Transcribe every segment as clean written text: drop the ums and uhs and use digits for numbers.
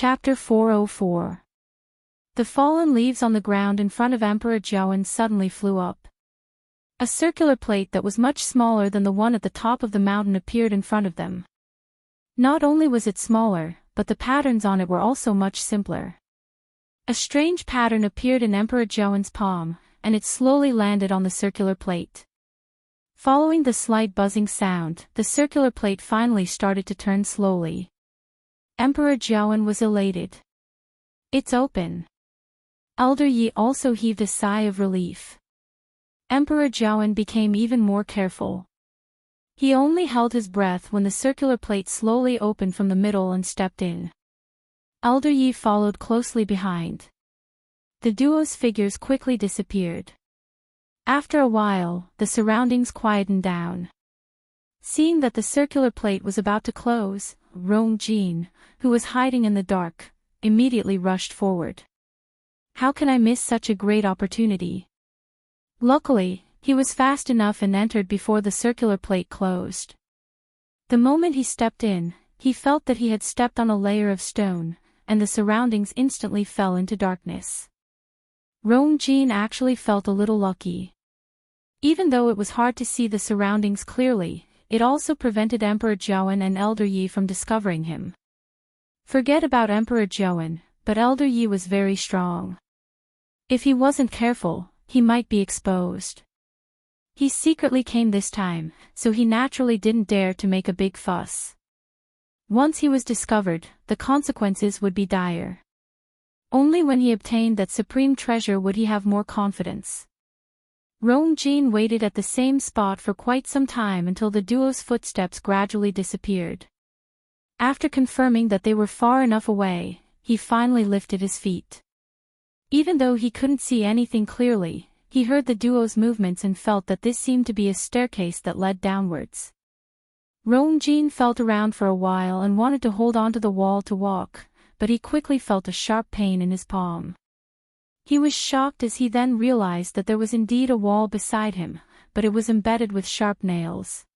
Chapter 404. The fallen leaves on the ground in front of Emperor Joan suddenly flew up. A circular plate that was much smaller than the one at the top of the mountain appeared in front of them. Not only was it smaller, but the patterns on it were also much simpler. A strange pattern appeared in Emperor Joan's palm, and it slowly landed on the circular plate. Following the slight buzzing sound, the circular plate finally started to turn slowly. Emperor Joan was elated. "It's open." Elder Yi also heaved a sigh of relief. Emperor Joan became even more careful. He only held his breath when the circular plate slowly opened from the middle and stepped in. Elder Yi followed closely behind. The duo's figures quickly disappeared. After a while, the surroundings quietened down. Seeing that the circular plate was about to close, Rong Jin, who was hiding in the dark, immediately rushed forward. How can I miss such a great opportunity? Luckily, he was fast enough and entered before the circular plate closed. The moment he stepped in, he felt that he had stepped on a layer of stone, and the surroundings instantly fell into darkness. Rong Jin actually felt a little lucky. Even though it was hard to see the surroundings clearly, it also prevented Emperor Joan and Elder Yi from discovering him. Forget about Emperor Joan, but Elder Yi was very strong. If he wasn't careful, he might be exposed. He secretly came this time, so he naturally didn't dare to make a big fuss. Once he was discovered, the consequences would be dire. Only when he obtained that supreme treasure would he have more confidence. Rong Jin waited at the same spot for quite some time until the duo's footsteps gradually disappeared. After confirming that they were far enough away, he finally lifted his feet. Even though he couldn't see anything clearly, he heard the duo's movements and felt that this seemed to be a staircase that led downwards. Rong Jin felt around for a while and wanted to hold onto the wall to walk, but he quickly felt a sharp pain in his palm. He was shocked as he then realized that there was indeed a wall beside him, but it was embedded with sharp nails.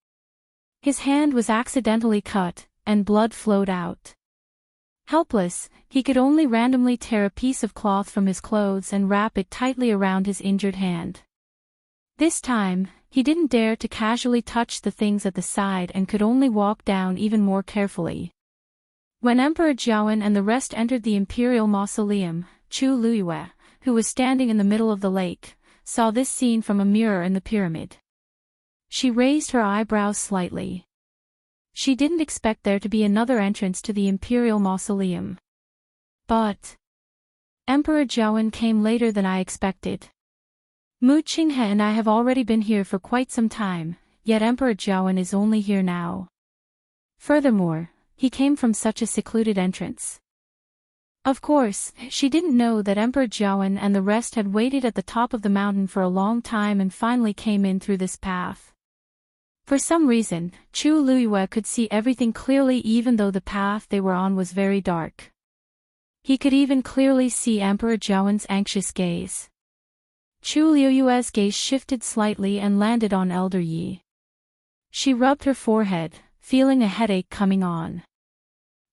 His hand was accidentally cut, and blood flowed out. Helpless, he could only randomly tear a piece of cloth from his clothes and wrap it tightly around his injured hand. This time, he didn't dare to casually touch the things at the side and could only walk down even more carefully. When Emperor Joan and the rest entered the imperial mausoleum, Chu Luiyue, who was standing in the middle of the lake, saw this scene from a mirror in the pyramid. She raised her eyebrows slightly. She didn't expect there to be another entrance to the imperial mausoleum. But Emperor Joan came later than I expected. Mu Qinghe and I have already been here for quite some time, yet Emperor Joan is only here now. Furthermore, he came from such a secluded entrance. Of course, she didn't know that Emperor Joan and the rest had waited at the top of the mountain for a long time and finally came in through this path. For some reason, Chu Luiyue could see everything clearly even though the path they were on was very dark. He could even clearly see Emperor Joan's anxious gaze. Chu Luiyue's gaze shifted slightly and landed on Elder Yi. She rubbed her forehead, feeling a headache coming on.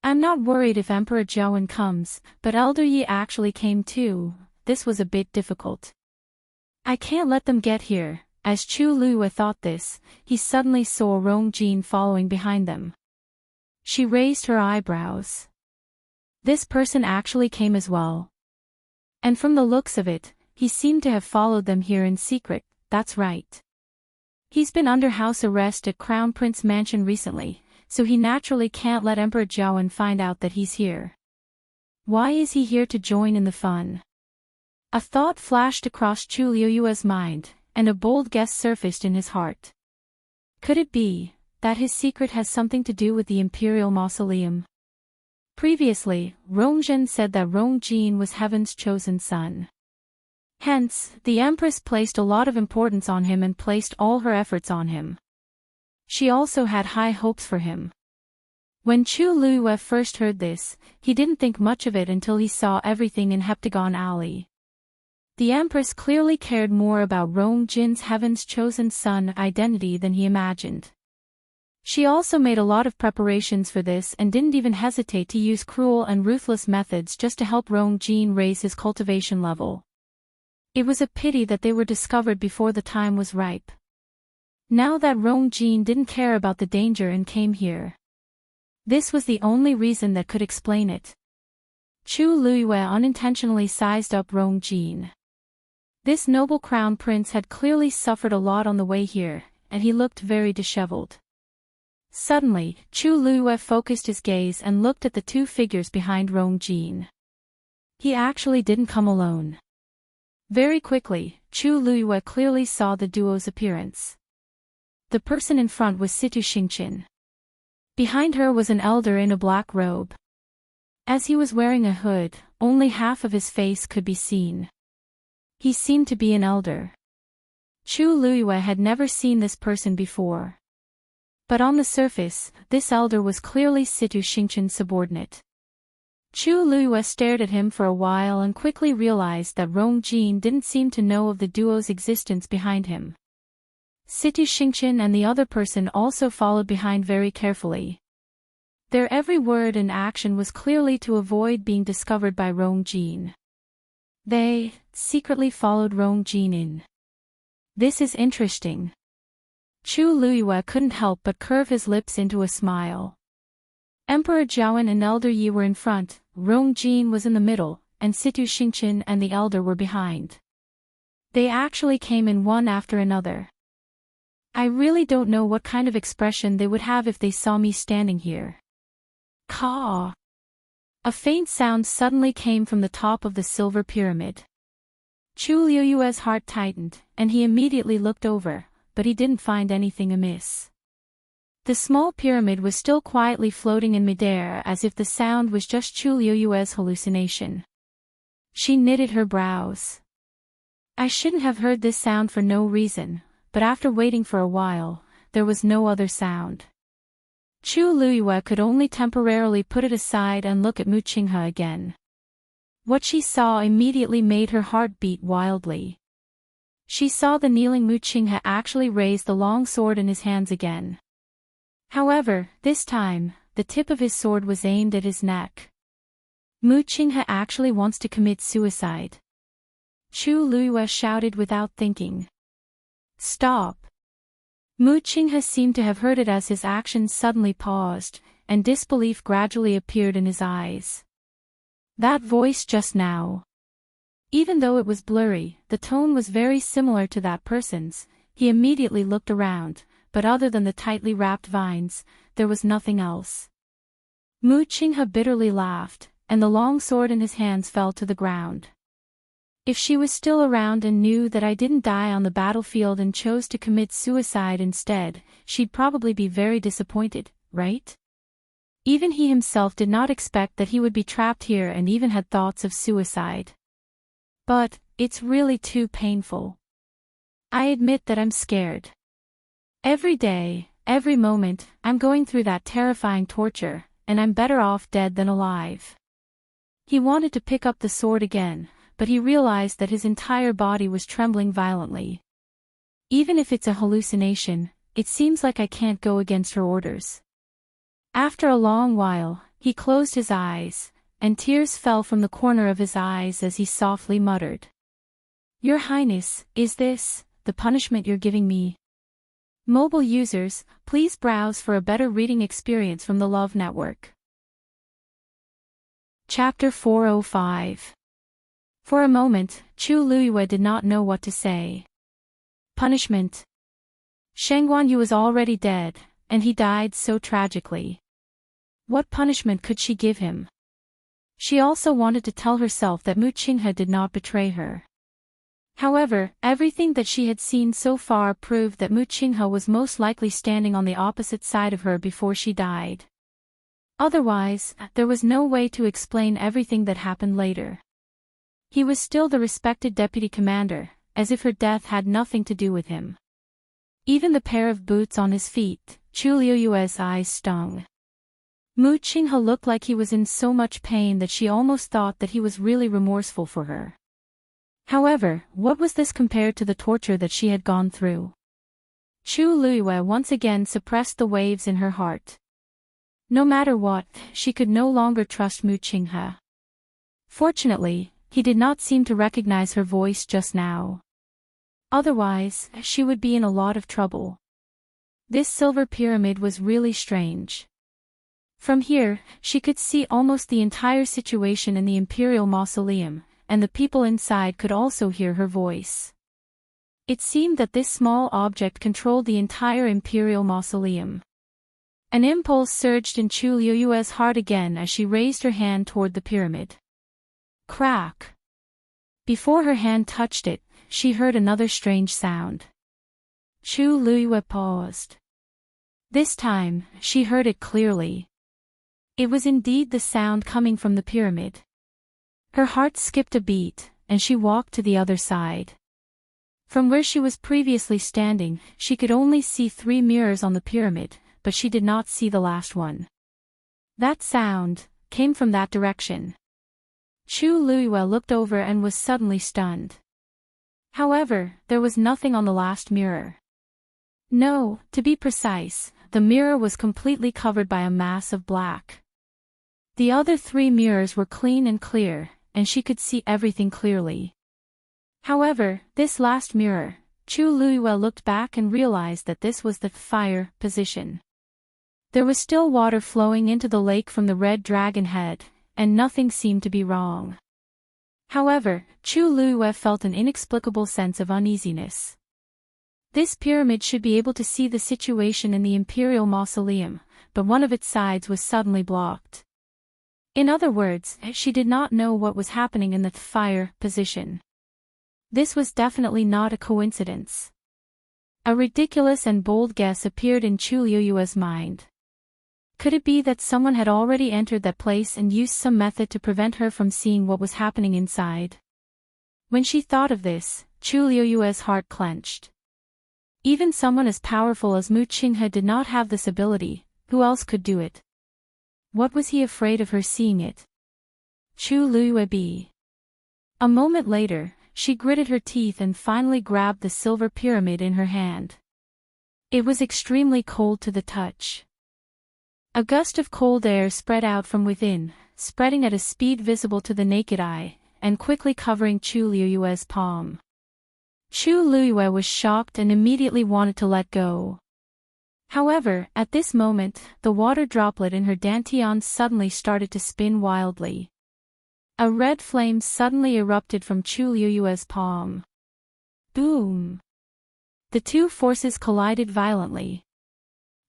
I'm not worried if Emperor Joan comes, but Elder Yi actually came too. This was a bit difficult. I can't let them get here. As Chu Luiyue thought this, he suddenly saw Rong Jin following behind them. She raised her eyebrows. This person actually came as well. And from the looks of it, he seemed to have followed them here in secret. That's right. He's been under house arrest at Crown Prince Mansion recently, so he naturally can't let Emperor Joan find out that he's here. Why is he here to join in the fun? A thought flashed across Chu Luiyue's mind, and a bold guess surfaced in his heart. Could it be that his secret has something to do with the imperial mausoleum? Previously, Rong Jin said that Rong Jin was heaven's chosen son. Hence, the Empress placed a lot of importance on him and placed all her efforts on him. She also had high hopes for him. When Chu Luiyue first heard this, he didn't think much of it until he saw everything in Heptagon Alley. The Empress clearly cared more about Rong Jin's heaven's chosen son identity than he imagined. She also made a lot of preparations for this and didn't even hesitate to use cruel and ruthless methods just to help Rong Jin raise his cultivation level. It was a pity that they were discovered before the time was ripe. Now that Rong Jin didn't care about the danger and came here. This was the only reason that could explain it. Chu Luiyue unintentionally sized up Rong Jin. This noble crown prince had clearly suffered a lot on the way here, and he looked very disheveled. Suddenly, Chu Luiyue focused his gaze and looked at the two figures behind Rong Jin. He actually didn't come alone. Very quickly, Chu Luiyue clearly saw the duo's appearance. The person in front was Situ Xingqin. Behind her was an elder in a black robe. As he was wearing a hood, only half of his face could be seen. He seemed to be an elder. Chu Luiyue had never seen this person before. But on the surface, this elder was clearly Situ Xingqin's subordinate. Chu Luiyue stared at him for a while and quickly realized that Rong Jin didn't seem to know of the duo's existence behind him. Situ Xingqin and the other person also followed behind very carefully. Their every word and action was clearly to avoid being discovered by Rong Jin. They secretly followed Rong Jin in. This is interesting. Chu Luiyue couldn't help but curve his lips into a smile. Emperor Zhaoan and Elder Yi were in front, Rong Jin was in the middle, and Situ Xingqin and the elder were behind. They actually came in one after another. I really don't know what kind of expression they would have if they saw me standing here. Caw! A faint sound suddenly came from the top of the silver pyramid. Chu Luiyue's heart tightened, and he immediately looked over, but he didn't find anything amiss. The small pyramid was still quietly floating in midair as if the sound was just Chu Luiyue's hallucination. She knitted her brows. I shouldn't have heard this sound for no reason, but after waiting for a while, there was no other sound. Chu Luiyue could only temporarily put it aside and look at Mu Qinghe again. What she saw immediately made her heart beat wildly. She saw the kneeling Mu Qinghe actually raise the long sword in his hands again. However, this time, the tip of his sword was aimed at his neck. Mu Qinghe actually wants to commit suicide. Chu Luiyue shouted without thinking. Stop! Mu Qinghe seemed to have heard it as his actions suddenly paused, and disbelief gradually appeared in his eyes. That voice just now. Even though it was blurry, the tone was very similar to that person's. He immediately looked around, but other than the tightly wrapped vines, there was nothing else. Mu Qinghe bitterly laughed, and the long sword in his hands fell to the ground. If she was still around and knew that I didn't die on the battlefield and chose to commit suicide instead, she'd probably be very disappointed, right? Even he himself did not expect that he would be trapped here and even had thoughts of suicide. But, it's really too painful. I admit that I'm scared. Every day, every moment, I'm going through that terrifying torture, and I'm better off dead than alive. He wanted to pick up the sword again, but he realized that his entire body was trembling violently. Even if it's a hallucination, it seems like I can't go against her orders. After a long while, he closed his eyes, and tears fell from the corner of his eyes as he softly muttered. Your Highness, is this the punishment you're giving me? Mobile users, please browse for a better reading experience from the Love Network. Chapter 405. For a moment, Chu Luiyue did not know what to say. Punishment. Sheng Guanyu was already dead, and he died so tragically. What punishment could she give him? She also wanted to tell herself that Mu Qinghe did not betray her. However, everything that she had seen so far proved that Mu Qinghe was most likely standing on the opposite side of her before she died. Otherwise, there was no way to explain everything that happened later. He was still the respected deputy commander, as if her death had nothing to do with him. Even the pair of boots on his feet, Chu Luiyue's eyes stung. Mu Qinghe looked like he was in so much pain that she almost thought that he was really remorseful for her. However, what was this compared to the torture that she had gone through? Chu Luiyue once again suppressed the waves in her heart. No matter what, she could no longer trust Mu Qinghe. Fortunately, he did not seem to recognize her voice just now. Otherwise, she would be in a lot of trouble. This silver pyramid was really strange. From here, she could see almost the entire situation in the Imperial Mausoleum, and the people inside could also hear her voice. It seemed that this small object controlled the entire Imperial Mausoleum. An impulse surged in Chu Luiyue's heart again as she raised her hand toward the pyramid. Crack! Before her hand touched it, she heard another strange sound. Chu Luiyue paused. This time, she heard it clearly. It was indeed the sound coming from the pyramid. Her heart skipped a beat, and she walked to the other side. From where she was previously standing, she could only see 3 mirrors on the pyramid, but she did not see the last one. That sound came from that direction. Chu Luiyue looked over and was suddenly stunned. However, there was nothing on the last mirror. No, to be precise, the mirror was completely covered by a mass of black. The other 3 mirrors were clean and clear, and she could see everything clearly. However, this last mirror, Chu Luiyue looked back and realized that this was the fire position. There was still water flowing into the lake from the red dragon head, and nothing seemed to be wrong. However, Chu Luiyue felt an inexplicable sense of uneasiness. This pyramid should be able to see the situation in the Imperial Mausoleum, but one of its sides was suddenly blocked. In other words, she did not know what was happening in the fire position. This was definitely not a coincidence. A ridiculous and bold guess appeared in Chu Luiyue's mind. Could it be that someone had already entered that place and used some method to prevent her from seeing what was happening inside? When she thought of this, Chu Luiyue's heart clenched. Even someone as powerful as Mu Qinghe did not have this ability. Who else could do it? What was he afraid of her seeing it? Chu Luiyue. A moment later, she gritted her teeth and finally grabbed the silver pyramid in her hand. It was extremely cold to the touch. A gust of cold air spread out from within, spreading at a speed visible to the naked eye, and quickly covering Chu Luiyue's palm. Chu Luiyue was shocked and immediately wanted to let go. However, at this moment, the water droplet in her dantian suddenly started to spin wildly. A red flame suddenly erupted from Chu Luiyue's palm. Boom! The 2 forces collided violently.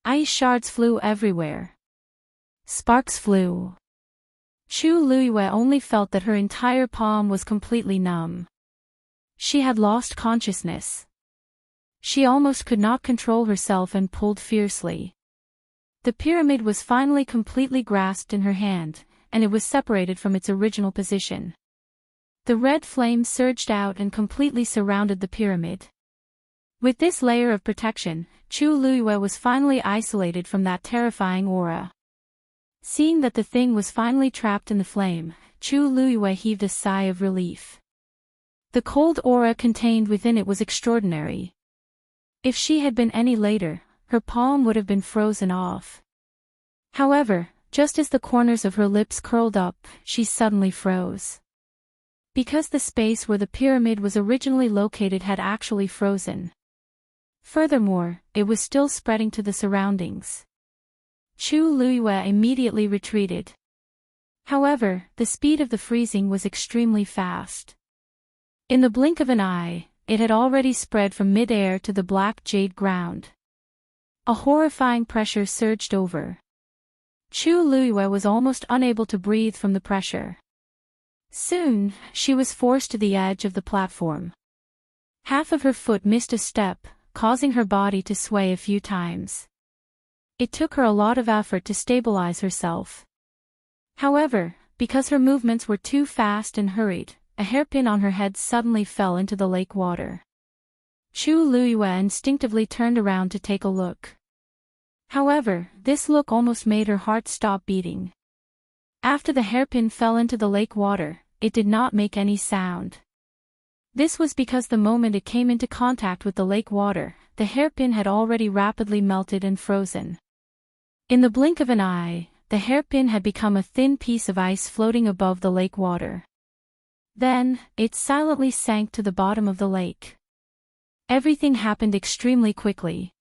Ice shards flew everywhere. Sparks flew. Chu Luiyue only felt that her entire palm was completely numb. She had lost consciousness. She almost could not control herself and pulled fiercely. The pyramid was finally completely grasped in her hand, and it was separated from its original position. The red flame surged out and completely surrounded the pyramid. With this layer of protection, Chu Luiyue was finally isolated from that terrifying aura. Seeing that the thing was finally trapped in the flame, Chu Luiyue heaved a sigh of relief. The cold aura contained within it was extraordinary. If she had been any later, her palm would have been frozen off. However, just as the corners of her lips curled up, she suddenly froze. Because the space where the pyramid was originally located had actually frozen. Furthermore, it was still spreading to the surroundings. Chu Luiyue immediately retreated. However, the speed of the freezing was extremely fast. In the blink of an eye, it had already spread from mid-air to the black jade ground. A horrifying pressure surged over. Chu Luiyue was almost unable to breathe from the pressure. Soon, she was forced to the edge of the platform. Half of her foot missed a step, causing her body to sway a few times. It took her a lot of effort to stabilize herself. However, because her movements were too fast and hurried, a hairpin on her head suddenly fell into the lake water. Chu Luiyue instinctively turned around to take a look. However, this look almost made her heart stop beating. After the hairpin fell into the lake water, it did not make any sound. This was because the moment it came into contact with the lake water, the hairpin had already rapidly melted and frozen. In the blink of an eye, the hairpin had become a thin piece of ice floating above the lake water. Then, it silently sank to the bottom of the lake. Everything happened extremely quickly.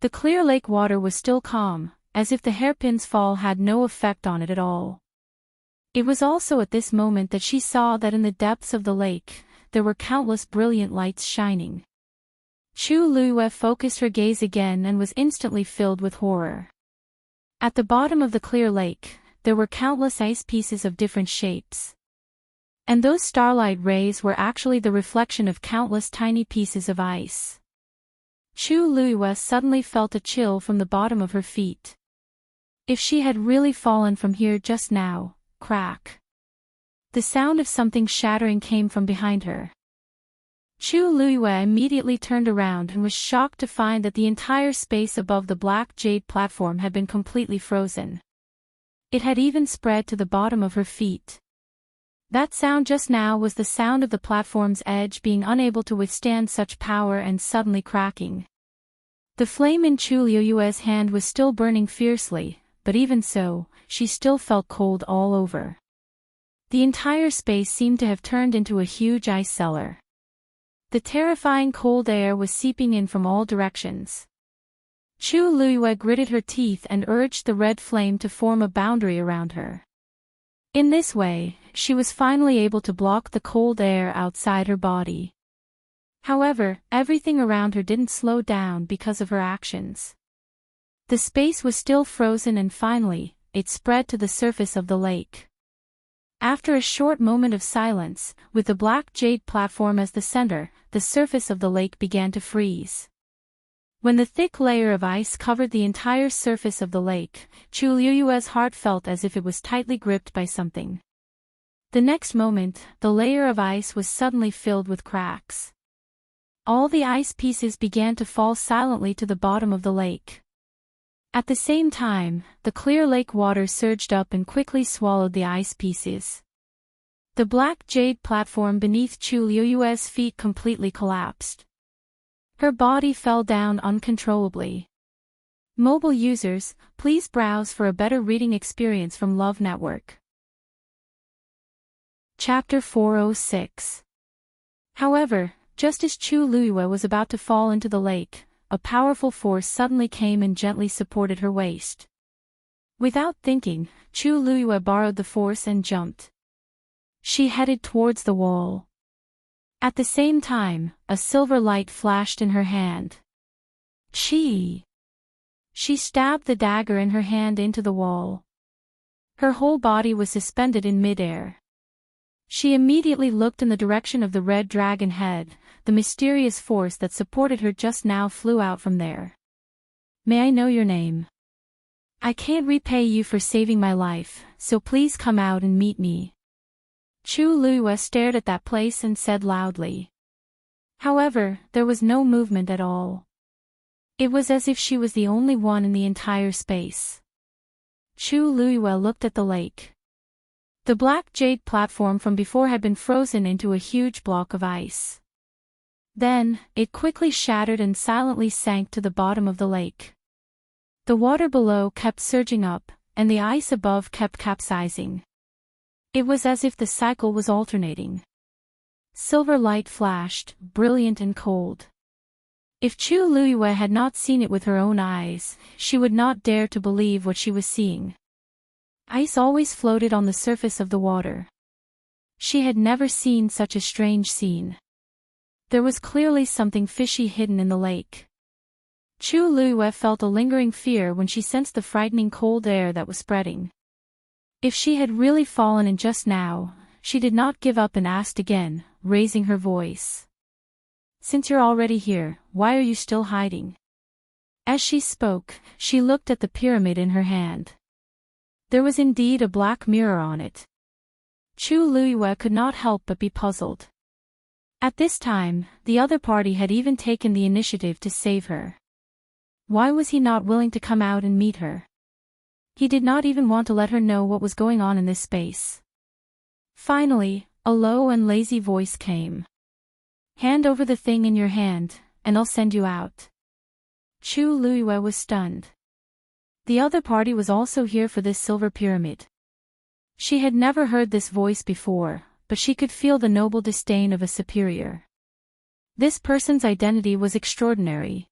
The clear lake water was still calm, as if the hairpin's fall had no effect on it at all. It was also at this moment that she saw that in the depths of the lake, there were countless brilliant lights shining. Chu Luiyue focused her gaze again and was instantly filled with horror. At the bottom of the clear lake, there were countless ice pieces of different shapes. And those starlight rays were actually the reflection of countless tiny pieces of ice. Chu Luiyue suddenly felt a chill from the bottom of her feet. If she had really fallen from here just now, crack. The sound of something shattering came from behind her. Chu Luiyue immediately turned around and was shocked to find that the entire space above the black jade platform had been completely frozen. It had even spread to the bottom of her feet. That sound just now was the sound of the platform's edge being unable to withstand such power and suddenly cracking. The flame in Chu Luiyue's hand was still burning fiercely, but even so, she still felt cold all over. The entire space seemed to have turned into a huge ice cellar. The terrifying cold air was seeping in from all directions. Chu Luiyue gritted her teeth and urged the red flame to form a boundary around her. In this way, she was finally able to block the cold air outside her body. However, everything around her didn't slow down because of her actions. The space was still frozen and finally, it spread to the surface of the lake. After a short moment of silence, with the black jade platform as the center, the surface of the lake began to freeze. When the thick layer of ice covered the entire surface of the lake, Chu Luiyue's heart felt as if it was tightly gripped by something. The next moment, the layer of ice was suddenly filled with cracks. All the ice pieces began to fall silently to the bottom of the lake. At the same time, the clear lake water surged up and quickly swallowed the ice pieces. The black jade platform beneath Chu Luiyue's feet completely collapsed. Her body fell down uncontrollably. Mobile users, please browse for a better reading experience from Love Network. Chapter 406. However, just as Chu Luiyue was about to fall into the lake, a powerful force suddenly came and gently supported her waist. Without thinking, Chu Luiyue borrowed the force and jumped. She headed towards the wall. At the same time, a silver light flashed in her hand. She stabbed the dagger in her hand into the wall. Her whole body was suspended in midair. She immediately looked in the direction of the red dragon head. The mysterious force that supported her just now flew out from there. May I know your name? I can't repay you for saving my life, so please come out and meet me. Chu Luiyue stared at that place and said loudly. However, there was no movement at all. It was as if she was the only one in the entire space. Chu Luiyue looked at the lake. The black jade platform from before had been frozen into a huge block of ice. Then, it quickly shattered and silently sank to the bottom of the lake. The water below kept surging up, and the ice above kept capsizing. It was as if the cycle was alternating. Silver light flashed, brilliant and cold. If Chu Luiyue had not seen it with her own eyes, she would not dare to believe what she was seeing. Ice always floated on the surface of the water. She had never seen such a strange scene. There was clearly something fishy hidden in the lake. Chu Luiyue felt a lingering fear when she sensed the frightening cold air that was spreading. If she had really fallen in just now, she did not give up and asked again, raising her voice. Since you're already here, why are you still hiding? As she spoke, she looked at the pyramid in her hand. There was indeed a black mirror on it. Chu Luiyue could not help but be puzzled. At this time, the other party had even taken the initiative to save her. Why was he not willing to come out and meet her? He did not even want to let her know what was going on in this space. Finally, a low and lazy voice came. Hand over the thing in your hand, and I'll send you out." Chu Luiyue was stunned. The other party was also here for this silver pyramid. She had never heard this voice before, but she could feel the noble disdain of a superior. This person's identity was extraordinary.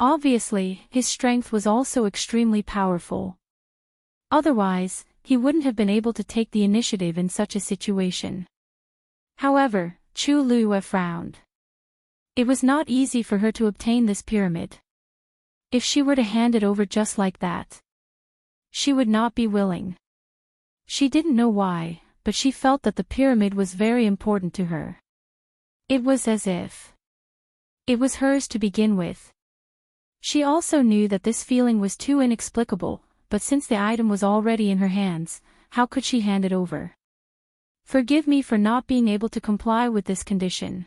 Obviously, his strength was also extremely powerful. Otherwise, he wouldn't have been able to take the initiative in such a situation. However, Chu Luiyue frowned. It was not easy for her to obtain this pyramid. If she were to hand it over just like that, she would not be willing. She didn't know why, but she felt that the pyramid was very important to her. It was as if it was hers to begin with. She also knew that this feeling was too inexplicable, but since the item was already in her hands, how could she hand it over? "Forgive me for not being able to comply with this condition.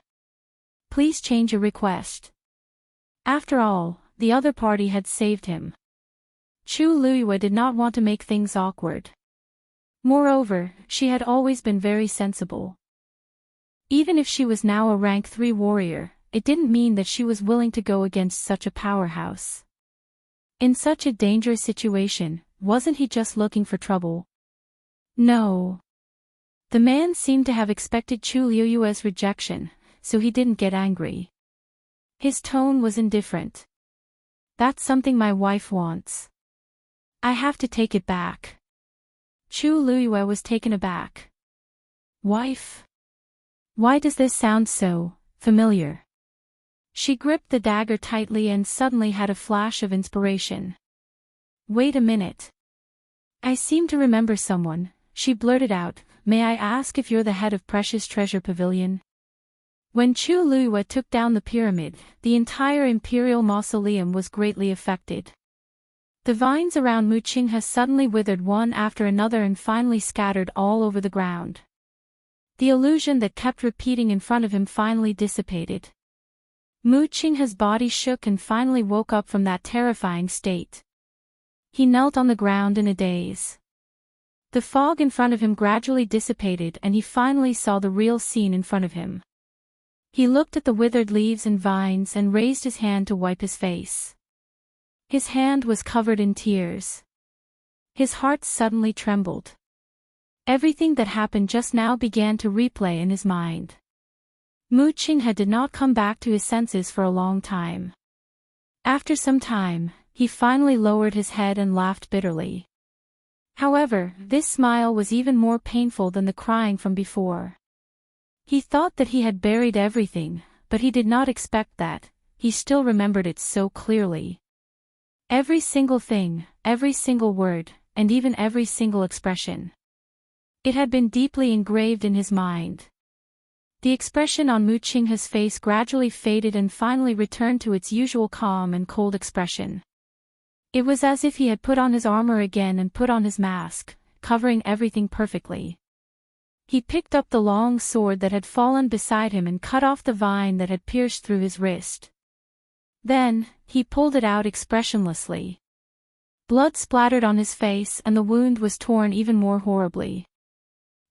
Please change your request." After all, the other party had saved him. Chu Luiyue did not want to make things awkward. Moreover, she had always been very sensible. Even if she was now a rank 3 warrior, it didn't mean that she was willing to go against such a powerhouse. In such a dangerous situation, wasn't he just looking for trouble? No. The man seemed to have expected Chu Luiyue's rejection, so he didn't get angry. His tone was indifferent. "That's something my wife wants. I have to take it back." Chu Luiyue was taken aback. "Wife? Why does this sound so familiar?" She gripped the dagger tightly and suddenly had a flash of inspiration. "Wait a minute. I seem to remember someone," she blurted out. "May I ask if you're the head of Precious Treasure Pavilion?" When Chu Luiyue took down the pyramid, the entire imperial mausoleum was greatly affected. The vines around Muqinghe suddenly withered one after another and finally scattered all over the ground. The illusion that kept repeating in front of him finally dissipated. Muqinghe's body shook and finally woke up from that terrifying state. He knelt on the ground in a daze. The fog in front of him gradually dissipated and he finally saw the real scene in front of him. He looked at the withered leaves and vines and raised his hand to wipe his face. His hand was covered in tears. His heart suddenly trembled. Everything that happened just now began to replay in his mind. Muqinghe did not come back to his senses for a long time. After some time, he finally lowered his head and laughed bitterly. However, this smile was even more painful than the crying from before. He thought that he had buried everything, but he did not expect that. He still remembered it so clearly. Every single thing, every single word, and even every single expression. It had been deeply engraved in his mind. The expression on Muqinghe's face gradually faded and finally returned to its usual calm and cold expression. It was as if he had put on his armor again and put on his mask, covering everything perfectly. He picked up the long sword that had fallen beside him and cut off the vine that had pierced through his wrist. Then, he pulled it out expressionlessly. Blood splattered on his face and the wound was torn even more horribly.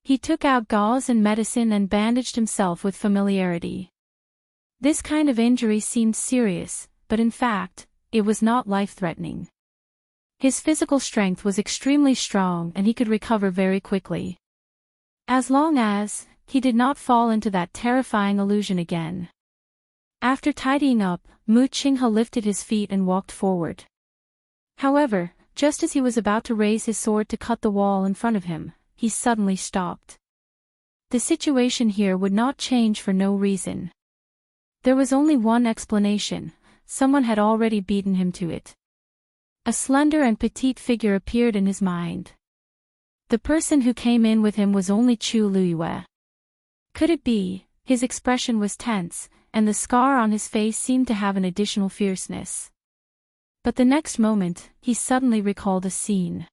He took out gauze and medicine and bandaged himself with familiarity. This kind of injury seemed serious, but in fact, it was not life-threatening. His physical strength was extremely strong and he could recover very quickly. As long as he did not fall into that terrifying illusion again. After tidying up, Muqinghe lifted his feet and walked forward. However, just as he was about to raise his sword to cut the wall in front of him, he suddenly stopped. The situation here would not change for no reason. There was only one explanation: someone had already beaten him to it. A slender and petite figure appeared in his mind. The person who came in with him was only Chu Luiyue. Could it be? His expression was tense, and the scar on his face seemed to have an additional fierceness. But the next moment, he suddenly recalled a scene.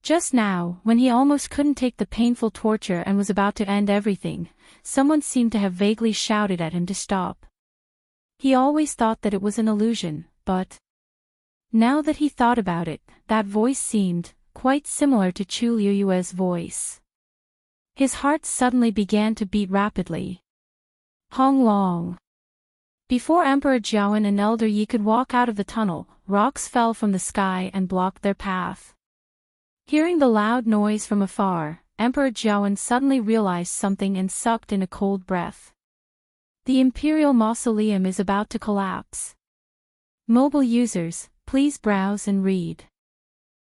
Just now, when he almost couldn't take the painful torture and was about to end everything, someone seemed to have vaguely shouted at him to stop. He always thought that it was an illusion, but now that he thought about it, that voice seemed quite similar to Chu Luiyue's voice. His heart suddenly began to beat rapidly. Hong Long. Before Emperor Jiawen and Elder Yi could walk out of the tunnel, rocks fell from the sky and blocked their path. Hearing the loud noise from afar, Emperor Jiawen suddenly realized something and sucked in a cold breath. The Imperial Mausoleum is about to collapse. Mobile users, please browse and read.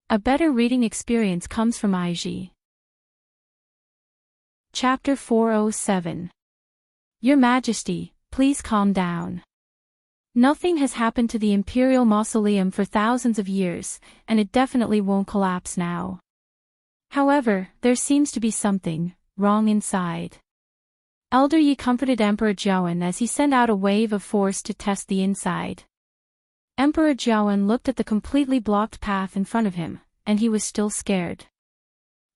A better reading experience comes from IG. Chapter 407. Your Majesty, please calm down. Nothing has happened to the Imperial Mausoleum for thousands of years, and it definitely won't collapse now. However, there seems to be something wrong inside. Elder Yi comforted Emperor Jiawen as he sent out a wave of force to test the inside. Emperor Jiawen looked at the completely blocked path in front of him, and he was still scared.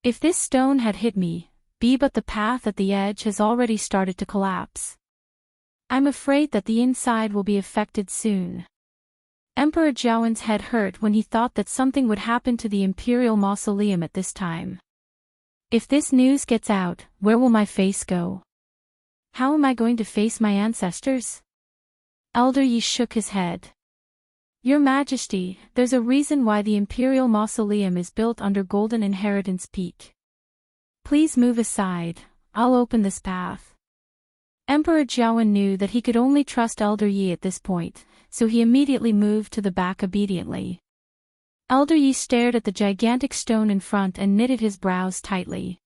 If this stone had hit me, but the path at the edge has already started to collapse. I'm afraid that the inside will be affected soon. Emperor Jiawen's head hurt when he thought that something would happen to the Imperial Mausoleum at this time. If this news gets out, where will my face go? How am I going to face my ancestors? Elder Yi shook his head. Your Majesty, there's a reason why the Imperial Mausoleum is built under Golden Inheritance Peak. Please move aside, I'll open this path. Emperor Jiawen knew that he could only trust Elder Yi at this point, so he immediately moved to the back obediently. Elder Yi stared at the gigantic stone in front and knitted his brows tightly.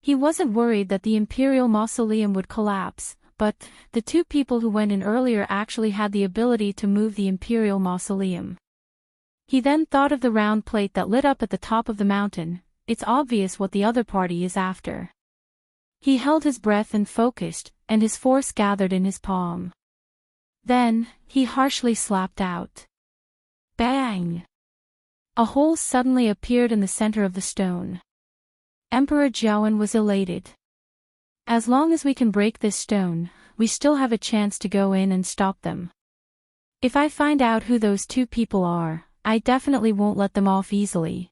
He wasn't worried that the Imperial Mausoleum would collapse, but the two people who went in earlier actually had the ability to move the Imperial Mausoleum. He then thought of the round plate that lit up at the top of the mountain. It's obvious what the other party is after. He held his breath and focused, and his force gathered in his palm. Then, he harshly slapped out. Bang! A hole suddenly appeared in the center of the stone. Emperor Jiawen was elated. As long as we can break this stone, we still have a chance to go in and stop them. If I find out who those two people are, I definitely won't let them off easily.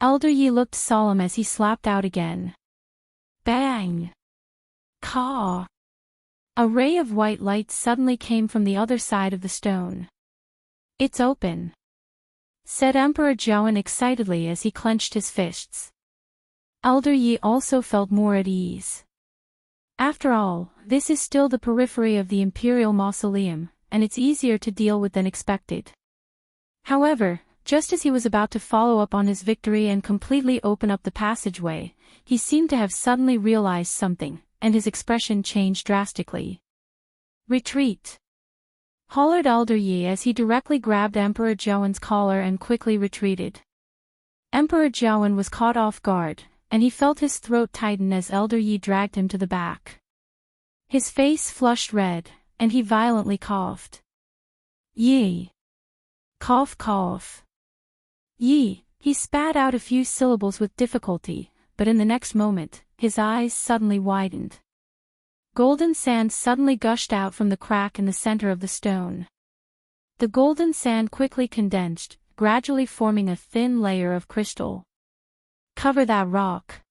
Elder Yi looked solemn as he slapped out again. Bang! Caw! A ray of white light suddenly came from the other side of the stone. It's open, said Emperor Jiawen excitedly as he clenched his fists. Elder Yi also felt more at ease. After all, this is still the periphery of the Imperial Mausoleum, and it's easier to deal with than expected. However, just as he was about to follow up on his victory and completely open up the passageway, he seemed to have suddenly realized something, and his expression changed drastically. Retreat! Hollered Elder Yi as he directly grabbed Emperor Jiawen's collar and quickly retreated. Emperor Jiawen was caught off guard, and he felt his throat tighten as Elder Yi dragged him to the back. His face flushed red, and he violently coughed. Yi! Cough cough. Yi! He spat out a few syllables with difficulty, but in the next moment, his eyes suddenly widened. Golden sand suddenly gushed out from the crack in the center of the stone. The golden sand quickly condensed, gradually forming a thin layer of crystal. Cover that rock.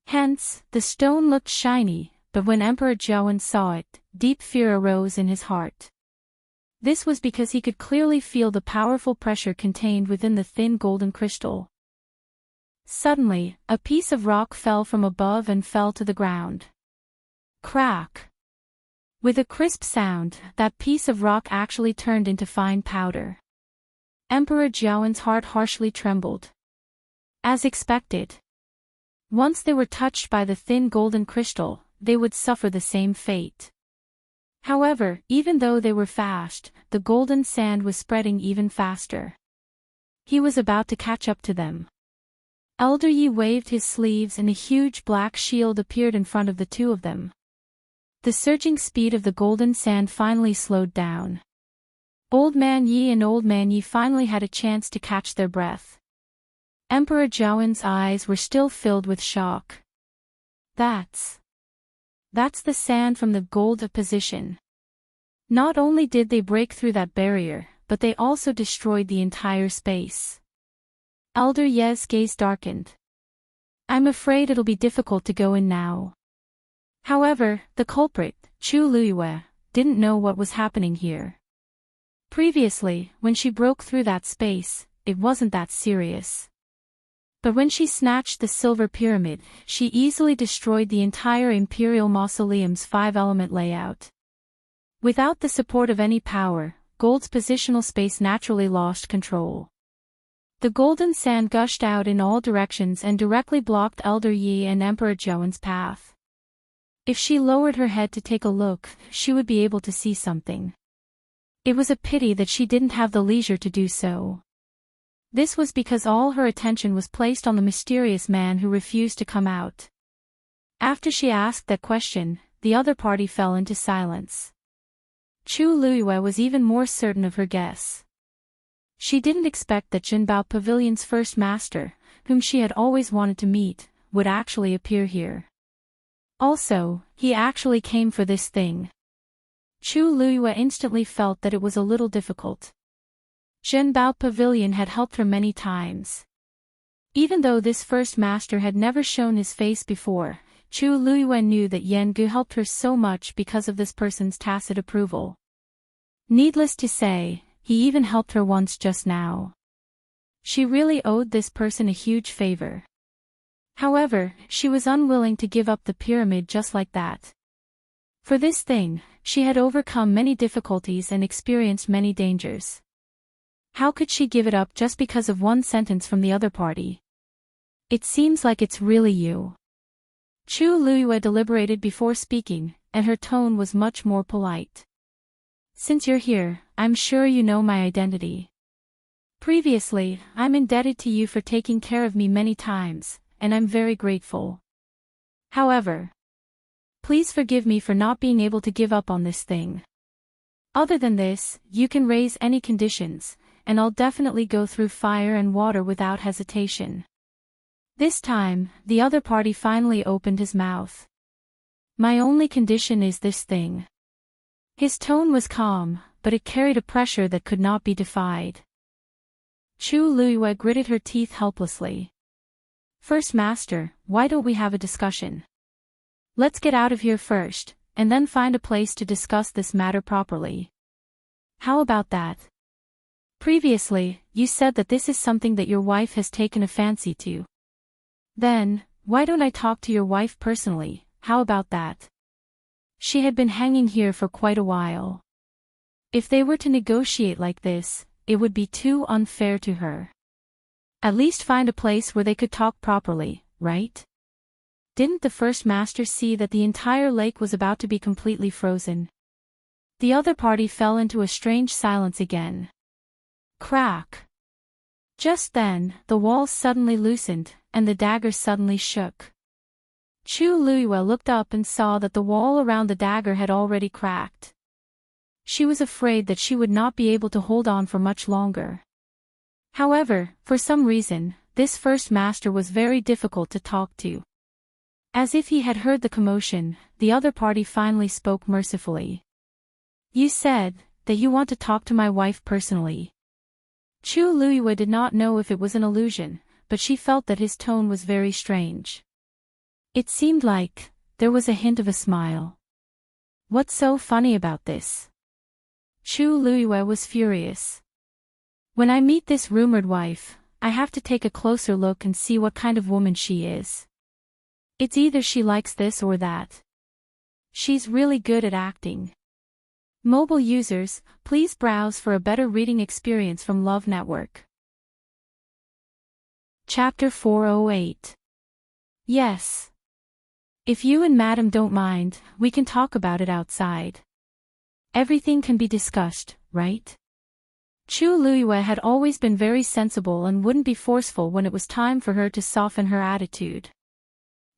Hence, the stone looked shiny, but when Emperor Jiawen saw it, deep fear arose in his heart. This was because he could clearly feel the powerful pressure contained within the thin golden crystal. Suddenly, a piece of rock fell from above and fell to the ground. Crack! With a crisp sound, that piece of rock actually turned into fine powder. Emperor Jiawen's heart harshly trembled. As expected. Once they were touched by the thin golden crystal, they would suffer the same fate. However, even though they were fast, the golden sand was spreading even faster. He was about to catch up to them. Elder Yi waved his sleeves and a huge black shield appeared in front of the two of them. The surging speed of the golden sand finally slowed down. Old Man Yi and Old Man Yi finally had a chance to catch their breath. Emperor Jiawen's eyes were still filled with shock. That's the sand from the gold position. Not only did they break through that barrier, but they also destroyed the entire space. Elder Ye's gaze darkened. I'm afraid it'll be difficult to go in now. However, the culprit, Chu Luyue, didn't know what was happening here. Previously, when she broke through that space, it wasn't that serious. But when she snatched the silver pyramid, she easily destroyed the entire Imperial Mausoleum's 5-element layout. Without the support of any power, gold's positional space naturally lost control. The golden sand gushed out in all directions and directly blocked Elder Yi and Emperor Zhouen's path. If she lowered her head to take a look, she would be able to see something. It was a pity that she didn't have the leisure to do so. This was because all her attention was placed on the mysterious man who refused to come out. After she asked that question, the other party fell into silence. Chu Luiyue was even more certain of her guess. She didn't expect that Jinbao Pavilion's first master, whom she had always wanted to meet, would actually appear here. Also, he actually came for this thing. Chu Luiyue instantly felt that it was a little difficult. Jinbao Pavilion had helped her many times. Even though this first master had never shown his face before, Chu Luiyue knew that Yan Gu helped her so much because of this person's tacit approval. Needless to say, he even helped her once just now. She really owed this person a huge favor. However, she was unwilling to give up the pyramid just like that. For this thing, she had overcome many difficulties and experienced many dangers. How could she give it up just because of one sentence from the other party? It seems like it's really you. Chu Luiyue deliberated before speaking, and her tone was much more polite. Since you're here, I'm sure you know my identity. Previously, I'm indebted to you for taking care of me many times, and I'm very grateful. However, please forgive me for not being able to give up on this thing. Other than this, you can raise any conditions, and I'll definitely go through fire and water without hesitation. This time, the other party finally opened his mouth. My only condition is this thing. His tone was calm, but it carried a pressure that could not be defied. Chu Luiyue gritted her teeth helplessly. First Master, why don't we have a discussion? Let's get out of here first, and then find a place to discuss this matter properly. How about that? Previously, you said that this is something that your wife has taken a fancy to. Then, why don't I talk to your wife personally, how about that? She had been hanging here for quite a while. If they were to negotiate like this, it would be too unfair to her. At least find a place where they could talk properly, right? Didn't the first master see that the entire lake was about to be completely frozen? The other party fell into a strange silence again. Crack! Just then, the walls suddenly loosened, and the dagger suddenly shook. Chu Luiyue looked up and saw that the wall around the dagger had already cracked. She was afraid that she would not be able to hold on for much longer. However, for some reason, this first master was very difficult to talk to. As if he had heard the commotion, the other party finally spoke mercifully. You said that you want to talk to my wife personally. Chu Luiyue did not know if it was an illusion, but she felt that his tone was very strange. It seemed like there was a hint of a smile. What's so funny about this? Chu Luiyue was furious. When I meet this rumored wife, I have to take a closer look and see what kind of woman she is. It's either she likes this or that. She's really good at acting. Mobile users, please browse for a better reading experience from Love Network. Chapter 408. Yes. If you and Madam don't mind, we can talk about it outside. Everything can be discussed, right? Chu Luiyue had always been very sensible and wouldn't be forceful when it was time for her to soften her attitude.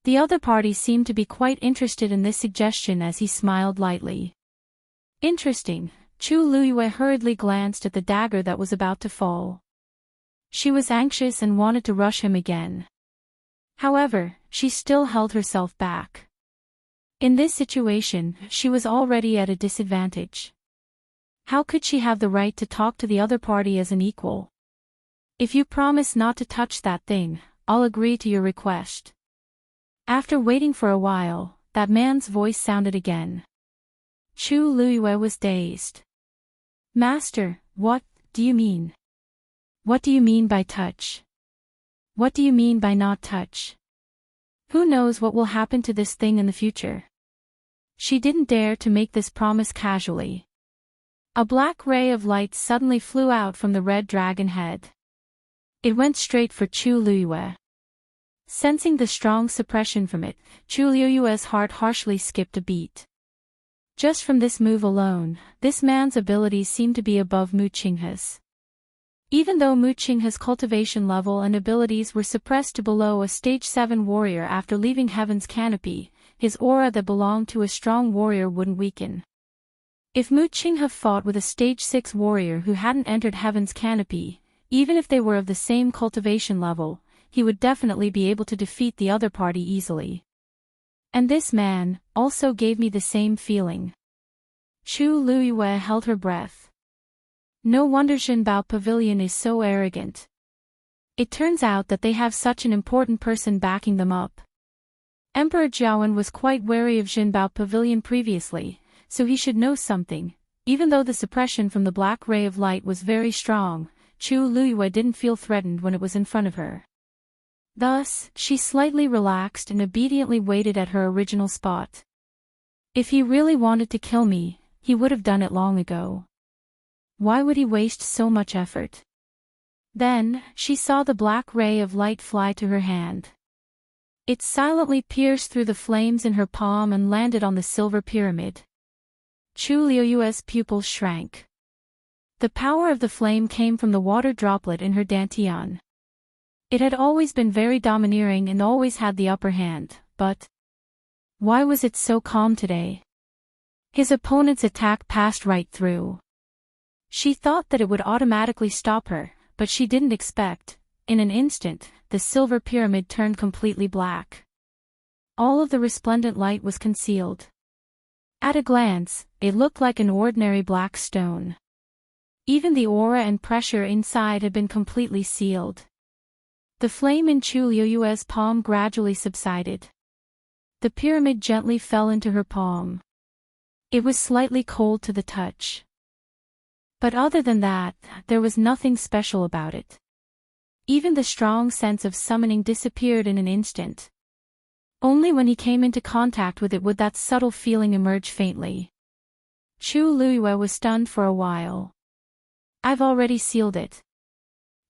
The other party seemed to be quite interested in this suggestion as he smiled lightly. Interesting, Chu Luiyue hurriedly glanced at the dagger that was about to fall. She was anxious and wanted to rush him again. However, she still held herself back. In this situation, she was already at a disadvantage. How could she have the right to talk to the other party as an equal? If you promise not to touch that thing, I'll agree to your request. After waiting for a while, that man's voice sounded again. Chu Luiyue was dazed. Master, what do you mean? What do you mean by touch? What do you mean by not touch? Who knows what will happen to this thing in the future? She didn't dare to make this promise casually. A black ray of light suddenly flew out from the red dragon head. It went straight for Chu Luiyue. Sensing the strong suppression from it, Chu Luiyue's heart harshly skipped a beat. Just from this move alone, this man's abilities seemed to be above Mu Qinghe's. Even though Mu Qinghe's cultivation level and abilities were suppressed to below a stage 7 warrior after leaving Heaven's canopy, his aura that belonged to a strong warrior wouldn't weaken. If Mu Qinghe fought with a stage 6 warrior who hadn't entered Heaven's canopy, even if they were of the same cultivation level, he would definitely be able to defeat the other party easily. And this man also gave me the same feeling. Chu Luiyue held her breath. No wonder Jinbao Pavilion is so arrogant. It turns out that they have such an important person backing them up. Emperor Jiawen was quite wary of Jinbao Pavilion previously, so he should know something. Even though the suppression from the black ray of light was very strong, Chu Luiyue didn't feel threatened when it was in front of her. Thus, she slightly relaxed and obediently waited at her original spot. If he really wanted to kill me, he would have done it long ago. Why would he waste so much effort? Then, she saw the black ray of light fly to her hand. It silently pierced through the flames in her palm and landed on the silver pyramid. Chu Luiyue's pupils shrank. The power of the flame came from the water droplet in her dantian. It had always been very domineering and always had the upper hand, but why was it so calm today? His opponent's attack passed right through. She thought that it would automatically stop her, but she didn't expect, in an instant, the silver pyramid turned completely black. All of the resplendent light was concealed. At a glance, it looked like an ordinary black stone. Even the aura and pressure inside had been completely sealed. The flame in Chu Luiyue's palm gradually subsided. The pyramid gently fell into her palm. It was slightly cold to the touch. But other than that, there was nothing special about it. Even the strong sense of summoning disappeared in an instant. Only when he came into contact with it would that subtle feeling emerge faintly. Chu Luiyue was stunned for a while. I've already sealed it.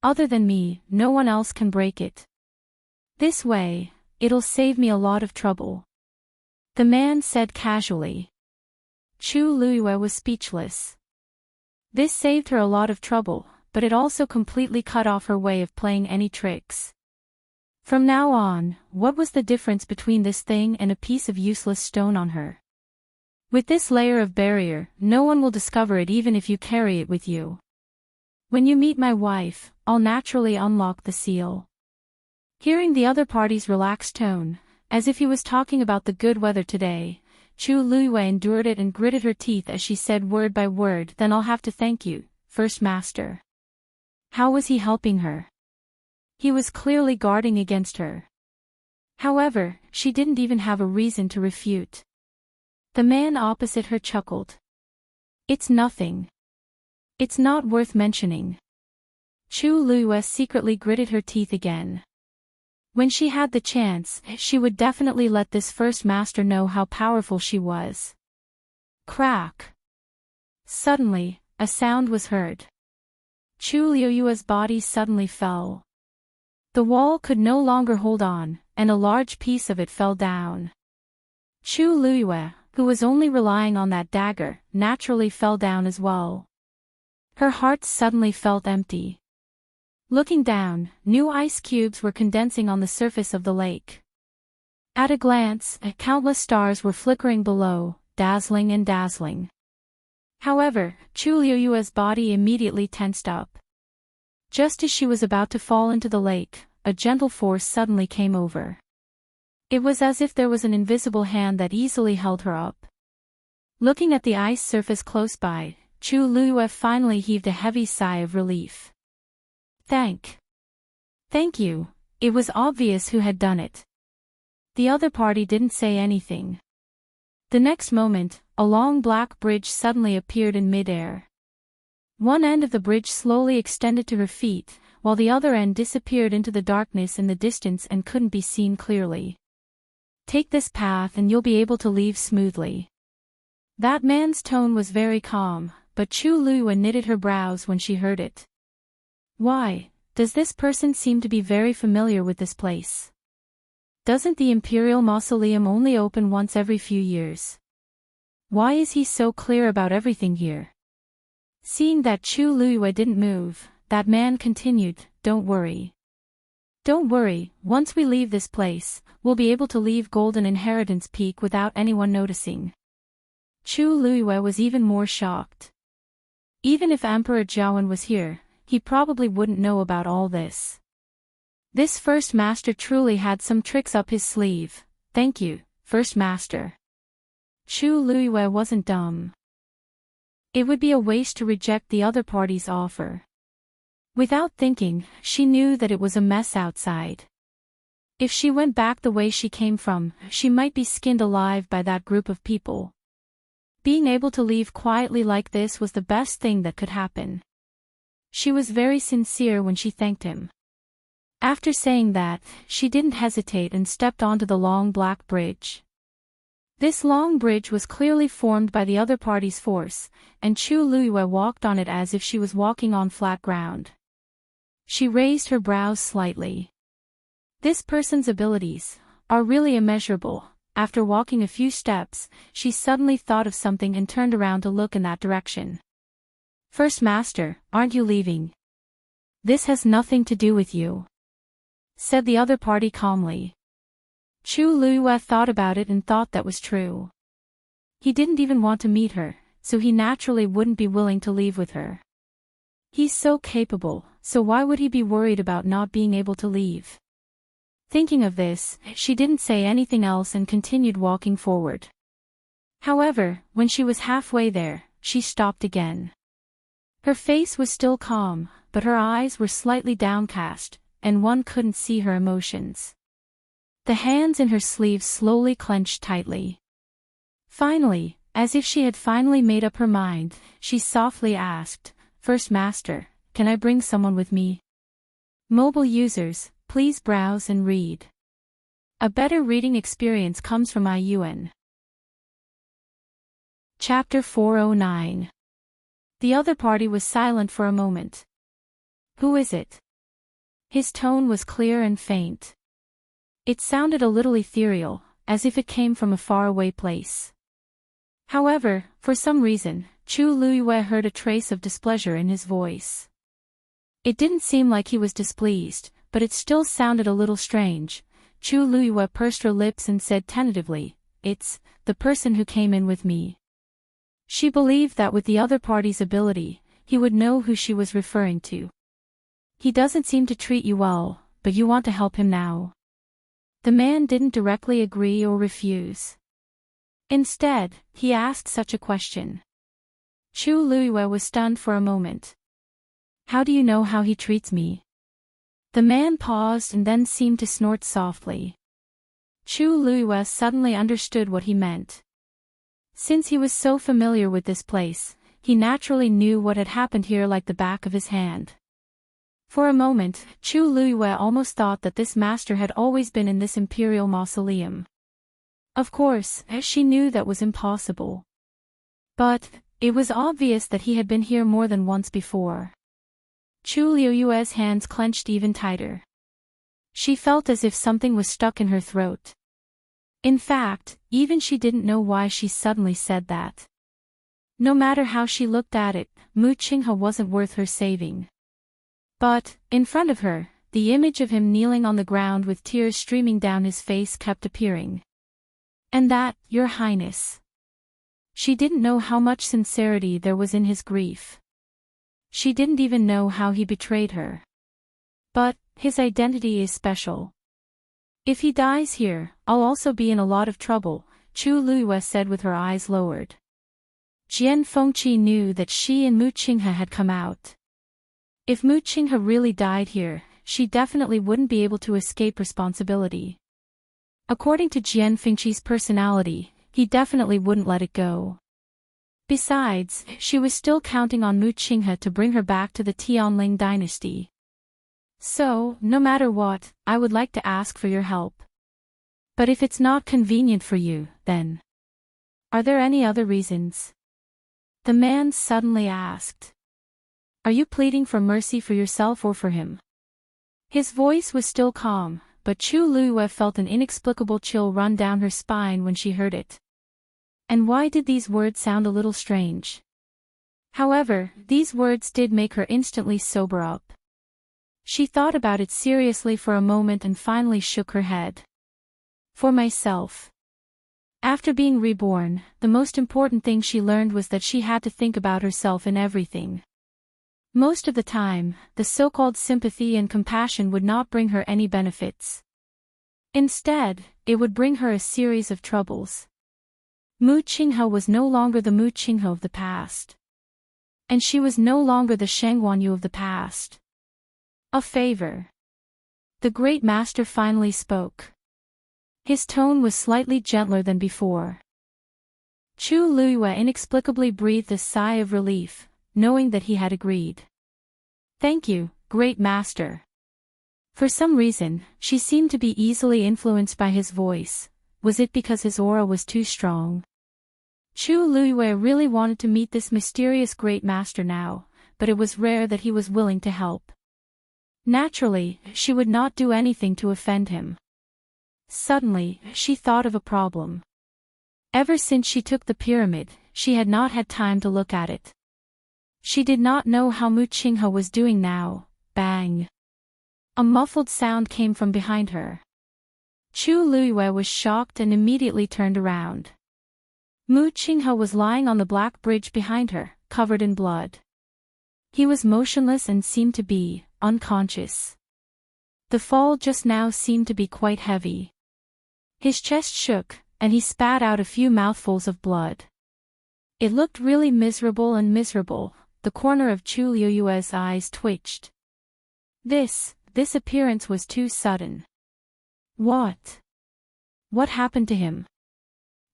Other than me, no one else can break it. This way, it'll save me a lot of trouble. The man said casually. Chu Luiyue was speechless. This saved her a lot of trouble, but it also completely cut off her way of playing any tricks. From now on, what was the difference between this thing and a piece of useless stone on her? With this layer of barrier, no one will discover it even if you carry it with you. When you meet my wife, I'll naturally unlock the seal. Hearing the other party's relaxed tone, as if he was talking about the good weather today, Chu Luiyue endured it and gritted her teeth as she said word by word, "Then I'll have to thank you, First Master." How was he helping her? He was clearly guarding against her. However, she didn't even have a reason to refute. The man opposite her chuckled. It's nothing. It's not worth mentioning. Chu Luiyue secretly gritted her teeth again. When she had the chance, she would definitely let this first master know how powerful she was. Crack. Suddenly, a sound was heard. Chu Luiyue's body suddenly fell. The wall could no longer hold on, and a large piece of it fell down. Chu Luiyue, who was only relying on that dagger, naturally fell down as well. Her heart suddenly felt empty. Looking down, new ice cubes were condensing on the surface of the lake. At a glance, countless stars were flickering below, dazzling and dazzling. However, Chu Luiyue's body immediately tensed up. Just as she was about to fall into the lake, a gentle force suddenly came over. It was as if there was an invisible hand that easily held her up. Looking at the ice surface close by, Chu Luiyue finally heaved a heavy sigh of relief. Thank you. It was obvious who had done it. The other party didn't say anything. The next moment, a long black bridge suddenly appeared in midair. One end of the bridge slowly extended to her feet, while the other end disappeared into the darkness in the distance and couldn't be seen clearly. "Take this path and you'll be able to leave smoothly." That man's tone was very calm, but Chu Luyue knitted her brows when she heard it. Why, does this person seem to be very familiar with this place? Doesn't the Imperial Mausoleum only open once every few years? Why is he so clear about everything here? Seeing that Chu Luyue didn't move, that man continued, "Don't worry. Don't worry, once we leave this place, we'll be able to leave Golden Inheritance Peak without anyone noticing." Chu Luyue was even more shocked. Even if Emperor Jiawen was here, he probably wouldn't know about all this. This first master truly had some tricks up his sleeve. "Thank you, first master." Chu Luyue wasn't dumb. It would be a waste to reject the other party's offer. Without thinking, she knew that it was a mess outside. If she went back the way she came from, she might be skinned alive by that group of people. Being able to leave quietly like this was the best thing that could happen. She was very sincere when she thanked him. After saying that, she didn't hesitate and stepped onto the long black bridge. This long bridge was clearly formed by the other party's force, and Chu Luyue walked on it as if she was walking on flat ground. She raised her brows slightly. This person's abilities are really immeasurable. After walking a few steps, she suddenly thought of something and turned around to look in that direction. "First Master, aren't you leaving?" "This has nothing to do with you," said the other party calmly. Chu Luyue thought about it and thought that was true. He didn't even want to meet her, so he naturally wouldn't be willing to leave with her. He's so capable, so why would he be worried about not being able to leave? Thinking of this, she didn't say anything else and continued walking forward. However, when she was halfway there, she stopped again. Her face was still calm, but her eyes were slightly downcast, and one couldn't see her emotions. The hands in her sleeves slowly clenched tightly. Finally, as if she had finally made up her mind, she softly asked, "First Master, can I bring someone with me?" Mobile users, please browse and read. A better reading experience comes from IUN. Chapter 409. The other party was silent for a moment. "Who is it?" His tone was clear and faint. It sounded a little ethereal, as if it came from a faraway place. However, for some reason, Chu Luyue heard a trace of displeasure in his voice. It didn't seem like he was displeased, but it still sounded a little strange. Chu Luyue pursed her lips and said tentatively, "It's the person who came in with me." She believed that with the other party's ability, he would know who she was referring to. "He doesn't seem to treat you well, but you want to help him now." The man didn't directly agree or refuse. Instead, he asked such a question. Chu Luyue was stunned for a moment. "How do you know how he treats me?" The man paused and then seemed to snort softly. Chu Luyue suddenly understood what he meant. Since he was so familiar with this place, he naturally knew what had happened here like the back of his hand. For a moment, Chu Luyue almost thought that this master had always been in this imperial mausoleum. Of course, she knew that was impossible. But it was obvious that he had been here more than once before. Chu Luyue's hands clenched even tighter. She felt as if something was stuck in her throat. In fact, even she didn't know why she suddenly said that. No matter how she looked at it, Mu Qinghe wasn't worth her saving. But, in front of her, the image of him kneeling on the ground with tears streaming down his face kept appearing. "And that, Your Highness." She didn't know how much sincerity there was in his grief. She didn't even know how he betrayed her. But, his identity is special. "If he dies here, I'll also be in a lot of trouble," Chu Luyue said with her eyes lowered. Jian Fengqi knew that she and Mu Qinghe had come out. If Mu Qinghe really died here, she definitely wouldn't be able to escape responsibility. According to Jian Fengqi's personality, he definitely wouldn't let it go. Besides, she was still counting on Mu Qinghe to bring her back to the Tianling dynasty. So, no matter what, I would like to ask for your help. But if it's not convenient for you, then... Are there any other reasons? The man suddenly asked. Are you pleading for mercy for yourself or for him? His voice was still calm, but Chu Luiyue felt an inexplicable chill run down her spine when she heard it. And why did these words sound a little strange? However, these words did make her instantly sober up. She thought about it seriously for a moment and finally shook her head. For myself. After being reborn, the most important thing she learned was that she had to think about herself in everything. Most of the time, the so-called sympathy and compassion would not bring her any benefits. Instead, it would bring her a series of troubles. Mu Qinghe was no longer the Mu Qinghe of the past. And she was no longer the Sheng Guanyu of the past. A favor. The great master finally spoke. His tone was slightly gentler than before. Chu Luiyue inexplicably breathed a sigh of relief, knowing that he had agreed. Thank you, great master. For some reason, she seemed to be easily influenced by his voice. Was it because his aura was too strong? Chu Luiyue really wanted to meet this mysterious great master now, but it was rare that he was willing to help. Naturally, she would not do anything to offend him. Suddenly, she thought of a problem. Ever since she took the pyramid, she had not had time to look at it. She did not know how Mu Qinghe was doing now. Bang! A muffled sound came from behind her. Chu Luiyue was shocked and immediately turned around. Mu Qinghe was lying on the black bridge behind her, covered in blood. He was motionless and seemed to be unconscious. The fall just now seemed to be quite heavy. His chest shook, and he spat out a few mouthfuls of blood. It looked really miserable and miserable. The corner of Chu Luiyue's eyes twitched. This appearance was too sudden. What happened to him?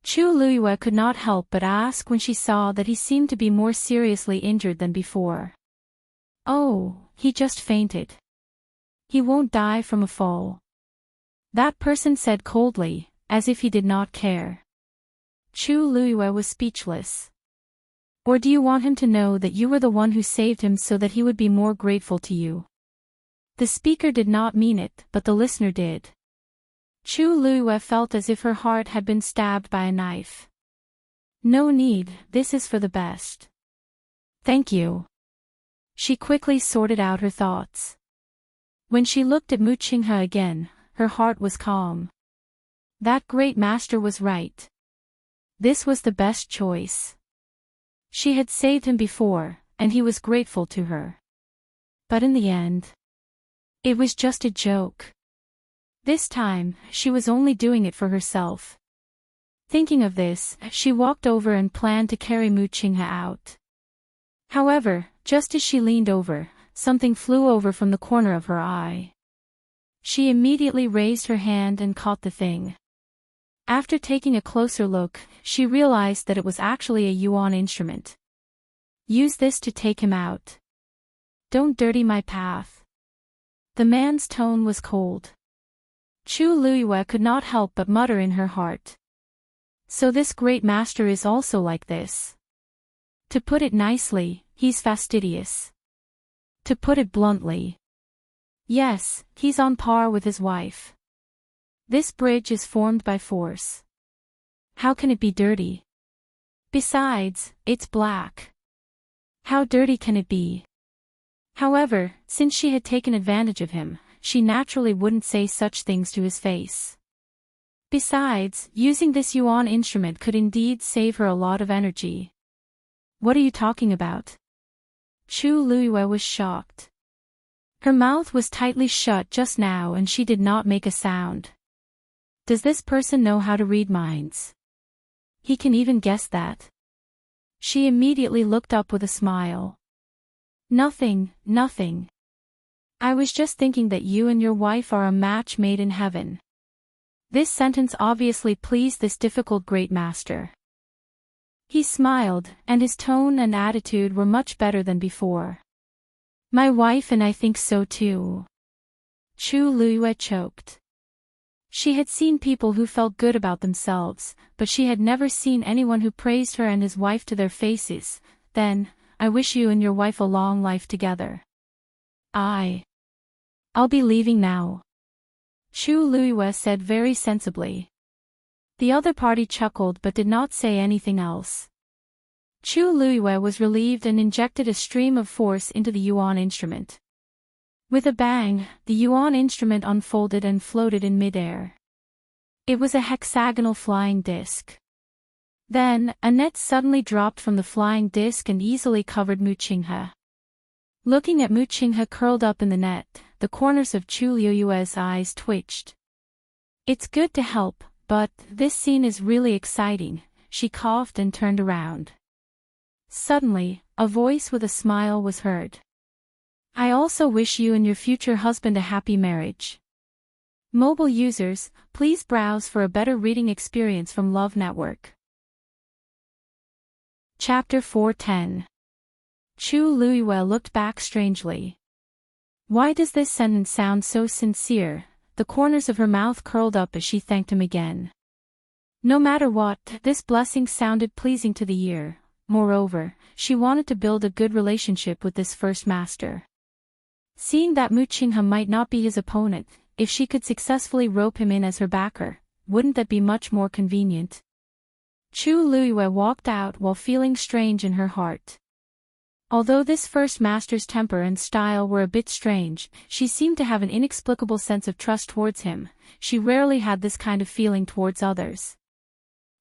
Chu Luiyue could not help but ask when she saw that he seemed to be more seriously injured than before. Oh, he just fainted. He won't die from a fall. That person said coldly, as if he did not care. Chu Luiyue was speechless. Or do you want him to know that you were the one who saved him so that he would be more grateful to you? The speaker did not mean it, but the listener did. Chu Luiyue felt as if her heart had been stabbed by a knife. No need, this is for the best. Thank you. She quickly sorted out her thoughts. When she looked at Mu Qinghe again, her heart was calm. That great master was right. This was the best choice. She had saved him before, and he was grateful to her. But in the end, it was just a joke. This time, she was only doing it for herself. Thinking of this, she walked over and planned to carry Mu Qinghe out. However, just as she leaned over, something flew over from the corner of her eye. She immediately raised her hand and caught the thing. After taking a closer look, she realized that it was actually a yuan instrument. Use this to take him out. Don't dirty my path. The man's tone was cold. Chu Luiyue could not help but mutter in her heart. So this great master is also like this. To put it nicely, he's fastidious. To put it bluntly, yes, he's on par with his wife. This bridge is formed by force. How can it be dirty? Besides, it's black. How dirty can it be? However, since she had taken advantage of him, she naturally wouldn't say such things to his face. Besides, using this yuan instrument could indeed save her a lot of energy. What are you talking about? Chu Luiyue was shocked. Her mouth was tightly shut just now and she did not make a sound. Does this person know how to read minds? He can even guess that. She immediately looked up with a smile. Nothing. I was just thinking that you and your wife are a match made in heaven. This sentence obviously pleased this difficult great master. He smiled, and his tone and attitude were much better than before. My wife and I think so too. Chu Luiyue choked. She had seen people who felt good about themselves, but she had never seen anyone who praised her and his wife to their faces. Then, I wish you and your wife a long life together. I'll be leaving now. Chu Luiyue said very sensibly. The other party chuckled but did not say anything else. Chu Luiyue was relieved and injected a stream of force into the yuan instrument. With a bang, the yuan instrument unfolded and floated in midair. It was a hexagonal flying disc. Then, a net suddenly dropped from the flying disc and easily covered Mu Qinghe. Looking at Mu Qinghe curled up in the net, the corners of Chu Luiyue's eyes twitched. It's good to help, but this scene is really exciting, she coughed and turned around. Suddenly, a voice with a smile was heard. I also wish you and your future husband a happy marriage. Mobile users, please browse for a better reading experience from Love Network. Chapter 410. Chu Luiyue looked back strangely. Why does this sentence sound so sincere? The corners of her mouth curled up as she thanked him again. No matter what, this blessing sounded pleasing to the ear. Moreover, she wanted to build a good relationship with this first master. Seeing that Mu Qinghe might not be his opponent, if she could successfully rope him in as her backer, wouldn't that be much more convenient? Chu Luiyue walked out while feeling strange in her heart. Although this first master's temper and style were a bit strange, she seemed to have an inexplicable sense of trust towards him. She rarely had this kind of feeling towards others.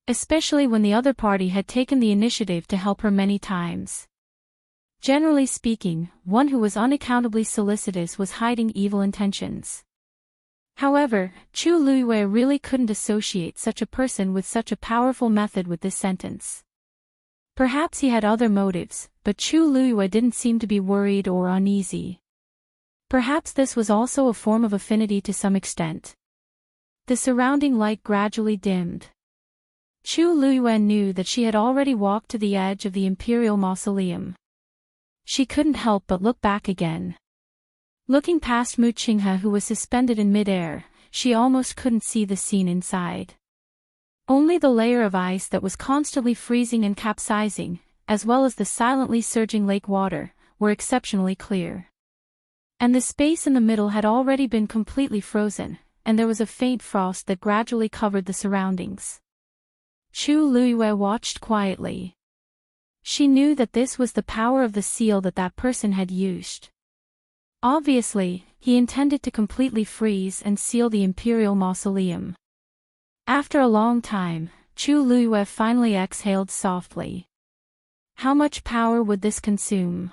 Especially when the other party had taken the initiative to help her many times. Generally speaking, one who was unaccountably solicitous was hiding evil intentions. However, Chu Luiyue really couldn't associate such a person with such a powerful method with this sentence. Perhaps he had other motives, but Chu Luiyue didn't seem to be worried or uneasy. Perhaps this was also a form of affinity to some extent. The surrounding light gradually dimmed. Chu Luiyue knew that she had already walked to the edge of the imperial mausoleum. She couldn't help but look back again. Looking past Mu Qinghe who was suspended in midair, she almost couldn't see the scene inside. Only the layer of ice that was constantly freezing and capsizing, as well as the silently surging lake water, were exceptionally clear. And the space in the middle had already been completely frozen, and there was a faint frost that gradually covered the surroundings. Chu Luiyue watched quietly. She knew that this was the power of the seal that person had used. Obviously, he intended to completely freeze and seal the imperial mausoleum. After a long time, Chu Luiyue finally exhaled softly. How much power would this consume?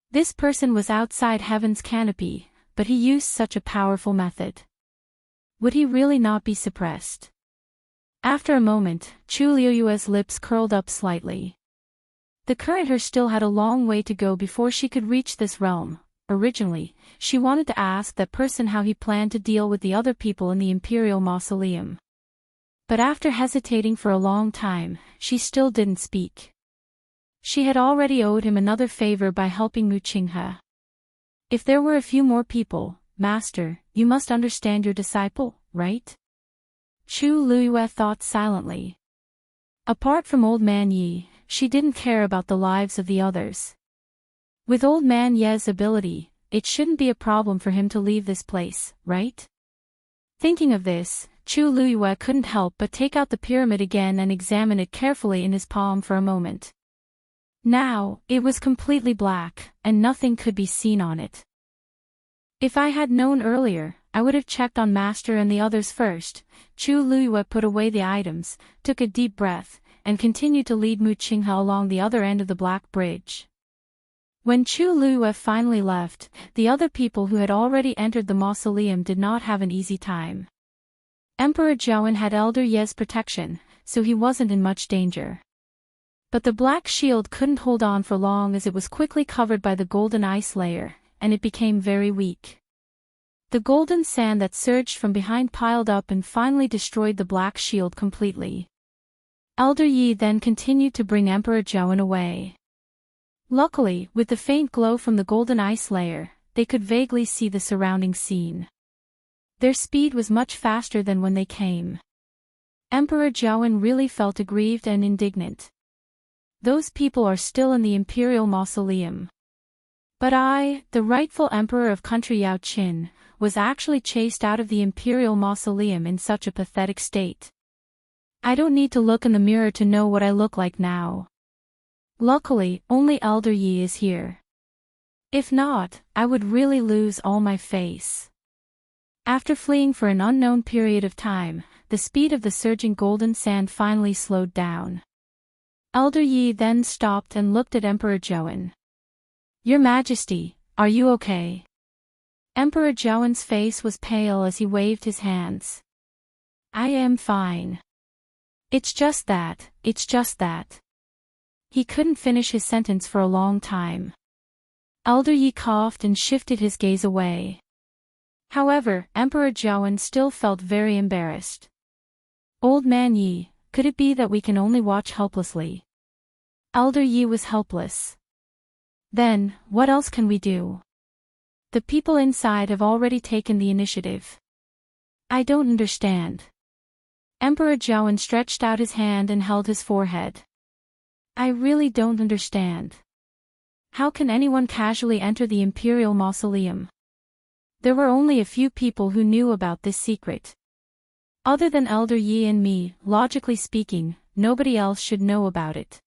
This person was outside heaven's canopy, but he used such a powerful method. Would he really not be suppressed? After a moment, Chu Luiyue's lips curled up slightly. The current still had a long way to go before she could reach this realm. Originally, she wanted to ask that person how he planned to deal with the other people in the imperial mausoleum. But after hesitating for a long time, she still didn't speak. She had already owed him another favor by helping Mu Qinghe. If there were a few more people, Master, you must understand your disciple, right? Chu Luiyue thought silently. Apart from Old Man Yi, she didn't care about the lives of the others. With Old Man Ye's ability, it shouldn't be a problem for him to leave this place, right? Thinking of this, Chu Luiyue couldn't help but take out the pyramid again and examine it carefully in his palm for a moment. Now, it was completely black, and nothing could be seen on it. If I had known earlier, I would have checked on Master and the others first. Chu Luiyue put away the items, took a deep breath, and continued to lead Mu Qinghe along the other end of the black bridge. When Chu Luiyue finally left, the other people who had already entered the mausoleum did not have an easy time. Emperor Zhaoan had Elder Ye's protection, so he wasn't in much danger. But the black shield couldn't hold on for long as it was quickly covered by the golden ice layer, and it became very weak. The golden sand that surged from behind piled up and finally destroyed the black shield completely. Elder Yi then continued to bring Emperor Zhaoan away. Luckily, with the faint glow from the golden ice layer, they could vaguely see the surrounding scene. Their speed was much faster than when they came. Emperor Zhaoan really felt aggrieved and indignant. Those people are still in the imperial mausoleum. But I, the rightful emperor of country Yao Qin, was actually chased out of the imperial mausoleum in such a pathetic state. I don't need to look in the mirror to know what I look like now. Luckily, only Elder Yi is here. If not, I would really lose all my face. After fleeing for an unknown period of time, the speed of the surging golden sand finally slowed down. Elder Yi then stopped and looked at Emperor Zhaoan. Your Majesty, are you okay? Emperor Zhaoan's face was pale as he waved his hands. I am fine. It's just that. He couldn't finish his sentence for a long time. Elder Yi coughed and shifted his gaze away. However, Emperor Zhaoan still felt very embarrassed. Old man Yi, could it be that we can only watch helplessly? Elder Yi was helpless. Then, what else can we do? The people inside have already taken the initiative. I don't understand. Emperor Zhaoan stretched out his hand and held his forehead. I really don't understand. How can anyone casually enter the imperial mausoleum? There were only a few people who knew about this secret. Other than Elder Yi and me, logically speaking, nobody else should know about it.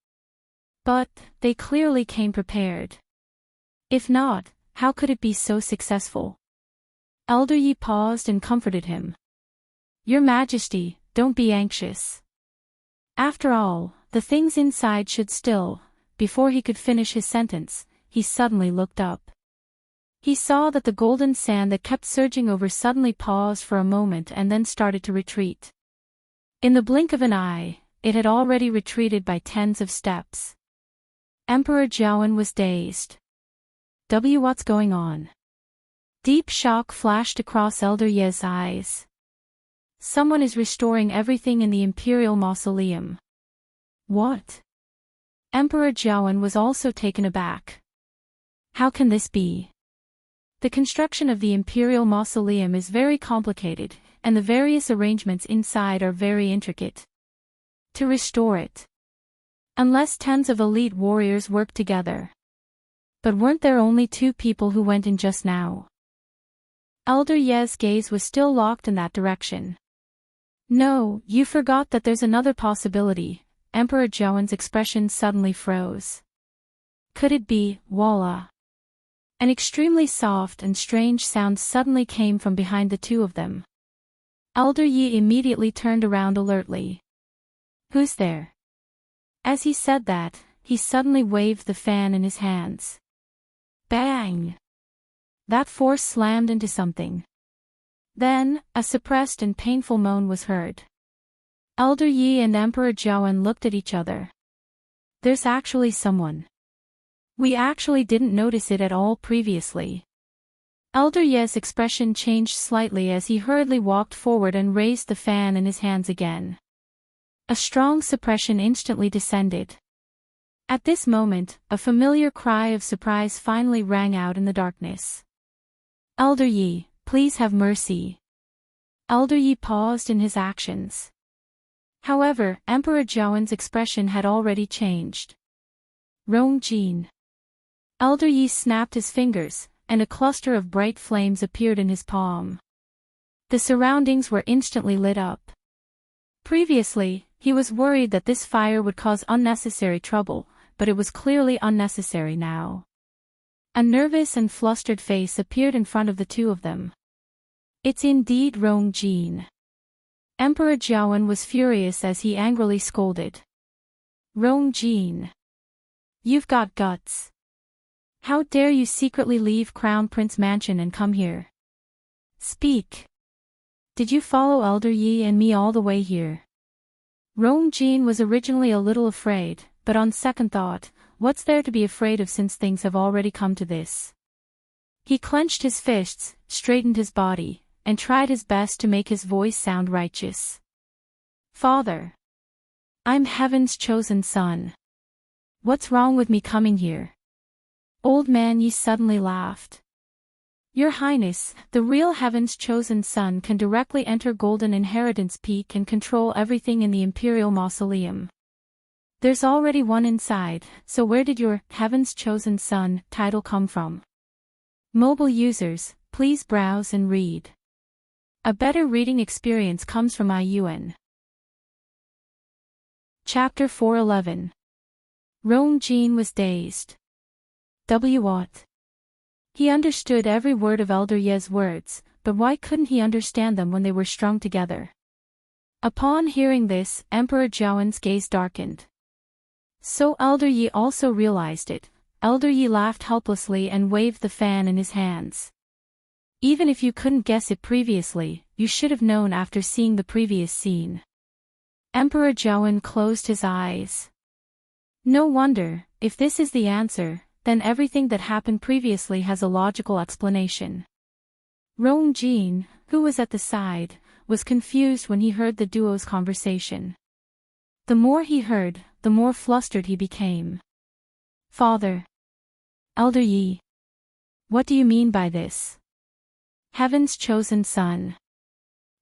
But, they clearly came prepared. If not, how could it be so successful? Elder Yi paused and comforted him. Your Majesty, don't be anxious. After all, the things inside should still. Before he could finish his sentence, he suddenly looked up. He saw that the golden sand that kept surging over suddenly paused for a moment and then started to retreat. In the blink of an eye, it had already retreated by tens of steps. Emperor Zhaoan was dazed. What's going on? Deep shock flashed across Elder Ye's eyes. Someone is restoring everything in the imperial mausoleum. What? Emperor Zhaoan was also taken aback. How can this be? The construction of the imperial mausoleum is very complicated, and the various arrangements inside are very intricate. To restore it. Unless tens of elite warriors work together. But weren't there only 2 people who went in just now? Elder Ye's gaze was still locked in that direction. No, you forgot that there's another possibility. Emperor Zhaoan's expression suddenly froze. Could it be, Walla? An extremely soft and strange sound suddenly came from behind the 2 of them. Elder Yi immediately turned around alertly. Who's there? As he said that, he suddenly waved the fan in his hands. Bang! That force slammed into something. Then, a suppressed and painful moan was heard. Elder Yi and Emperor Zhaoan looked at each other. There's actually someone. We actually didn't notice it at all previously. Elder Ye's expression changed slightly as he hurriedly walked forward and raised the fan in his hands again. A strong suppression instantly descended. At this moment, a familiar cry of surprise finally rang out in the darkness. Elder Yi, please have mercy. Elder Yi paused in his actions. However, Emperor Zhaoan's expression had already changed. Rong Jin. Elder Yi snapped his fingers, and a cluster of bright flames appeared in his palm. The surroundings were instantly lit up. Previously, he was worried that this fire would cause unnecessary trouble, but it was clearly unnecessary now. A nervous and flustered face appeared in front of the 2 of them. It's indeed Rong Jin. Emperor Zhaoan was furious as he angrily scolded. Rong Jin. You've got guts. How dare you secretly leave Crown Prince Mansion and come here? Speak. Did you follow Elder Yi and me all the way here? Rong Jin was originally a little afraid, but on second thought, what's there to be afraid of since things have already come to this? He clenched his fists, straightened his body, and tried his best to make his voice sound righteous. "Father, I'm heaven's chosen son. What's wrong with me coming here?" Old man Yi suddenly laughed. "Your Highness, the real heaven's chosen son can directly enter Golden Inheritance Peak and control everything in the Imperial Mausoleum. There's already one inside, so where did your heaven's chosen son title come from?" Mobile users, please browse and read. A better reading experience comes from IUN. Chapter 411. Rong Jin was dazed. What? He understood every word of Elder Ye's words, but why couldn't he understand them when they were strung together? Upon hearing this, Emperor Zhaoen's gaze darkened. So Elder Yi also realized it. Elder Yi laughed helplessly and waved the fan in his hands. "Even if you couldn't guess it previously, you should have known after seeing the previous scene." Emperor Zhaoen closed his eyes. No wonder, if this is the answer, then everything that happened previously has a logical explanation. Rong Jin, who was at the side, was confused when he heard the duo's conversation. The more he heard, the more flustered he became. "Father. Elder Yi. What do you mean by this? Heaven's chosen son.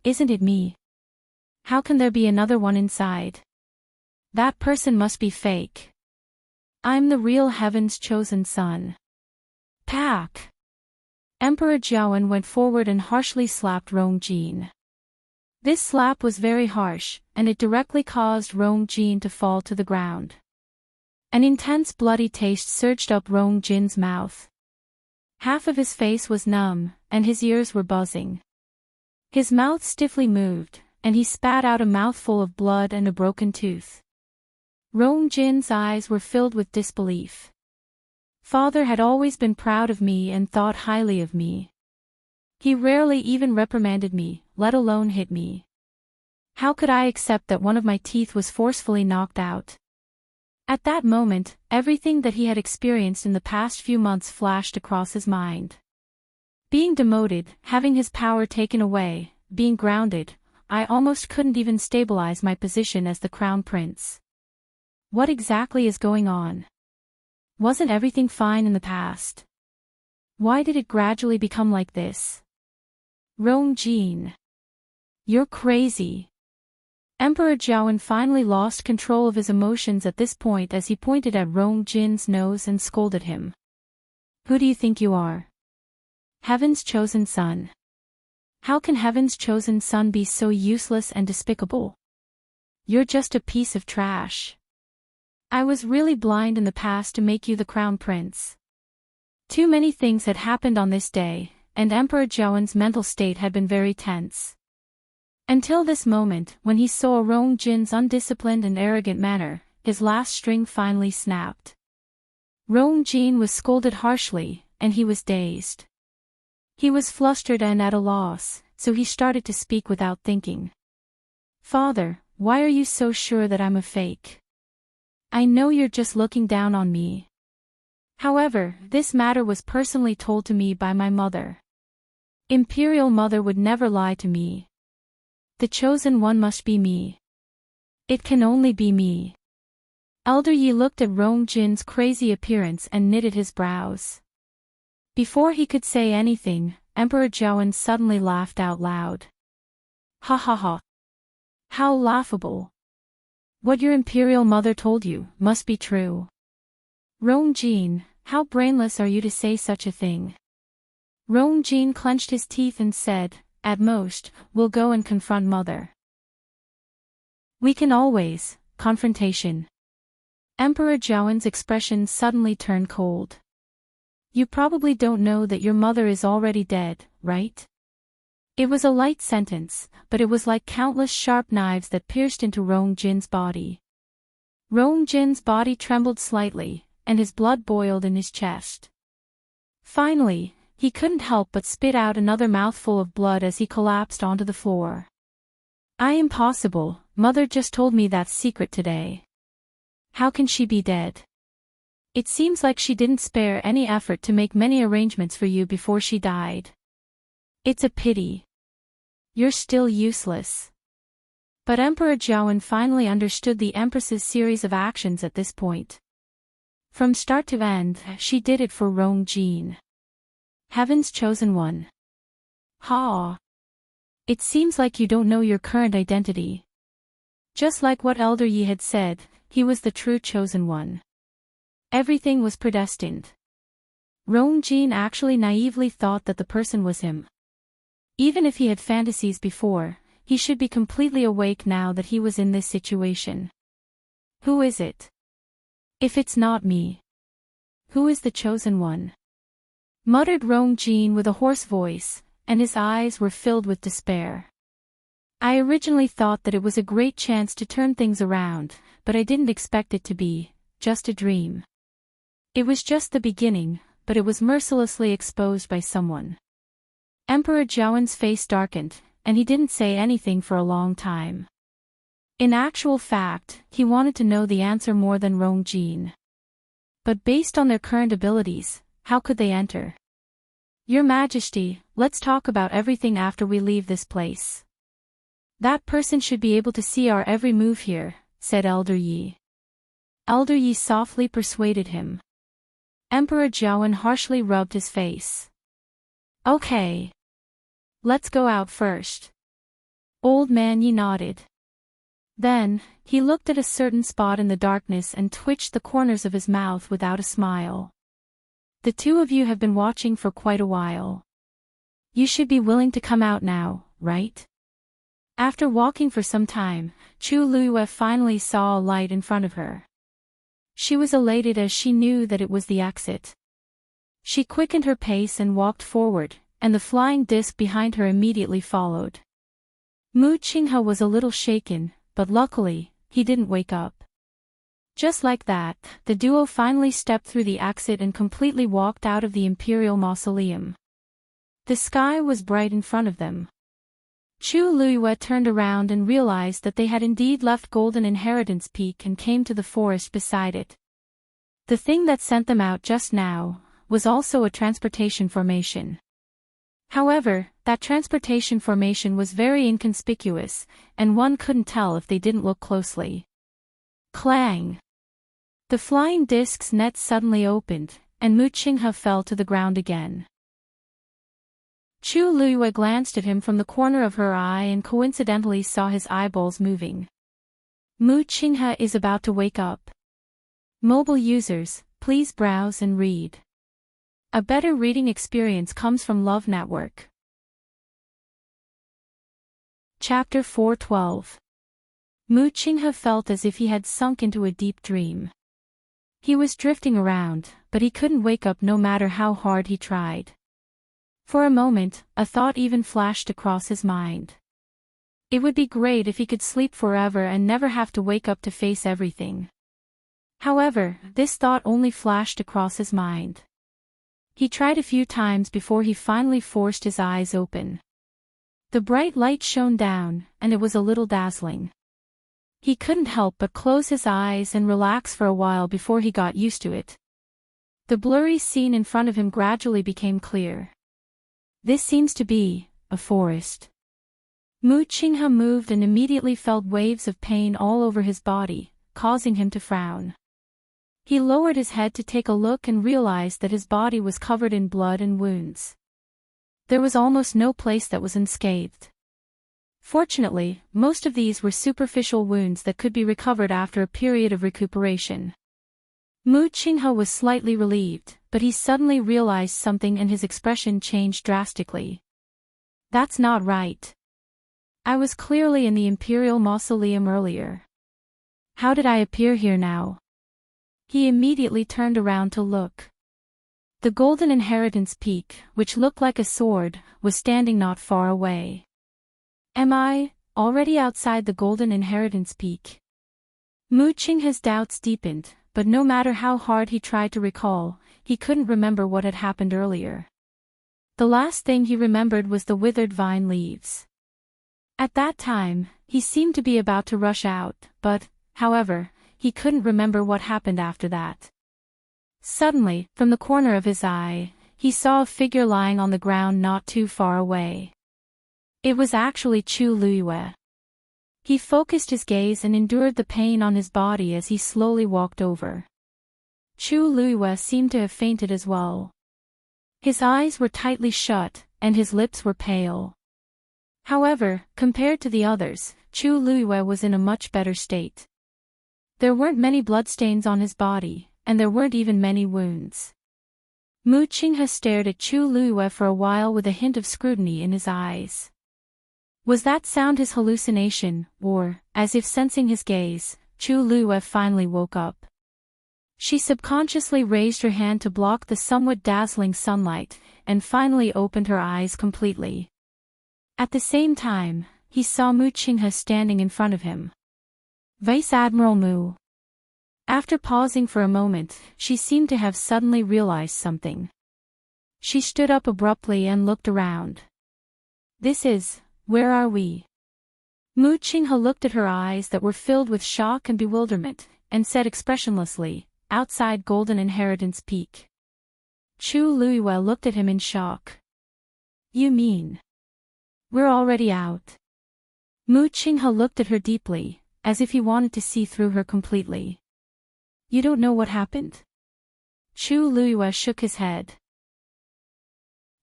Isn't it me? How can there be another one inside? That person must be fake. I'm the real heaven's chosen son." Pack! Emperor Zhaoen went forward and harshly slapped Rong Jin. This slap was very harsh, and it directly caused Rong Jin to fall to the ground. An intense bloody taste surged up Rong Jin's mouth. Half of his face was numb, and his ears were buzzing. His mouth stiffly moved, and he spat out a mouthful of blood and a broken tooth. Rong Jin's eyes were filled with disbelief. Father had always been proud of me and thought highly of me. He rarely even reprimanded me, let alone hit me. How could I accept that one of my teeth was forcefully knocked out? At that moment, everything that he had experienced in the past few months flashed across his mind. Being demoted, having his power taken away, being grounded, I almost couldn't even stabilize my position as the crown prince. What exactly is going on? Wasn't everything fine in the past? Why did it gradually become like this? Rong Jin. You're crazy. Emperor Zhaoen finally lost control of his emotions at this point as he pointed at Rong Jin's nose and scolded him. Who do you think you are? Heaven's chosen son. How can Heaven's chosen son be so useless and despicable? You're just a piece of trash. I was really blind in the past to make you the crown prince. Too many things had happened on this day, and Emperor Zhaoen's mental state had been very tense. Until this moment, when he saw Rong Jin's undisciplined and arrogant manner, his last string finally snapped. Rong Jin was scolded harshly, and he was dazed. He was flustered and at a loss, so he started to speak without thinking. Father, why are you so sure that I'm a fake? I know you're just looking down on me. However, this matter was personally told to me by my mother. Imperial Mother would never lie to me. The chosen one must be me. It can only be me. Elder Yi looked at Rong Jin's crazy appearance and knitted his brows. Before he could say anything, Emperor Zhaoen suddenly laughed out loud. Ha ha ha. How laughable. What your imperial mother told you must be true. Rong Jin, how brainless are you to say such a thing? Rong Jin clenched his teeth and said, at most, we'll go and confront mother. We can always, confrontation. Emperor Zhaoen's expression suddenly turned cold. You probably don't know that your mother is already dead, right? It was a light sentence, but it was like countless sharp knives that pierced into Rong Jin's body. Rong Jin's body trembled slightly, and his blood boiled in his chest. Finally, he couldn't help but spit out another mouthful of blood as he collapsed onto the floor. Impossible, mother just told me that secret today. How can she be dead? It seems like she didn't spare any effort to make many arrangements for you before she died. It's a pity. You're still useless. But Emperor Jiawen finally understood the Empress's series of actions at this point. From start to end, she did it for Rong Jin. Heaven's chosen one. Ha! It seems like you don't know your current identity. Just like what Elder Yi had said, he was the true chosen one. Everything was predestined. Rong Jin actually naively thought that the person was him. Even if he had fantasies before, he should be completely awake now that he was in this situation. Who is it? If it's not me. Who is the chosen one? Muttered Rong Jin with a hoarse voice, and his eyes were filled with despair. I originally thought that it was a great chance to turn things around, but I didn't expect it to be just a dream. It was just the beginning, but it was mercilessly exposed by someone. Emperor Jiawen's face darkened, and he didn't say anything for a long time. In actual fact, he wanted to know the answer more than Rong Jin. But based on their current abilities, how could they enter? Your Majesty, let's talk about everything after we leave this place. That person should be able to see our every move here, said Elder Yi. Elder Yi softly persuaded him. Emperor Jiawen harshly rubbed his face. Okay. Let's go out first. Old man Yi nodded. Then, he looked at a certain spot in the darkness and twitched the corners of his mouth without a smile. The two of you have been watching for quite a while. You should be willing to come out now, right? After walking for some time, Chu Luiyue finally saw a light in front of her. She was elated as she knew that it was the exit. She quickened her pace and walked forward, and the flying disc behind her immediately followed. Mu Qinghe was a little shaken, but luckily, he didn't wake up. Just like that, the duo finally stepped through the exit and completely walked out of the Imperial Mausoleum. The sky was bright in front of them. Chu Luiyue turned around and realized that they had indeed left Golden Inheritance Peak and came to the forest beside it. The thing that sent them out just now was also a transportation formation. However, that transportation formation was very inconspicuous, and one couldn't tell if they didn't look closely. Clang! The flying disc's net suddenly opened, and Mu Qinghe fell to the ground again. Chu Luiyue glanced at him from the corner of her eye and coincidentally saw his eyeballs moving. Mu Qinghe is about to wake up. Mobile users, please browse and read. A better reading experience comes from Love Network. Chapter 412. Mu Qinghe felt as if he had sunk into a deep dream. He was drifting around, but he couldn't wake up no matter how hard he tried. For a moment, a thought even flashed across his mind. It would be great if he could sleep forever and never have to wake up to face everything. However, this thought only flashed across his mind. He tried a few times before he finally forced his eyes open. The bright light shone down, and it was a little dazzling. He couldn't help but close his eyes and relax for a while before he got used to it. The blurry scene in front of him gradually became clear. This seems to be a forest. Mu Qinghe moved and immediately felt waves of pain all over his body, causing him to frown. He lowered his head to take a look and realized that his body was covered in blood and wounds. There was almost no place that was unscathed. Fortunately, most of these were superficial wounds that could be recovered after a period of recuperation. Mu Qinghe was slightly relieved, but he suddenly realized something and his expression changed drastically. That's not right. I was clearly in the Imperial Mausoleum earlier. How did I appear here now? He immediately turned around to look. The Golden Inheritance Peak, which looked like a sword, was standing not far away. Am I already outside the Golden Inheritance Peak? Mu Qinghe's doubts deepened, but no matter how hard he tried to recall, he couldn't remember what had happened earlier. The last thing he remembered was the withered vine leaves. At that time, he seemed to be about to rush out, but, however, he couldn't remember what happened after that. Suddenly, from the corner of his eye, he he saw a figure lying on the ground not too far away. It was actually Chu Luiyue. He focused his gaze and endured the pain on his body as he slowly walked over. Chu Luiyue seemed to have fainted as well. His eyes were tightly shut, and his lips were pale. However, compared to the others, Chu Luiyue was in a much better state. There weren't many bloodstains on his body, and there weren't even many wounds. Mu Qinghe stared at Chu Luiyue for a while with a hint of scrutiny in his eyes. Was that sound his hallucination, or, as if sensing his gaze, Chu Luiyue finally woke up? She subconsciously raised her hand to block the somewhat dazzling sunlight, and finally opened her eyes completely. At the same time, he saw Mu Qinghe standing in front of him. Vice Admiral Mu. After pausing for a moment, she seemed to have suddenly realized something. She stood up abruptly and looked around. Where are we? Mu Qinghe looked at her eyes that were filled with shock and bewilderment, and said expressionlessly, outside Golden Inheritance Peak. Chu Luiyue looked at him in shock. You mean? We're already out. Mu Qinghe looked at her deeply, as if he wanted to see through her completely. You don't know what happened? Chu Luiyue shook his head.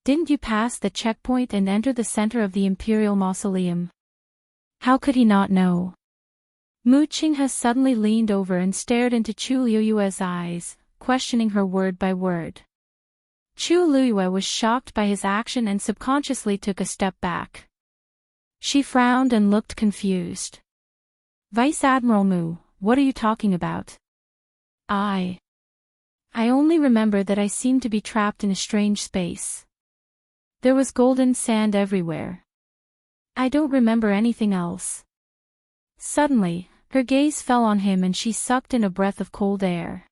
Didn't you pass the checkpoint and enter the center of the Imperial Mausoleum? How could he not know? Mu Qinghe suddenly leaned over and stared into Chu Luiyue's eyes, questioning her word by word. Chu Luiyue was shocked by his action and subconsciously took a step back. She frowned and looked confused. Vice Admiral Mu, what are you talking about? I only remember that I seemed to be trapped in a strange space. There was golden sand everywhere. I don't remember anything else. Suddenly, her gaze fell on him and she sucked in a breath of cold air.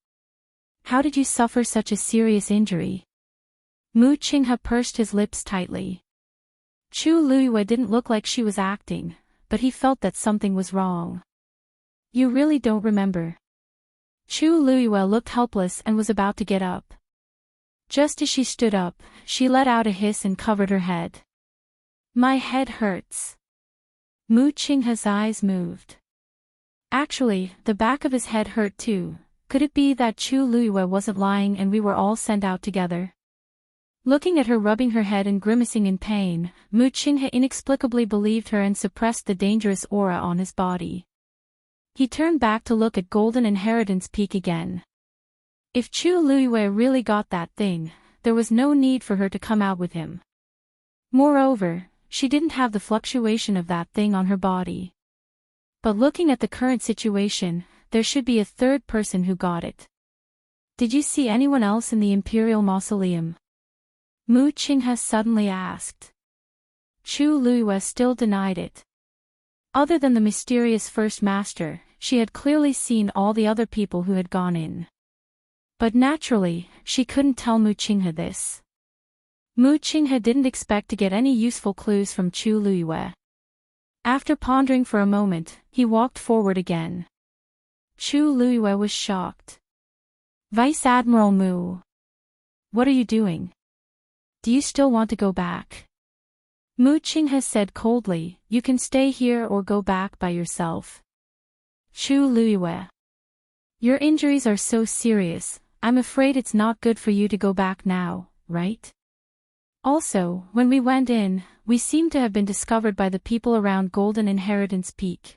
How did you suffer such a serious injury? Mu Qinghe pursed his lips tightly. Chu Luiyue didn't look like she was acting, but he felt that something was wrong. You really don't remember? Chu Luiyue looked helpless and was about to get up. Just as she stood up, she let out a hiss and covered her head. My head hurts. Mu Qinghe's eyes moved. Actually, the back of his head hurt too. Could it be that Chu Luiyue wasn't lying and we were all sent out together? Looking at her rubbing her head and grimacing in pain, Mu Qinghe inexplicably believed her and suppressed the dangerous aura on his body. He turned back to look at Golden Inheritance Peak again. If Chu Luiyue really got that thing, there was no need for her to come out with him. Moreover, she didn't have the fluctuation of that thing on her body. But looking at the current situation, there should be a third person who got it. Did you see anyone else in the Imperial Mausoleum? Mu Qinghe suddenly asked. Chu Luiyue still denied it. Other than the mysterious First Master, she had clearly seen all the other people who had gone in. But naturally, she couldn't tell Mu Qinghe this. Mu Qinghe didn't expect to get any useful clues from Chu Luiyue. After pondering for a moment, he walked forward again. Chu Luiyue was shocked. Vice Admiral Mu. What are you doing? Do you still want to go back? Mu Qinghe said coldly, you can stay here or go back by yourself. Chu Luiyue. Your injuries are so serious, I'm afraid it's not good for you to go back now, right? Also, when we went in, we seem to have been discovered by the people around Golden Inheritance Peak.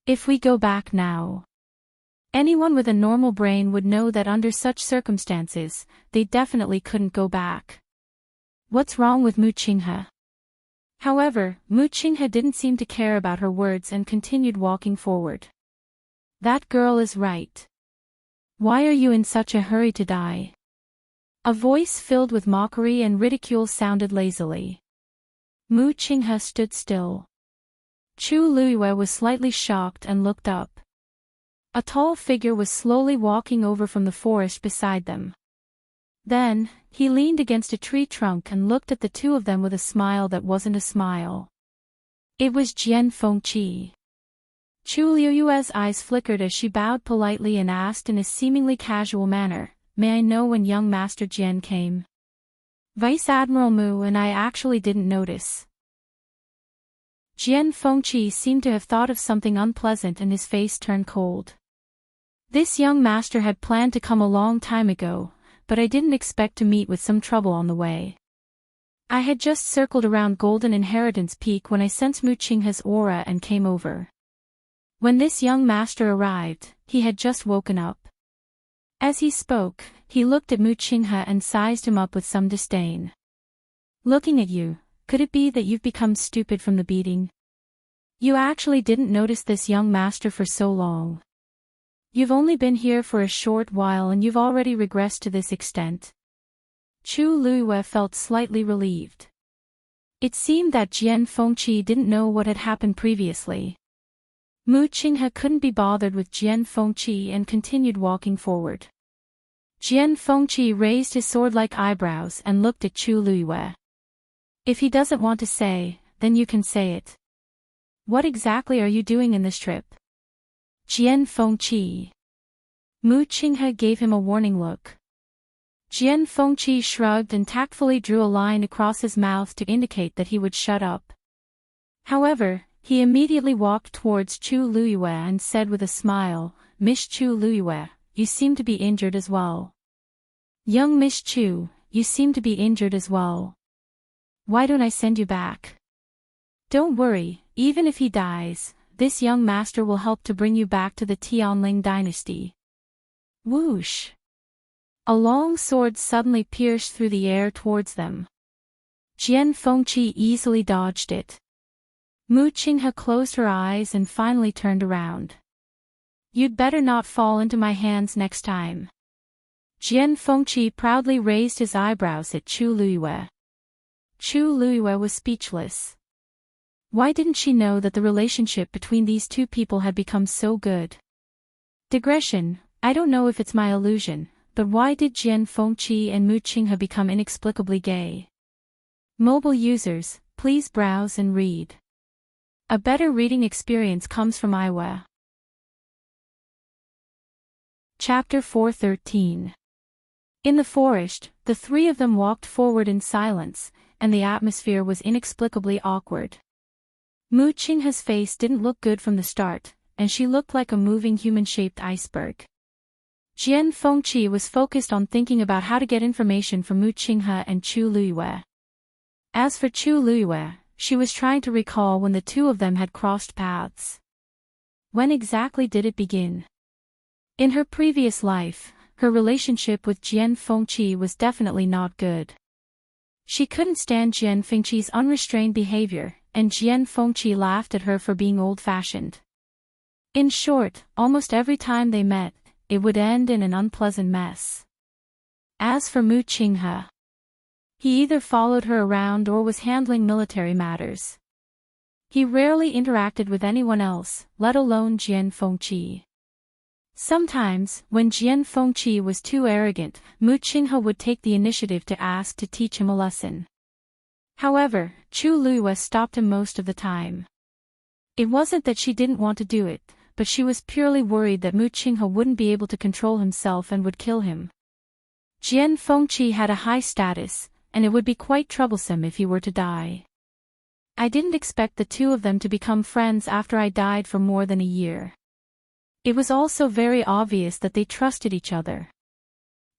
If we go back now, anyone with a normal brain would know that under such circumstances, they definitely couldn't go back. What's wrong with Mu Qinghe? However, Mu Qinghe didn't seem to care about her words and continued walking forward. That girl is right. Why are you in such a hurry to die? A voice filled with mockery and ridicule sounded lazily. Mu Qinghe stood still. Chu Luiyue was slightly shocked and looked up. A tall figure was slowly walking over from the forest beside them. Then, he leaned against a tree trunk and looked at the two of them with a smile that wasn't a smile. It was Jian Fengqi. Chu Luiyue's eyes flickered as she bowed politely and asked in a seemingly casual manner, may I know when young Master Jian came? Vice Admiral Mu and I actually didn't notice. Jian Fengqi seemed to have thought of something unpleasant and his face turned cold. This young master had planned to come a long time ago, but I didn't expect to meet with some trouble on the way. I had just circled around Golden Inheritance Peak when I sensed Mu Qinghe's aura and came over. When this young master arrived, he had just woken up. As he spoke, he looked at Mu Qinghe and sized him up with some disdain. Looking at you, could it be that you've become stupid from the beating? You actually didn't notice this young master for so long. You've only been here for a short while and you've already regressed to this extent. Chu Luiyue felt slightly relieved. It seemed that Jian Fengqi didn't know what had happened previously. Mu Qinghe couldn't be bothered with Jian Fengqi and continued walking forward. Jian Fengqi raised his sword-like eyebrows and looked at Chu Luiyue. If he doesn't want to say, then you can say it. What exactly are you doing in this trip? Jian Fengqi. Mu Qinghe gave him a warning look. Jian Fengqi shrugged and tactfully drew a line across his mouth to indicate that he would shut up. However, he immediately walked towards Chu Luiyue and said with a smile, "Miss Chu Luiyue, you seem to be injured as well. Young Miss Chu, you seem to be injured as well. Why don't I send you back? Don't worry, even if he dies, this young master will help to bring you back to the Tianling dynasty." Whoosh! A long sword suddenly pierced through the air towards them. Jian Fengqi easily dodged it. Mu Qinghe closed her eyes and finally turned around. "You'd better not fall into my hands next time." Jian Fengqi proudly raised his eyebrows at Chu Luiyue. Chu Luiyue was speechless. Why didn't she know that the relationship between these two people had become so good? Digression, I don't know if it's my illusion, but why did Jian Fengqi and Mu Qinghe become inexplicably gay? Mobile users, please browse and read. A better reading experience comes from iWa. Chapter 413. In the forest, the three of them walked forward in silence, and the atmosphere was inexplicably awkward. Mu Qinghe's face didn't look good from the start, and she looked like a moving human-shaped iceberg. Jian Fengqi was focused on thinking about how to get information from Mu Qinghe and Chu Luiyue. As for Chu Luiyue, she was trying to recall when the two of them had crossed paths. When exactly did it begin? In her previous life, her relationship with Jian Fengqi was definitely not good. She couldn't stand Jian Fengqi's unrestrained behavior, and Jian Fengqi laughed at her for being old-fashioned. In short, almost every time they met, it would end in an unpleasant mess. As for Mu Qinghe, he either followed her around or was handling military matters. He rarely interacted with anyone else, let alone Jian Fengqi. Sometimes, when Jian Fengqi was too arrogant, Mu Qinghe would take the initiative to ask to teach him a lesson. However, Chu Luiyue stopped him most of the time. It wasn't that she didn't want to do it, but she was purely worried that Mu Qinghe wouldn't be able to control himself and would kill him. Jian Fengqi had a high status, and it would be quite troublesome if he were to die. I didn't expect the two of them to become friends after I died for more than a year. It was also very obvious that they trusted each other.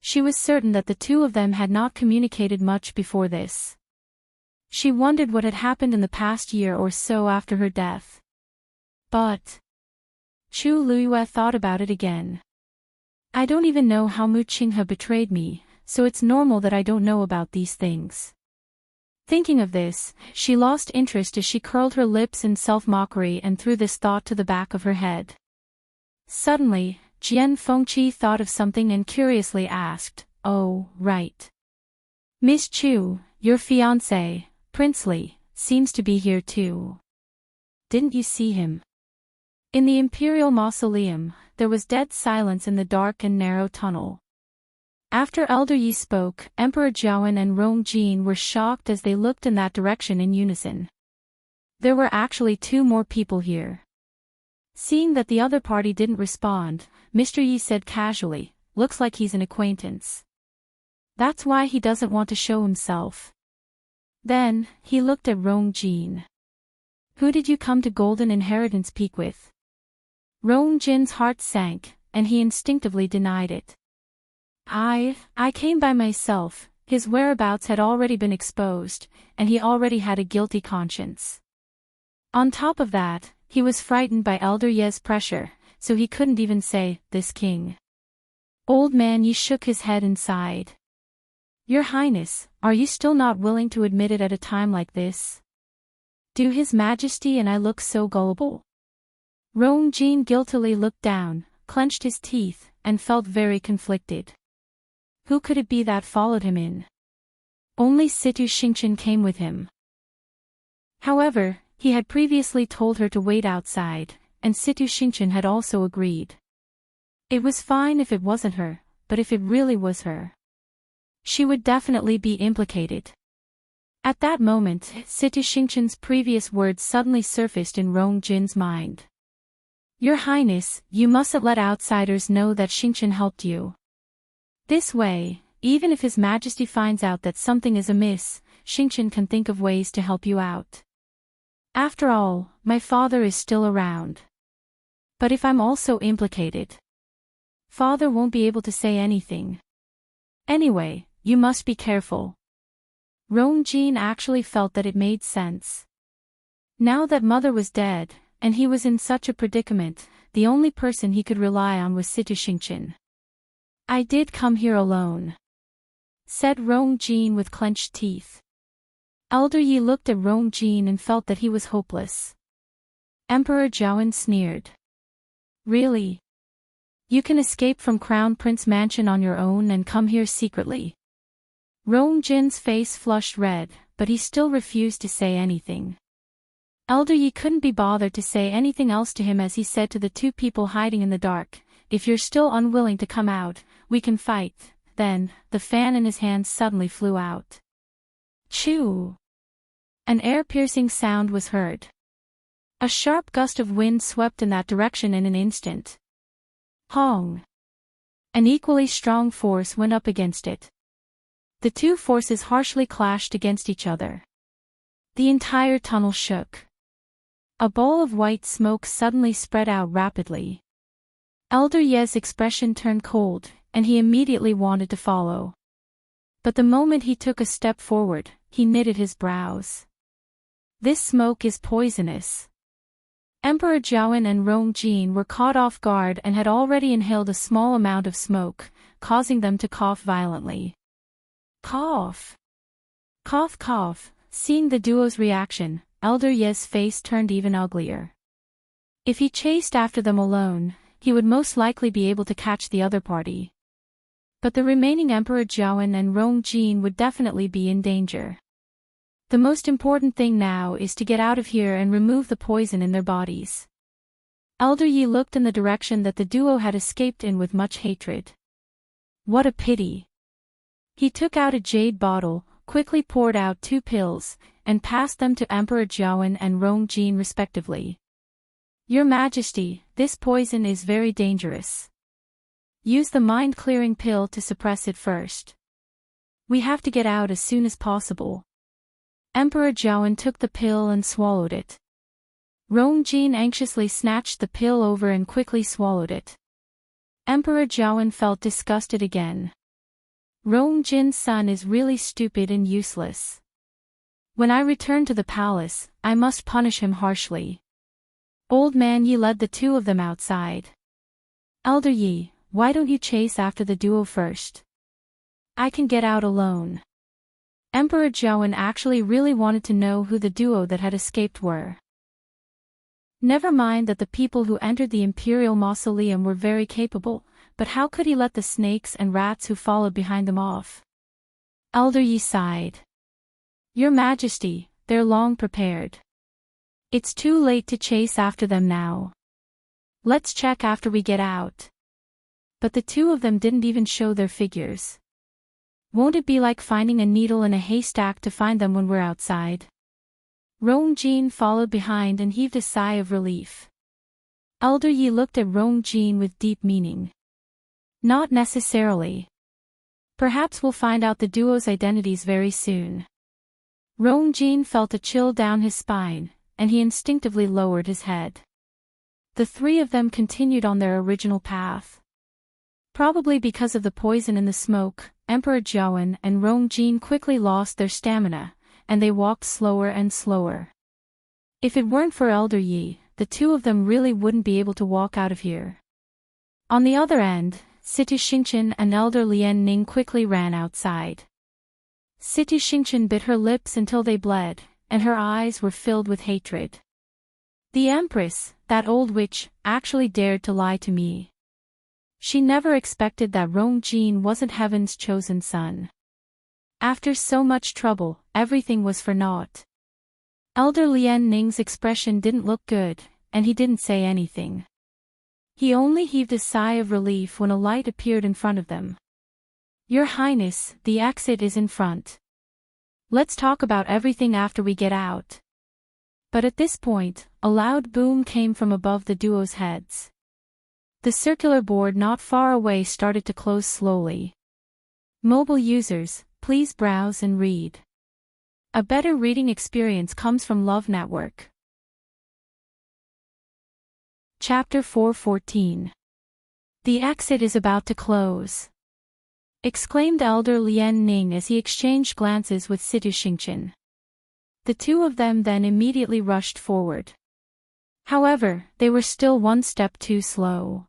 She was certain that the two of them had not communicated much before this. She wondered what had happened in the past year or so after her death. But Chu Luiyue thought about it again. I don't even know how Mu Qinghe betrayed me, so it's normal that I don't know about these things. Thinking of this, she lost interest as she curled her lips in self-mockery and threw this thought to the back of her head. Suddenly, Jian Fengqi thought of something and curiously asked, "Oh, right. Miss Chu, your fiancé, Prince Li, seems to be here too. Didn't you see him?" In the Imperial Mausoleum, there was dead silence in the dark and narrow tunnel. After Elder Yi spoke, Emperor Jiawen and Rong Jin were shocked as they looked in that direction in unison. There were actually two more people here. Seeing that the other party didn't respond, Mr. Yi said casually, "Looks like he's an acquaintance." That's why he doesn't want to show himself. Then, he looked at Rong Jin. Who did you come to Golden Inheritance Peak with? Rong Jin's heart sank, and he instinctively denied it. I came by myself. His whereabouts had already been exposed, and he already had a guilty conscience. On top of that, he was frightened by Elder Ye's pressure, so he couldn't even say, "This king." Old Man Yi shook his head and sighed. Your Highness, are you still not willing to admit it at a time like this? Do His Majesty and I look so gullible? Rong Jin guiltily looked down, clenched his teeth, and felt very conflicted. Who could it be that followed him in? Only Situ Xingchen came with him. However, he had previously told her to wait outside, and Situ Xingchen had also agreed. It was fine if it wasn't her, but if it really was her, she would definitely be implicated. At that moment, Situ Xingchen's previous words suddenly surfaced in Rong Jin's mind. Your Highness, you mustn't let outsiders know that Xingchen helped you. This way, even if His Majesty finds out that something is amiss, Xingchen can think of ways to help you out. After all, my father is still around. But if I'm also implicated, father won't be able to say anything. Anyway, you must be careful. Rong Jin actually felt that it made sense. Now that mother was dead, and he was in such a predicament, the only person he could rely on was Situ Xingchen. I did come here alone, said Rong Jin with clenched teeth. Elder Yi looked at Rong Jin and felt that he was hopeless. Emperor Zhaoan sneered. Really? You can escape from Crown Prince Mansion on your own and come here secretly? Rong Jin's face flushed red, but he still refused to say anything. Elder Yi couldn't be bothered to say anything else to him as he said to the two people hiding in the dark, if you're still unwilling to come out, we can fight. Then, the fan in his hand suddenly flew out. Chew! An air-piercing sound was heard. A sharp gust of wind swept in that direction in an instant. Hong! An equally strong force went up against it. The two forces harshly clashed against each other. The entire tunnel shook. A ball of white smoke suddenly spread out rapidly. Elder Ye's expression turned cold, and he immediately wanted to follow. But the moment he took a step forward, he knitted his brows. This smoke is poisonous. Emperor Zhaoan and Rong Jin were caught off guard and had already inhaled a small amount of smoke, causing them to cough violently. Cough! Cough cough. Seeing the duo's reaction, Elder Ye's face turned even uglier. If he chased after them alone, he would most likely be able to catch the other party. But the remaining Emperor Zhaoan and Rong Jin would definitely be in danger. The most important thing now is to get out of here and remove the poison in their bodies. Elder Yi looked in the direction that the duo had escaped in with much hatred. What a pity. He took out a jade bottle, quickly poured out 2 pills, and passed them to Emperor Zhaoan and Rong Jin respectively. Your Majesty, this poison is very dangerous. Use the mind-clearing pill to suppress it first. We have to get out as soon as possible. Emperor Zhaoan took the pill and swallowed it. Rong Jin anxiously snatched the pill over and quickly swallowed it. Emperor Zhaoan felt disgusted again. Rong Jin's son is really stupid and useless. When I return to the palace, I must punish him harshly. Old Man Yi led the two of them outside. Elder Yi, why don't you chase after the duo first? I can get out alone. Emperor Zhaoan actually really wanted to know who the duo that had escaped were. Never mind that the people who entered the Imperial Mausoleum were very capable, but how could he let the snakes and rats who followed behind them off? Elder Yi sighed. Your Majesty, they're long prepared. It's too late to chase after them now. Let's check after we get out. But the two of them didn't even show their figures. Won't it be like finding a needle in a haystack to find them when we're outside? Rong Jin followed behind and heaved a sigh of relief. Elder Yi looked at Rong Jin with deep meaning. Not necessarily. Perhaps we'll find out the duo's identities very soon. Rongjin felt a chill down his spine, and he instinctively lowered his head. The three of them continued on their original path. Probably because of the poison in the smoke, Emperor Jiawen and Rongjin quickly lost their stamina, and they walked slower and slower. If it weren't for Elder Yi, the two of them really wouldn't be able to walk out of here. On the other end, Situ Xingqian and Elder Lian Ning quickly ran outside. Situ Xingqian bit her lips until they bled, and her eyes were filled with hatred. The Empress, that old witch, actually dared to lie to me. She never expected that Rongjin wasn't heaven's chosen son. After so much trouble, everything was for naught. Elder Lian Ning's expression didn't look good, and he didn't say anything. He only heaved a sigh of relief when a light appeared in front of them. Your Highness, the exit is in front. Let's talk about everything after we get out. But at this point, a loud boom came from above the duo's heads. The circular board not far away started to close slowly. Mobile users, please browse and read. A better reading experience comes from Love Network. Chapter 4:14. The exit is about to close, exclaimed Elder Lian Ning as he exchanged glances with Situ Xingqian. The two of them then immediately rushed forward. However, they were still one step too slow.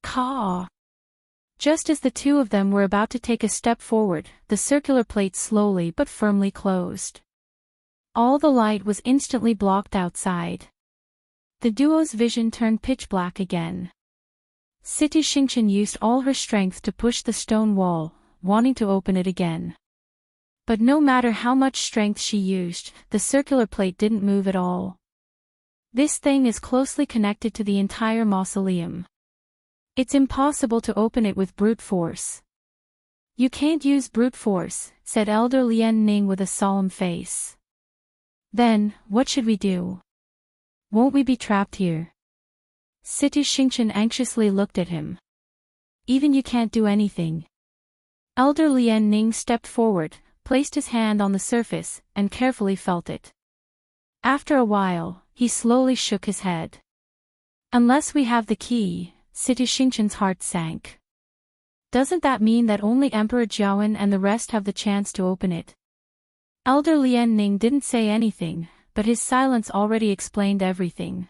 Caw! Just as the two of them were about to take a step forward, the circular plate slowly but firmly closed. All the light was instantly blocked outside. The duo's vision turned pitch black again. Situ Xingqian used all her strength to push the stone wall, wanting to open it again. But no matter how much strength she used, the circular plate didn't move at all. This thing is closely connected to the entire mausoleum. It's impossible to open it with brute force. You can't use brute force, said Elder Lian Ning with a solemn face. Then, what should we do? Won't we be trapped here? Situ Xingqian anxiously looked at him. Even you can't do anything. Elder Lian Ning stepped forward, placed his hand on the surface, and carefully felt it. After a while, he slowly shook his head. Unless we have the key, Situ Xingqian's heart sank. Doesn't that mean that only Emperor Jiawen and the rest have the chance to open it? Elder Lian Ning didn't say anything, but his silence already explained everything.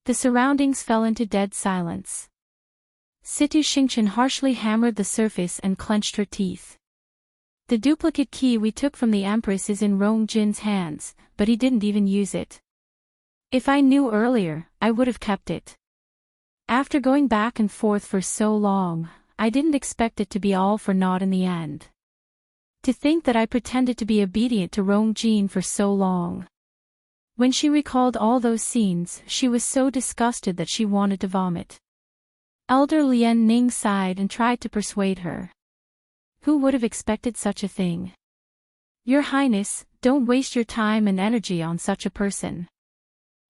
The surroundings fell into dead silence. Situ Xingqian harshly hammered the surface and clenched her teeth. The duplicate key we took from the Empress is in Rongjin's hands, but he didn't even use it. If I knew earlier, I would have kept it. After going back and forth for so long, I didn't expect it to be all for naught in the end. To think that I pretended to be obedient to Rongjin for so long. When she recalled all those scenes, she was so disgusted that she wanted to vomit. Elder Lian Ning sighed and tried to persuade her. Who would have expected such a thing? Your Highness, don't waste your time and energy on such a person.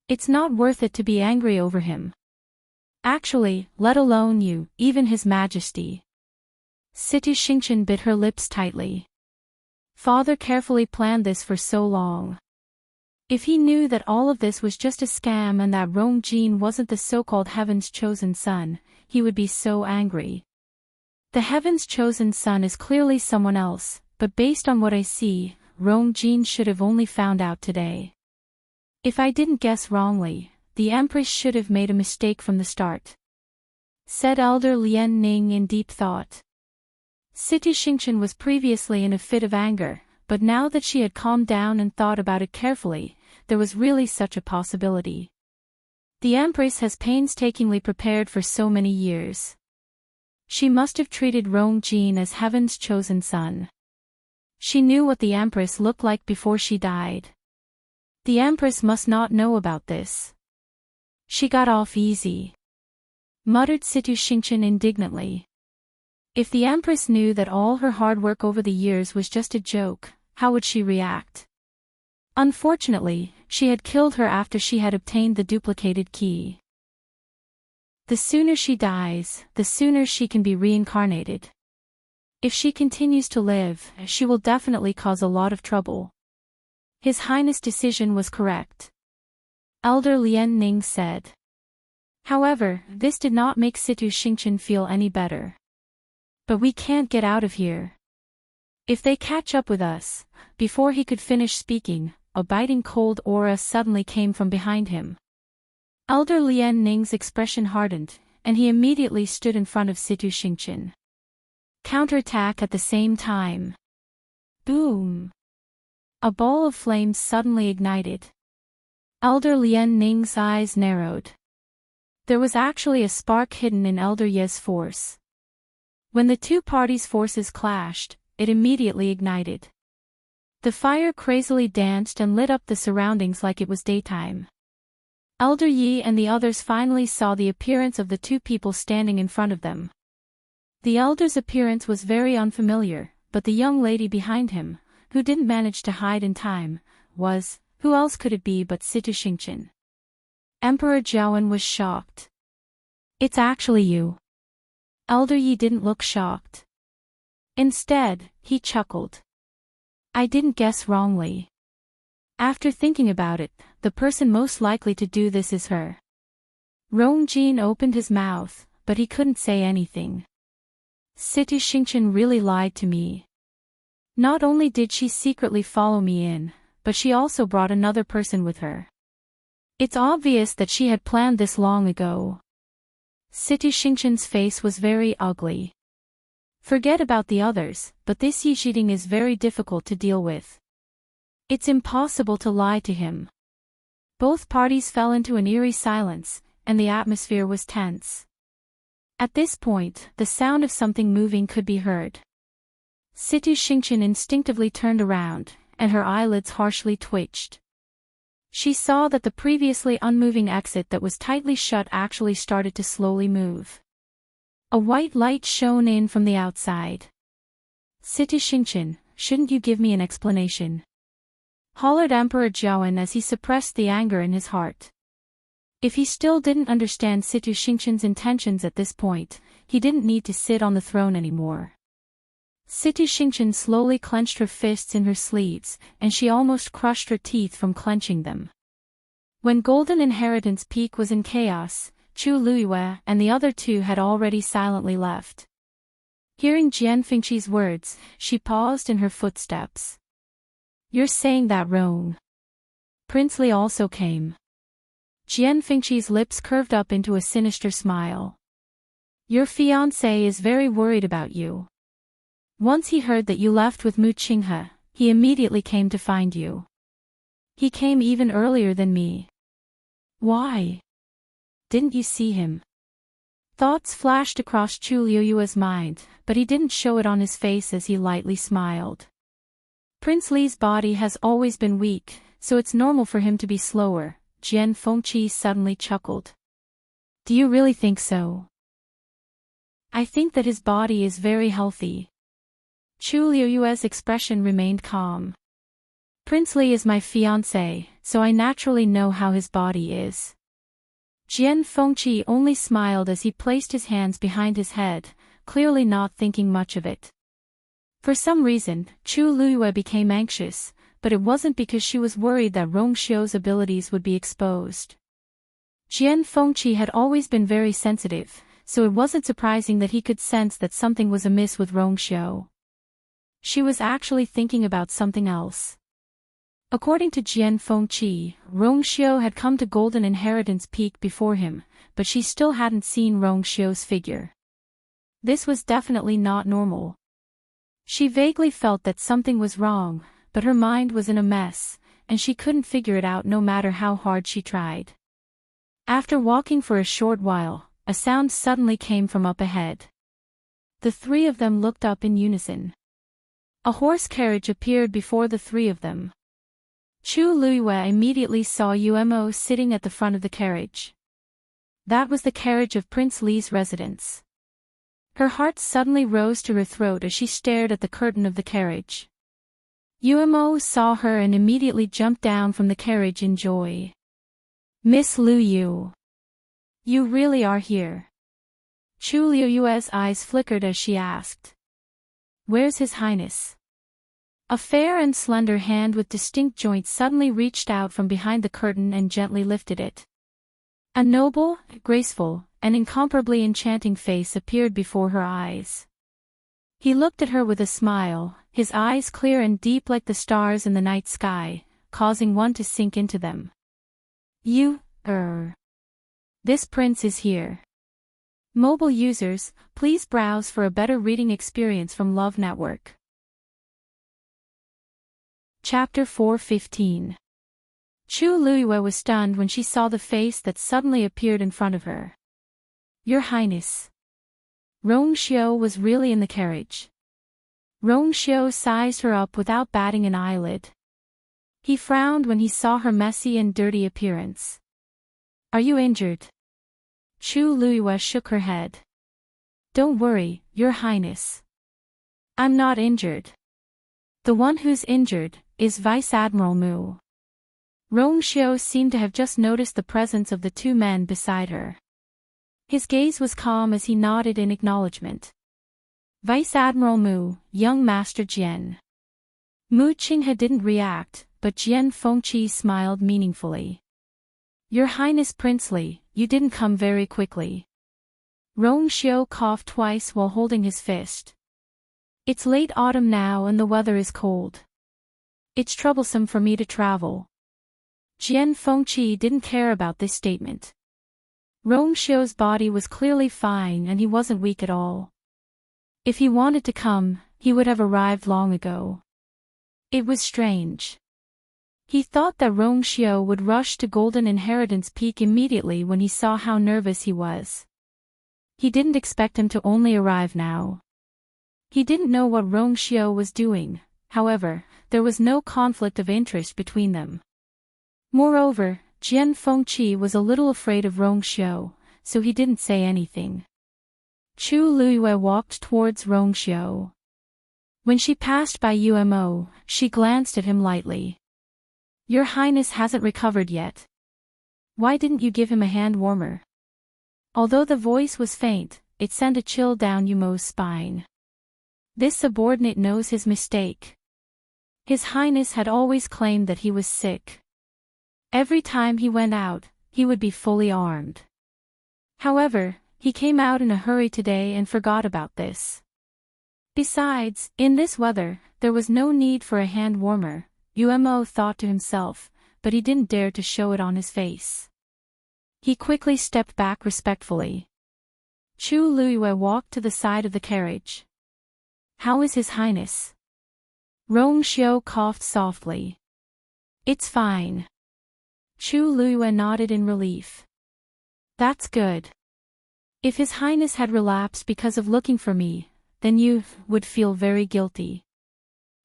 It's not worth it to be angry over him. Actually, let alone you, even His Majesty. Situ Xingqian bit her lips tightly. Father carefully planned this for so long. If he knew that all of this was just a scam and that Rongjin wasn't the so-called heaven's chosen son, he would be so angry. The heaven's chosen son is clearly someone else, but based on what I see, Rongjin should have only found out today. If I didn't guess wrongly, the Empress should have made a mistake from the start, said Elder Lian Ning in deep thought. Situ Xingqian was previously in a fit of anger, but now that she had calmed down and thought about it carefully, there was really such a possibility. The Empress has painstakingly prepared for so many years. She must have treated Rongjin as heaven's chosen son. She knew what the Empress looked like before she died. The Empress must not know about this. She got off easy, muttered Situ Xingqian indignantly. If the Empress knew that all her hard work over the years was just a joke, how would she react? Unfortunately, she had killed her after she had obtained the duplicated key. The sooner she dies, the sooner she can be reincarnated. If she continues to live, she will definitely cause a lot of trouble. His Highness' decision was correct, Elder Lian Ning said. However, this did not make Situ Xingchen feel any better. But we can't get out of here. If they catch up with us. Before he could finish speaking, a biting cold aura suddenly came from behind him. Elder Lian Ning's expression hardened, and he immediately stood in front of Situ Xingchen. Counterattack at the same time. Boom! A ball of flames suddenly ignited. Elder Lian Ning's eyes narrowed. There was actually a spark hidden in Elder Ye's force. When the two parties' forces clashed, it immediately ignited. The fire crazily danced and lit up the surroundings like it was daytime. Elder Yi and the others finally saw the appearance of the two people standing in front of them. The elder's appearance was very unfamiliar, but the young lady behind him, who didn't manage to hide in time, who else could it be but Situ Xingchen? Emperor Zhaoan was shocked. It's actually you. Elder Yi didn't look shocked. Instead, he chuckled. I didn't guess wrongly. After thinking about it, the person most likely to do this is her. Rong Jin opened his mouth, but he couldn't say anything. Situ Xingchen really lied to me. Not only did she secretly follow me in, but she also brought another person with her. It's obvious that she had planned this long ago. Situ Xingchen's face was very ugly. Forget about the others, but this Yi Shiding is very difficult to deal with. It's impossible to lie to him. Both parties fell into an eerie silence, and the atmosphere was tense. At this point, the sound of something moving could be heard. Situ Xingchen instinctively turned around, and her eyelids harshly twitched. She saw that the previously unmoving exit that was tightly shut actually started to slowly move. A white light shone in from the outside. Situ Xingchen, shouldn't you give me an explanation? Hollered Emperor Zhaoan as he suppressed the anger in his heart. If he still didn't understand Situ Xingchen's intentions at this point, he didn't need to sit on the throne anymore. Situ Xingchen slowly clenched her fists in her sleeves, and she almost crushed her teeth from clenching them. When Golden Inheritance Peak was in chaos, Chu Luiyue and the other two had already silently left. Hearing Jian Fengqi's words, she paused in her footsteps. You're saying that wrong. Prince Li also came. Jian Fengqi's lips curved up into a sinister smile. Your fiancé is very worried about you. Once he heard that you left with Mu Qinghe, he immediately came to find you. He came even earlier than me. Why? Didn't you see him? Thoughts flashed across Chu Liuyue's mind, but he didn't show it on his face as he lightly smiled. Prince Li's body has always been weak, so it's normal for him to be slower, Jian Fengqi suddenly chuckled. Do you really think so? I think that his body is very healthy. Chu Liuyue's expression remained calm. Prince Li is my fiancé, so I naturally know how his body is. Jian Fengqi only smiled as he placed his hands behind his head, clearly not thinking much of it. For some reason, Chu Luiyue became anxious, but it wasn't because she was worried that Rong Xiu's abilities would be exposed. Jian Fengqi had always been very sensitive, so it wasn't surprising that he could sense that something was amiss with Rong Xiu. She was actually thinking about something else. According to Jian Fengqi, Rong Xiu had come to Golden Inheritance Peak before him, but she still hadn't seen Rong Xiu's figure. This was definitely not normal. She vaguely felt that something was wrong, but her mind was in a mess, and she couldn't figure it out no matter how hard she tried. After walking for a short while, a sound suddenly came from up ahead. The three of them looked up in unison. A horse carriage appeared before the three of them. Chu Luiyue immediately saw Umo sitting at the front of the carriage. That was the carriage of Prince Li's residence. Her heart suddenly rose to her throat as she stared at the curtain of the carriage. Umo saw her and immediately jumped down from the carriage in joy. Miss Lu Yu. You really are here. Chu Liuyue's eyes flickered as she asked. Where's His Highness? A fair and slender hand with distinct joints suddenly reached out from behind the curtain and gently lifted it. A noble, graceful, and incomparably enchanting face appeared before her eyes. He looked at her with a smile, his eyes clear and deep like the stars in the night sky, causing one to sink into them. This prince is here. Mobile users, please browse for a better reading experience from Love Network. Chapter 4:15. Chu Luiyue was stunned when she saw the face that suddenly appeared in front of her. Your Highness. Rong Xiu was really in the carriage. Rong Xiu sized her up without batting an eyelid. He frowned when he saw her messy and dirty appearance. Are you injured? Chu Luiyue shook her head. Don't worry, Your Highness. I'm not injured. The one who's injured is Vice Admiral Mu. Rong Xiu seemed to have just noticed the presence of the two men beside her. His gaze was calm as he nodded in acknowledgement. Vice Admiral Mu, young Master Jian. Mu Qinghe didn't react, but Jian Fengqi smiled meaningfully. Your Highness Princely, you didn't come very quickly. Rong Xiu coughed twice while holding his fist. It's late autumn now and the weather is cold. It's troublesome for me to travel. Jian Fengqi didn't care about this statement. Rong Xiu's body was clearly fine and he wasn't weak at all. If he wanted to come, he would have arrived long ago. It was strange. He thought that Rong Xiu would rush to Golden Inheritance Peak immediately when he saw how nervous he was. He didn't expect him to only arrive now. He didn't know what Rong Xiu was doing, however, there was no conflict of interest between them. Moreover, Jian Fengqi was a little afraid of Rong Xiu, so he didn't say anything. Chu Luiyue walked towards Rong Xiu. When she passed by Umo, she glanced at him lightly. Your Highness hasn't recovered yet. Why didn't you give him a hand warmer? Although the voice was faint, it sent a chill down Umo's spine. This subordinate knows his mistake. His Highness had always claimed that he was sick. Every time he went out, he would be fully armed. However, he came out in a hurry today and forgot about this. Besides, in this weather, there was no need for a hand warmer, Umo thought to himself, but he didn't dare to show it on his face. He quickly stepped back respectfully. Chu Luiyue walked to the side of the carriage. How is His Highness? Rong Xiu coughed softly. It's fine. Chu Luiyue nodded in relief. That's good. If His Highness had relapsed because of looking for me, then you would feel very guilty.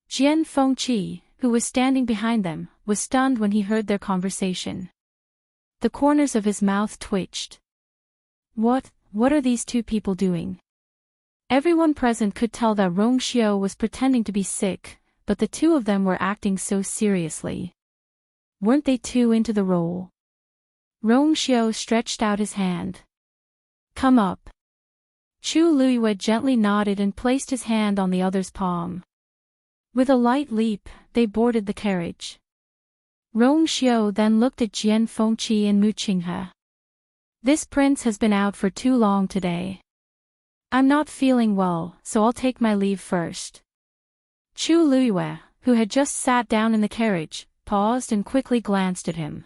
Jian Fengqi, who was standing behind them, was stunned when he heard their conversation. The corners of his mouth twitched. What are these two people doing? Everyone present could tell that Rong Xiu was pretending to be sick, but the two of them were acting so seriously. Weren't they too into the role? Rong Xiu stretched out his hand. Come up. Chu Luiyue gently nodded and placed his hand on the other's palm. With a light leap, they boarded the carriage. Rong Xiu then looked at Jian Fengqi and Mu Qinghe. This prince has been out for too long today. I'm not feeling well, so I'll take my leave first. Chu Luiyue, who had just sat down in the carriage, paused and quickly glanced at him.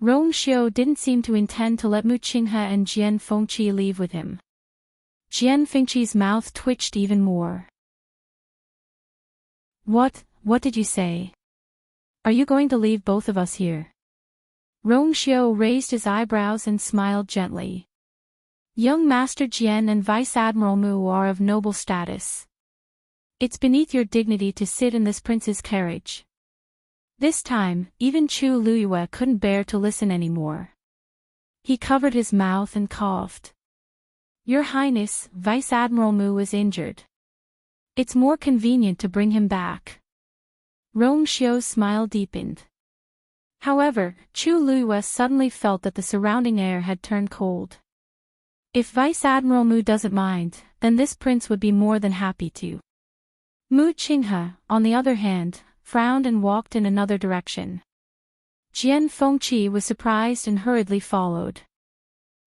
Rong Xiu didn't seem to intend to let Mu Qinghe and Jian Fengqi leave with him. Jian Fengqi's mouth twitched even more. What did you say? Are you going to leave both of us here? Rong Xiu raised his eyebrows and smiled gently. Young Master Jian and Vice Admiral Mu are of noble status. It's beneath your dignity to sit in this prince's carriage. This time, even Chu Luiyue couldn't bear to listen anymore. He covered his mouth and coughed. Your Highness, Vice Admiral Mu is injured. It's more convenient to bring him back. Rong Xiu's smile deepened. However, Chu Luiyue suddenly felt that the surrounding air had turned cold. If Vice Admiral Mu doesn't mind, then this prince would be more than happy to. Mu Qinghe, on the other hand, frowned and walked in another direction. Jian Fengqi was surprised and hurriedly followed.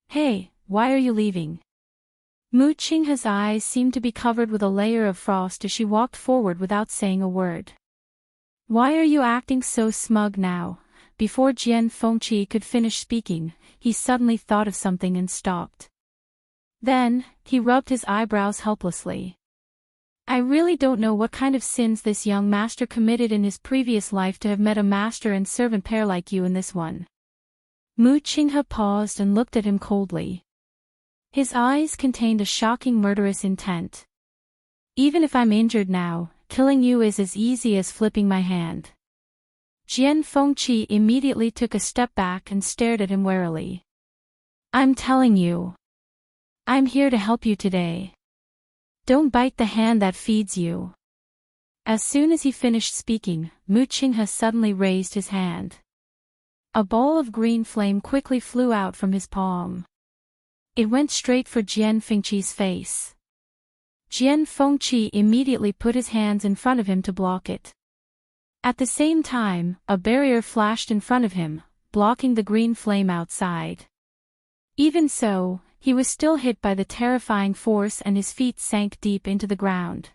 Hey, why are you leaving? Mu Qinghe's eyes seemed to be covered with a layer of frost as she walked forward without saying a word. Why are you acting so smug now? Before Jian Fengqi could finish speaking, he suddenly thought of something and stopped. Then, he rubbed his eyebrows helplessly. I really don't know what kind of sins this young master committed in his previous life to have met a master and servant pair like you in this one. Mu Qinghe paused and looked at him coldly. His eyes contained a shocking murderous intent. Even if I'm injured now, killing you is as easy as flipping my hand. Jian Fengqi immediately took a step back and stared at him warily. I'm telling you. I'm here to help you today. Don't bite the hand that feeds you. As soon as he finished speaking, Mu Qinghe suddenly raised his hand. A ball of green flame quickly flew out from his palm. It went straight for Jian Fengqi's face. Jian Fengqi immediately put his hands in front of him to block it. At the same time, a barrier flashed in front of him, blocking the green flame outside. Even so, he was still hit by the terrifying force and his feet sank deep into the ground.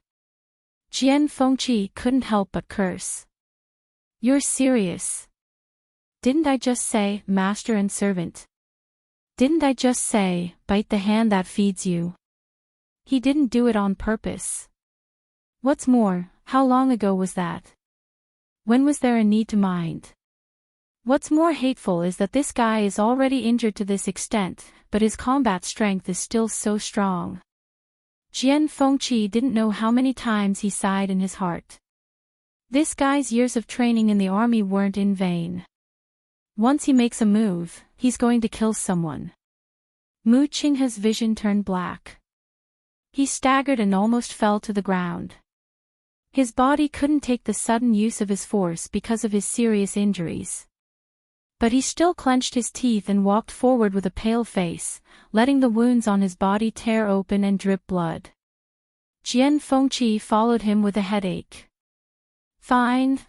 Jian Fengqi couldn't help but curse. You're serious? Didn't I just say, master and servant? Didn't I just say, bite the hand that feeds you? He didn't do it on purpose. What's more, how long ago was that? When was there a need to mind? What's more hateful is that this guy is already injured to this extent, but his combat strength is still so strong. Jian Fengqi didn't know how many times he sighed in his heart. This guy's years of training in the army weren't in vain. Once he makes a move, he's going to kill someone. Mu Qinghe's vision turned black. He staggered and almost fell to the ground. His body couldn't take the sudden use of his force because of his serious injuries. But he still clenched his teeth and walked forward with a pale face, letting the wounds on his body tear open and drip blood. Jian Fengqi followed him with a headache. Fine.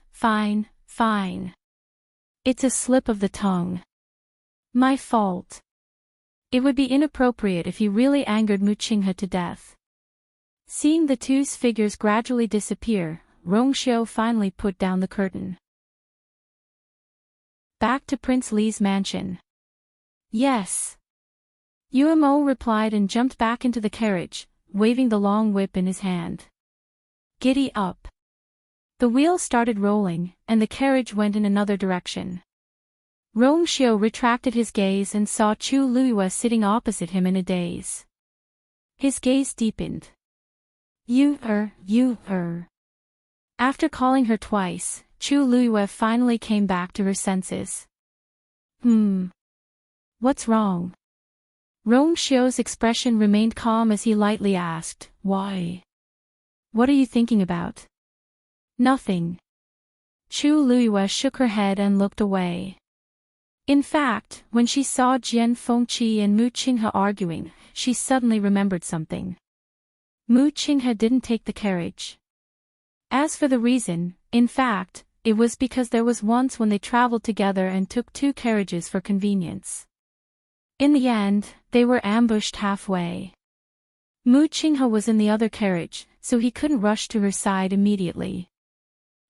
It's a slip of the tongue. My fault. It would be inappropriate if he really angered Mu Qinghe to death. Seeing the two's figures gradually disappear, Rongxiu finally put down the curtain. Back to Prince Li's mansion. Yes. Umo replied and jumped back into the carriage, waving the long whip in his hand. Giddy up. The wheel started rolling, and the carriage went in another direction. Rongxiu retracted his gaze and saw Chu Luiyue sitting opposite him in a daze. His gaze deepened. You. After calling her twice, Chu Luiyue finally came back to her senses. What's wrong? Rongxiu's expression remained calm as he lightly asked, Why? What are you thinking about? Nothing. Chu Luiyue shook her head and looked away. In fact, when she saw Jian Fengqi and Mu Qinghe arguing, she suddenly remembered something. Mu Qinghe didn't take the carriage. As for the reason, in fact, it was because there was once when they traveled together and took two carriages for convenience. In the end, they were ambushed halfway. Mu Qinghe was in the other carriage, so he couldn't rush to her side immediately.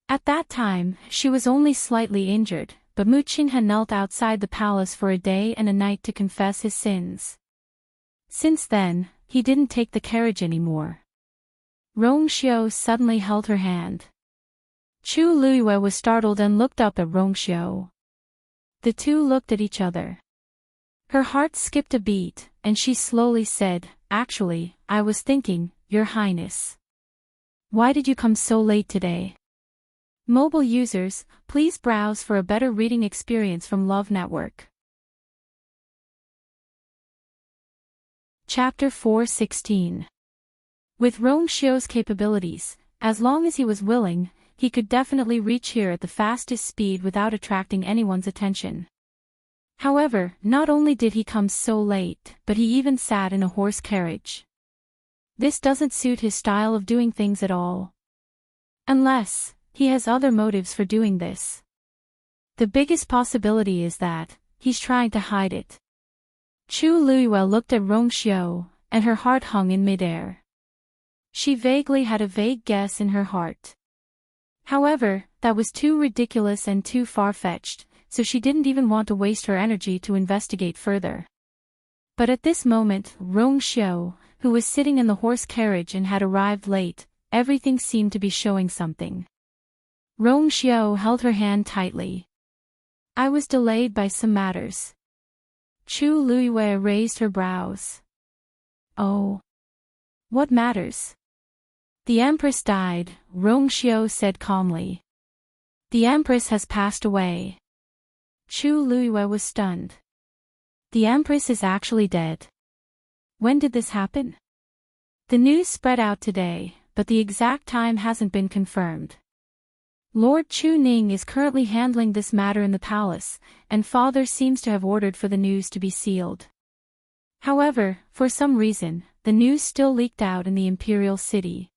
At that time, she was only slightly injured, but Mu Qinghe knelt outside the palace for a day and a night to confess his sins. Since then, he didn't take the carriage anymore. Rongxiu suddenly held her hand. Chu Luiyue was startled and looked up at Rongxiu. The two looked at each other. Her heart skipped a beat, and she slowly said, Actually, I was thinking, Your Highness. Why did you come so late today? Mobile users, please browse for a better reading experience from Love Network. Chapter 4:16. With Rongxiu's capabilities, as long as he was willing, he could definitely reach here at the fastest speed without attracting anyone's attention. However, not only did he come so late, but he even sat in a horse carriage. This doesn't suit his style of doing things at all. Unless he has other motives for doing this. The biggest possibility is that he's trying to hide it. Chu Luiyue looked at Rongxiu, and her heart hung in midair. She vaguely had a vague guess in her heart. However, that was too ridiculous and too far-fetched, so she didn't even want to waste her energy to investigate further. But at this moment, Rongxiu, who was sitting in the horse carriage and had arrived late, everything seemed to be showing something. Rongxiu held her hand tightly. I was delayed by some matters. Chu Luiyue raised her brows. Oh. What matters? The Empress died, Rongxiu said calmly. The Empress has passed away. Chu Luiyue was stunned. The Empress is actually dead. When did this happen? The news spread out today, but the exact time hasn't been confirmed. Lord Chu Ning is currently handling this matter in the palace, and Father seems to have ordered for the news to be sealed. However, for some reason, the news still leaked out in the imperial city.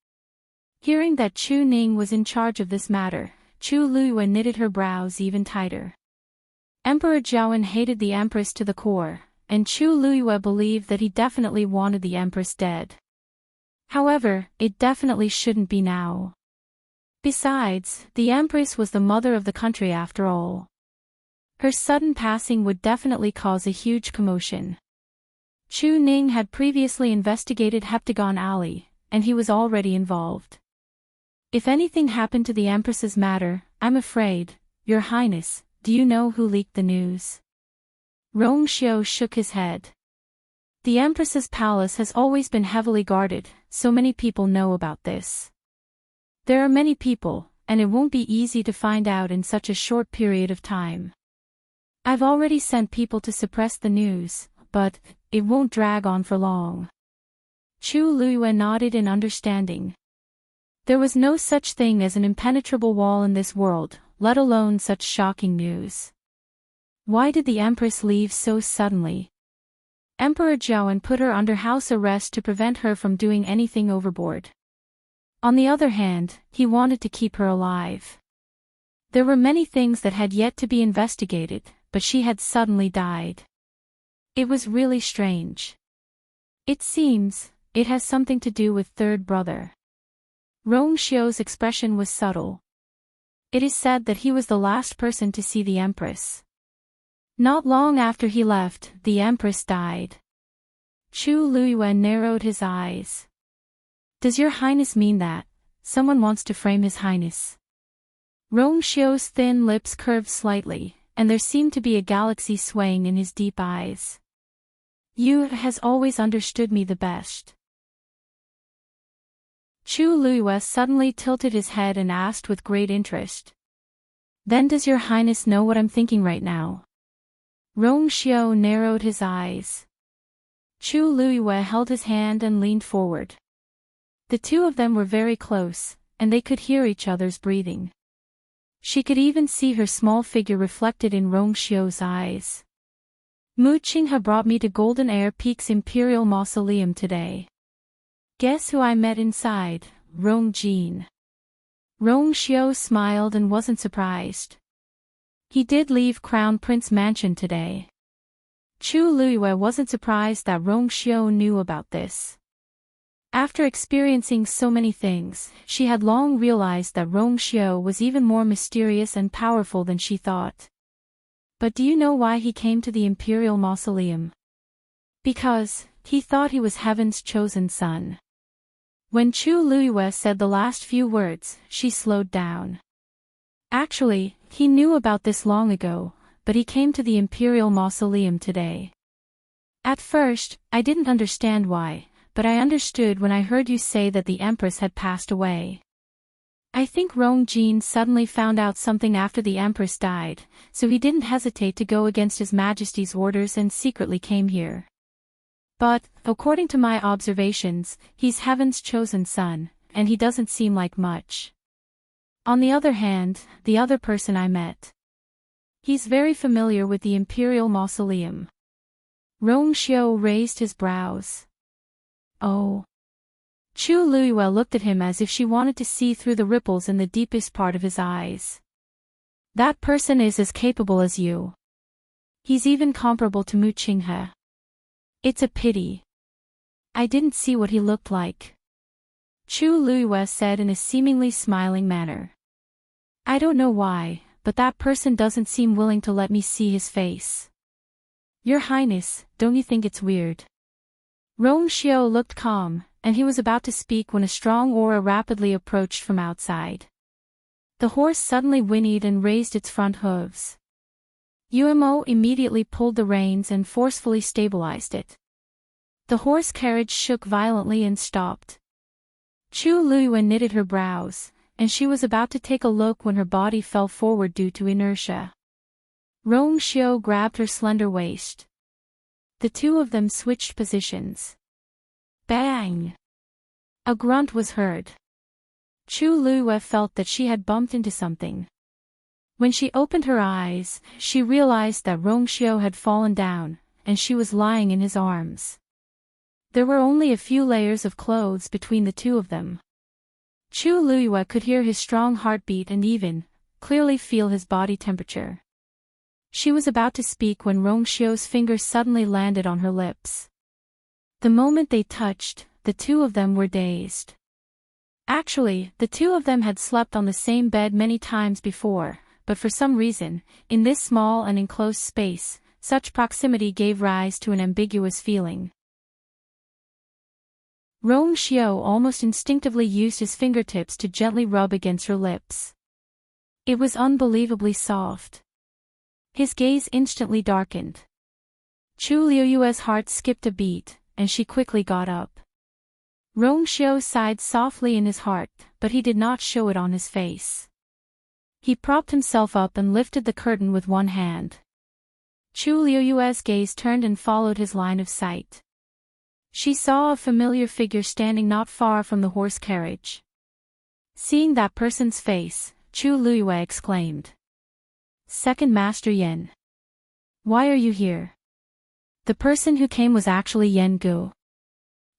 Hearing that Chu Ning was in charge of this matter, Chu Luiyue knitted her brows even tighter. Emperor Zhaoan hated the Empress to the core, and Chu Luiyue believed that he definitely wanted the Empress dead. However, it definitely shouldn't be now. Besides, the Empress was the mother of the country after all. Her sudden passing would definitely cause a huge commotion. Chu Ning had previously investigated Heptagon Alley, and he was already involved. If anything happened to the Empress's matter, I'm afraid, Your Highness, do you know who leaked the news? Rongxiu shook his head. The Empress's palace has always been heavily guarded, so many people know about this. There are many people, and it won't be easy to find out in such a short period of time. I've already sent people to suppress the news, but it won't drag on for long. Chu Luiyue nodded in understanding. There was no such thing as an impenetrable wall in this world, let alone such shocking news. Why did the Empress leave so suddenly? Emperor Zhaoan put her under house arrest to prevent her from doing anything overboard. On the other hand, he wanted to keep her alive. There were many things that had yet to be investigated, but she had suddenly died. It was really strange. It seems, it has something to do with third brother. Rongxiu's expression was subtle. It is said that he was the last person to see the Empress. Not long after he left, the Empress died. Chu Luiyue narrowed his eyes. Does Your Highness mean that someone wants to frame His Highness? Rongxiu's thin lips curved slightly, and there seemed to be a galaxy swaying in his deep eyes. You has always understood me the best. Chu Luiyue suddenly tilted his head and asked with great interest. Then does Your Highness know what I'm thinking right now? Rongxiu narrowed his eyes. Chu Luiyue held his hand and leaned forward. The two of them were very close, and they could hear each other's breathing. She could even see her small figure reflected in Rongxiu's eyes. Mu Qinghe brought me to Golden Air Peak's Imperial Mausoleum today. Guess who I met inside, Rongjin. Rongxiu smiled and wasn't surprised. He did leave Crown Prince Mansion today. Chu Luiyue wasn't surprised that Rongxiu knew about this. After experiencing so many things, she had long realized that Rongxiu was even more mysterious and powerful than she thought. But do you know why he came to the Imperial Mausoleum? Because he thought he was heaven's chosen son. When Chu Luiyue said the last few words, she slowed down. Actually, he knew about this long ago, but he came to the Imperial Mausoleum today. At first, I didn't understand why, but I understood when I heard you say that the Empress had passed away. I think Rongjin suddenly found out something after the Empress died, so he didn't hesitate to go against His Majesty's orders and secretly came here. But, according to my observations, he's heaven's chosen son, and he doesn't seem like much. On the other hand, the other person I met. He's very familiar with the Imperial Chu Luiyue looked at him as if she wanted to see through the ripples in the deepest part of his eyes. That person is as capable as you. He's even comparable to Mu Qinghe. It's a pity. I didn't see what he looked like. Chu Luiyue said in a seemingly smiling manner. I don't know why, but that person doesn't seem willing to let me see his face. Your Highness, don't you think it's weird? Rong Xiao looked calm, and he was about to speak when a strong aura rapidly approached from outside. The horse suddenly whinnied and raised its front hooves. Umo immediately pulled the reins and forcefully stabilized it. The horse carriage shook violently and stopped. Chu Luiyue knitted her brows, and she was about to take a look when her body fell forward due to inertia. Rong Xiao grabbed her slender waist. The two of them switched positions. Bang! A grunt was heard. Chu Luiyue felt that she had bumped into something. When she opened her eyes, she realized that Rong Xiao had fallen down, and she was lying in his arms. There were only a few layers of clothes between the two of them. Chu Luiyue could hear his strong heartbeat and even, clearly feel his body temperature. She was about to speak when Rong Xiao's fingers suddenly landed on her lips. The moment they touched, the two of them were dazed. Actually, the two of them had slept on the same bed many times before, but for some reason, in this small and enclosed space, such proximity gave rise to an ambiguous feeling. Rong Xiao almost instinctively used his fingertips to gently rub against her lips. It was unbelievably soft. His gaze instantly darkened. Chu Luiyue's heart skipped a beat, and she quickly got up. Rong Xiao sighed softly in his heart, but he did not show it on his face. He propped himself up and lifted the curtain with one hand. Chu Luiyue's gaze turned and followed his line of sight. She saw a familiar figure standing not far from the horse carriage. Seeing that person's face, Chu Luiyue exclaimed. Second Master Yan. Why are you here? The person who came was actually Yan Gu.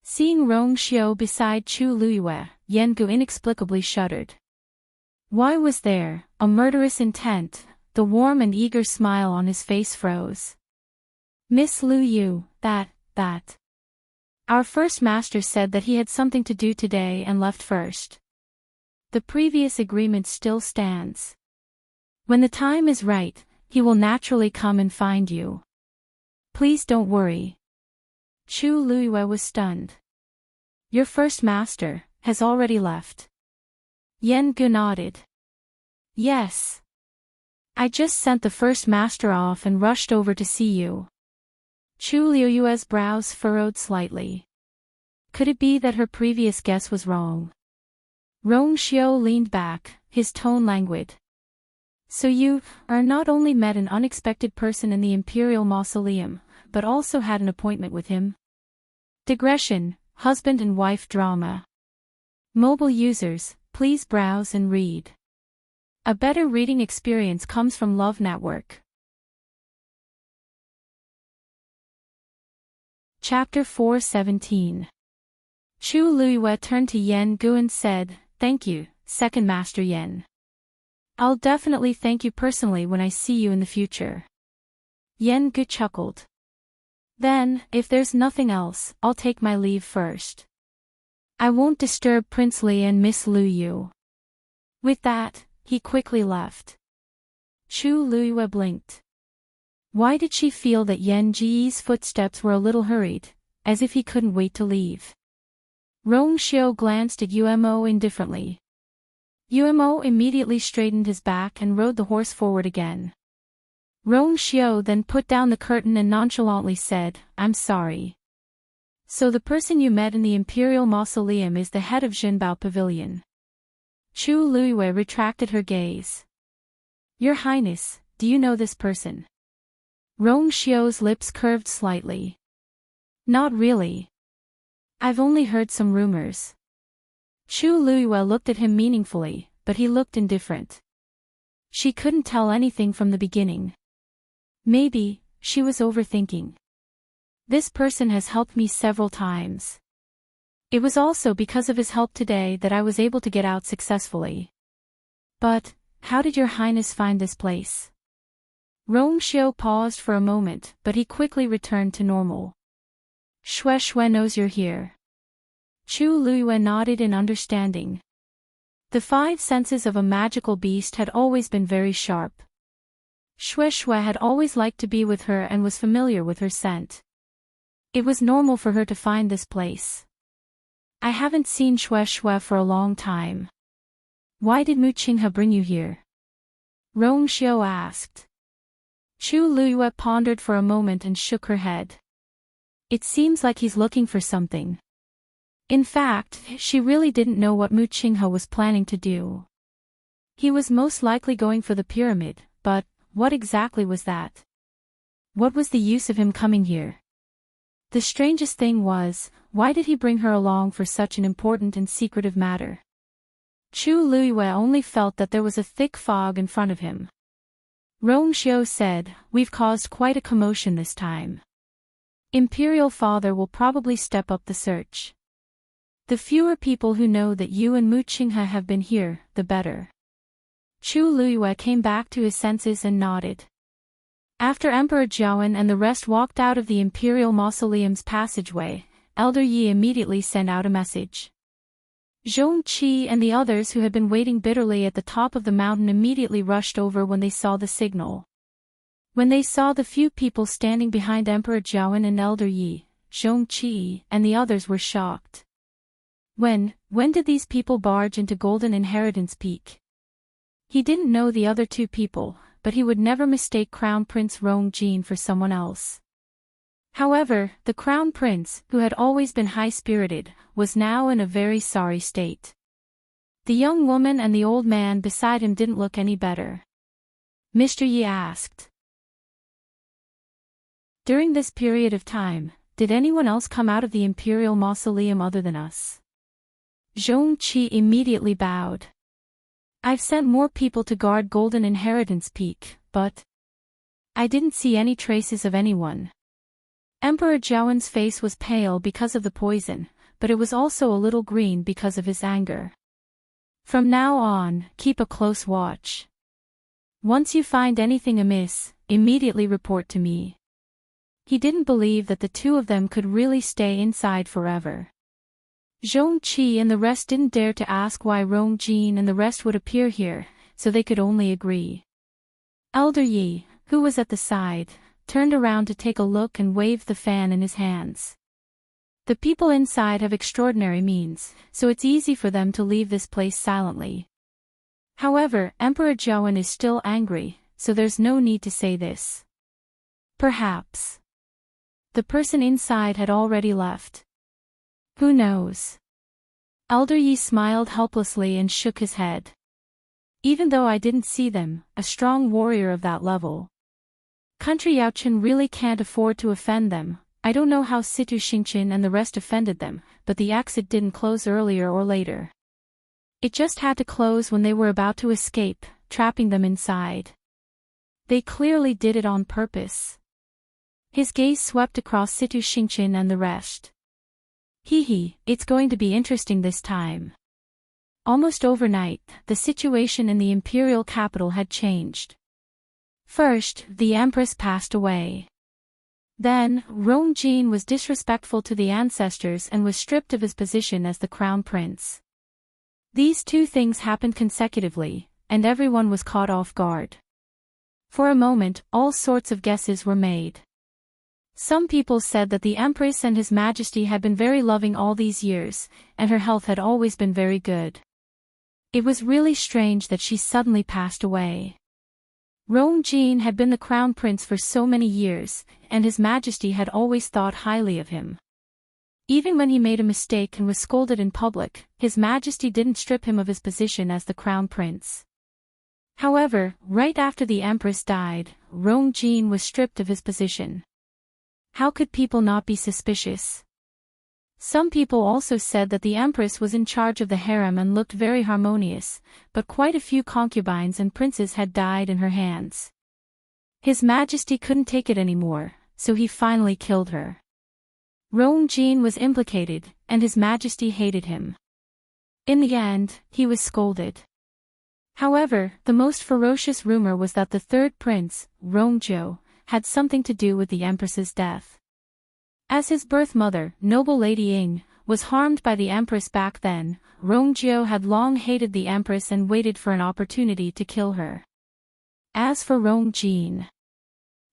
Seeing Rong Xiao beside Chu Luiyue, Yan Gu inexplicably shuddered. Why was there a murderous intent? The warm and eager smile on his face froze. Miss Lu Yu, that. Our first master said that he had something to do today and left first. The previous agreement still stands. When the time is right, he will naturally come and find you. Please don't worry. Chu Luiyue was stunned. Your first master has already left. Yan Gu nodded. Yes. I just sent the first master off and rushed over to see you. Chu Luiyue's brows furrowed slightly. Could it be that her previous guess was wrong? Rong Xiao leaned back, his tone languid. So you not only met an unexpected person in the Imperial Mausoleum, but also had an appointment with him? Digression, husband and wife drama. Mobile users, please browse and read. A better reading experience comes from Love Network. Chapter 4:17. Chu Luiyue turned to Yan Gu and said, Thank you, Second Master Yan. I'll definitely thank you personally when I see you in the future. Yan Gu chuckled. Then, if there's nothing else, I'll take my leave first. I won't disturb Prince Li and Miss Lu Yu. With that, he quickly left. Chu Luiyue blinked. Why did she feel that Yan Ji's footsteps were a little hurried, as if he couldn't wait to leave? Rong Xiao glanced at Umo indifferently. Umo immediately straightened his back and rode the horse forward again. Rong Xiao then put down the curtain and nonchalantly said, I'm sorry. So the person you met in the Imperial Mausoleum is the head of Jinbao Pavilion. Chu Luiyue retracted her gaze. Your Highness, do you know this person? Rong Xiao's lips curved slightly. Not really. I've only heard some rumors. Chu Luiyue looked at him meaningfully, but he looked indifferent. She couldn't tell anything from the beginning. Maybe, she was overthinking. This person has helped me several times. It was also because of his help today that I was able to get out successfully. But, how did your highness find this place? Rongxiu paused for a moment, but he quickly returned to normal. Xue Xue knows you're here. Chu Luiyue nodded in understanding. The five senses of a magical beast had always been very sharp. Xue Xue had always liked to be with her and was familiar with her scent. It was normal for her to find this place. I haven't seen Xue Xue for a long time. Why did Mu Qinghe bring you here? Rongxiu asked. Chu Luiyue pondered for a moment and shook her head. It seems like he's looking for something. In fact, she really didn't know what Mu Qinghe was planning to do. He was most likely going for the pyramid, but what exactly was that? What was the use of him coming here? The strangest thing was, why did he bring her along for such an important and secretive matter? Chu Luiyue only felt that there was a thick fog in front of him. Rongxiu said, "We've caused quite a commotion this time. Imperial Father will probably step up the search. The fewer people who know that you and Mu Qinghe have been here, the better." Chu Luiyue came back to his senses and nodded. After Emperor Jiawen and the rest walked out of the Imperial Mausoleum's passageway, Elder Yi immediately sent out a message. Zhong Qi and the others who had been waiting bitterly at the top of the mountain immediately rushed over when they saw the signal. When they saw the few people standing behind Emperor Jiawen and Elder Yi, Zhong Qi and the others were shocked. When did these people barge into Golden Inheritance Peak? He didn't know the other two people, but he would never mistake Crown Prince Rongjin for someone else. However, the Crown Prince, who had always been high-spirited, was now in a very sorry state. The young woman and the old man beside him didn't look any better. Mr. Yi asked. During this period of time, did anyone else come out of the Imperial Mausoleum other than us? Zhong Qi immediately bowed. I've sent more people to guard Golden Inheritance Peak, but I didn't see any traces of anyone. Emperor Jiawen's face was pale because of the poison, but it was also a little green because of his anger. From now on, keep a close watch. Once you find anything amiss, immediately report to me. He didn't believe that the two of them could really stay inside forever. Zhong Qi and the rest didn't dare to ask why Rongjin and the rest would appear here, so they could only agree. Elder Yi, who was at the side, turned around to take a look and waved the fan in his hands. The people inside have extraordinary means, so it's easy for them to leave this place silently. However, Emperor Jiawen is still angry, so there's no need to say this. Perhaps the person inside had already left. Who knows? Elder Yi smiled helplessly and shook his head. Even though I didn't see them, a strong warrior of that level. Country Yaochen really can't afford to offend them. I don't know how Situ Xingqin and the rest offended them, but the exit didn't close earlier or later. It just had to close when they were about to escape, trapping them inside. They clearly did it on purpose. His gaze swept across Situ Xingqin and the rest. It's going to be interesting this time. Almost overnight, the situation in the imperial capital had changed. First, the empress passed away. Then, Rongjin was disrespectful to the ancestors and was stripped of his position as the crown prince. These two things happened consecutively, and everyone was caught off guard. For a moment, all sorts of guesses were made. Some people said that the Empress and His Majesty had been very loving all these years, and her health had always been very good. It was really strange that she suddenly passed away. Rongjin had been the crown prince for so many years, and His Majesty had always thought highly of him. Even when he made a mistake and was scolded in public, His Majesty didn't strip him of his position as the crown prince. However, right after the Empress died, Rongjin was stripped of his position. How could people not be suspicious? Some people also said that the Empress was in charge of the harem and looked very harmonious, but quite a few concubines and princes had died in her hands. His Majesty couldn't take it anymore, so he finally killed her. Rongjin was implicated, and His Majesty hated him. In the end, he was scolded. However, the most ferocious rumor was that the third prince, Rongzhou, had something to do with the empress's death. As his birth mother, noble Lady Ying, was harmed by the empress back then, Rongzhou had long hated the empress and waited for an opportunity to kill her. As for Rongjin,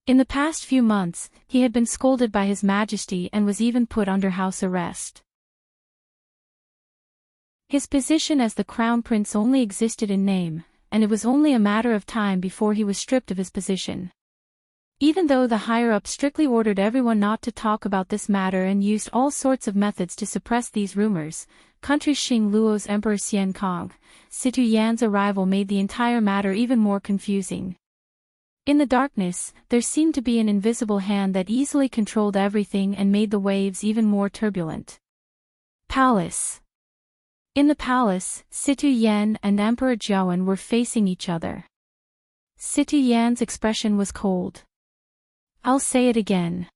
in the past few months, he had been scolded by His Majesty and was even put under house arrest. His position as the crown prince only existed in name, and it was only a matter of time before he was stripped of his position. Even though the higher-ups strictly ordered everyone not to talk about this matter and used all sorts of methods to suppress these rumors, country Xing Luo's Emperor Xian Kong, Situ Yan's arrival made the entire matter even more confusing. In the darkness, there seemed to be an invisible hand that easily controlled everything and made the waves even more turbulent. Palace. In the palace, Situ Yan and Emperor Zhaoan were facing each other. Situ Yan's expression was cold. "I'll say it again.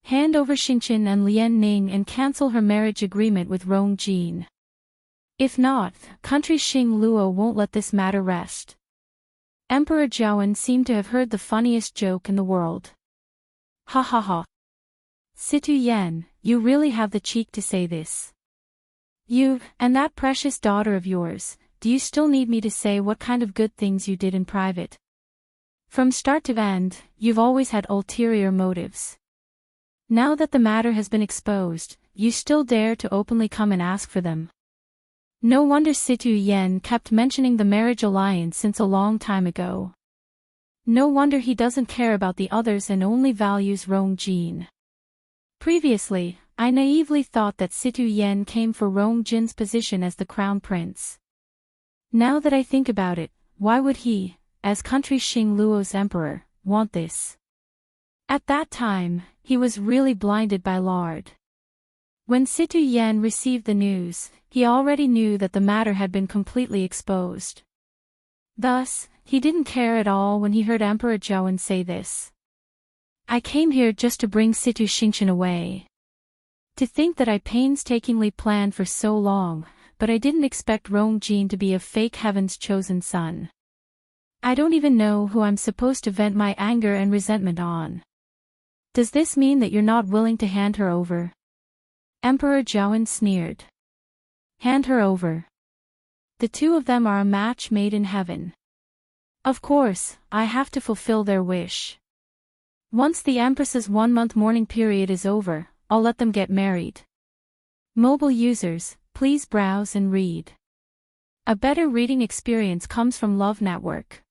Hand over Xingqian and Lian Ning and cancel her marriage agreement with Rongjin. If not, country Xing Luo won't let this matter rest." Emperor Zhaoan seemed to have heard the funniest joke in the world. "Ha ha ha. Situ Yan, you really have the cheek to say this. You, and that precious daughter of yours, do you still need me to say what kind of good things you did in private? From start to end, you've always had ulterior motives. Now that the matter has been exposed, you still dare to openly come and ask for them. No wonder Situ Yan kept mentioning the marriage alliance since a long time ago. No wonder he doesn't care about the others and only values Rongjin. Previously, I naively thought that Situ Yan came for Rongjin's position as the crown prince. Now that I think about it, why would he, as country Xing Luo's emperor, want this? At that time, he was really blinded by lard. When Situ Yan received the news, he already knew that the matter had been completely exposed. Thus, he didn't care at all when he heard Emperor Zhaoan say this. "I came here just to bring Situ Xingqian away. To think that I painstakingly planned for so long, but I didn't expect Rongjin to be a fake heaven's chosen son. I don't even know who I'm supposed to vent my anger and resentment on. Does this mean that you're not willing to hand her over?" Emperor Zhaoan sneered. "Hand her over. The two of them are a match made in heaven. Of course, I have to fulfill their wish. Once the Empress's 1-month mourning period is over, I'll let them get married." Mobile users, please browse and read. A better reading experience comes from Love Network.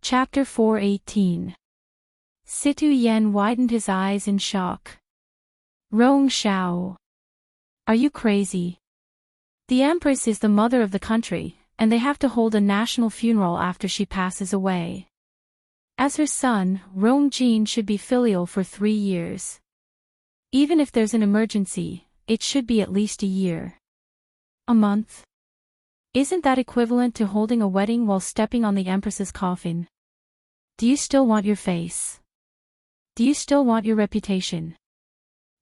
Chapter 4:18. Situ Yan widened his eyes in shock. "Rong Shao. Are you crazy? The Empress is the mother of the country, and they have to hold a national funeral after she passes away. As her son, Rongjin should be filial for 3 years. Even if there's an emergency, it should be at least a year. A month? Isn't that equivalent to holding a wedding while stepping on the Empress's coffin? Do you still want your face? Do you still want your reputation?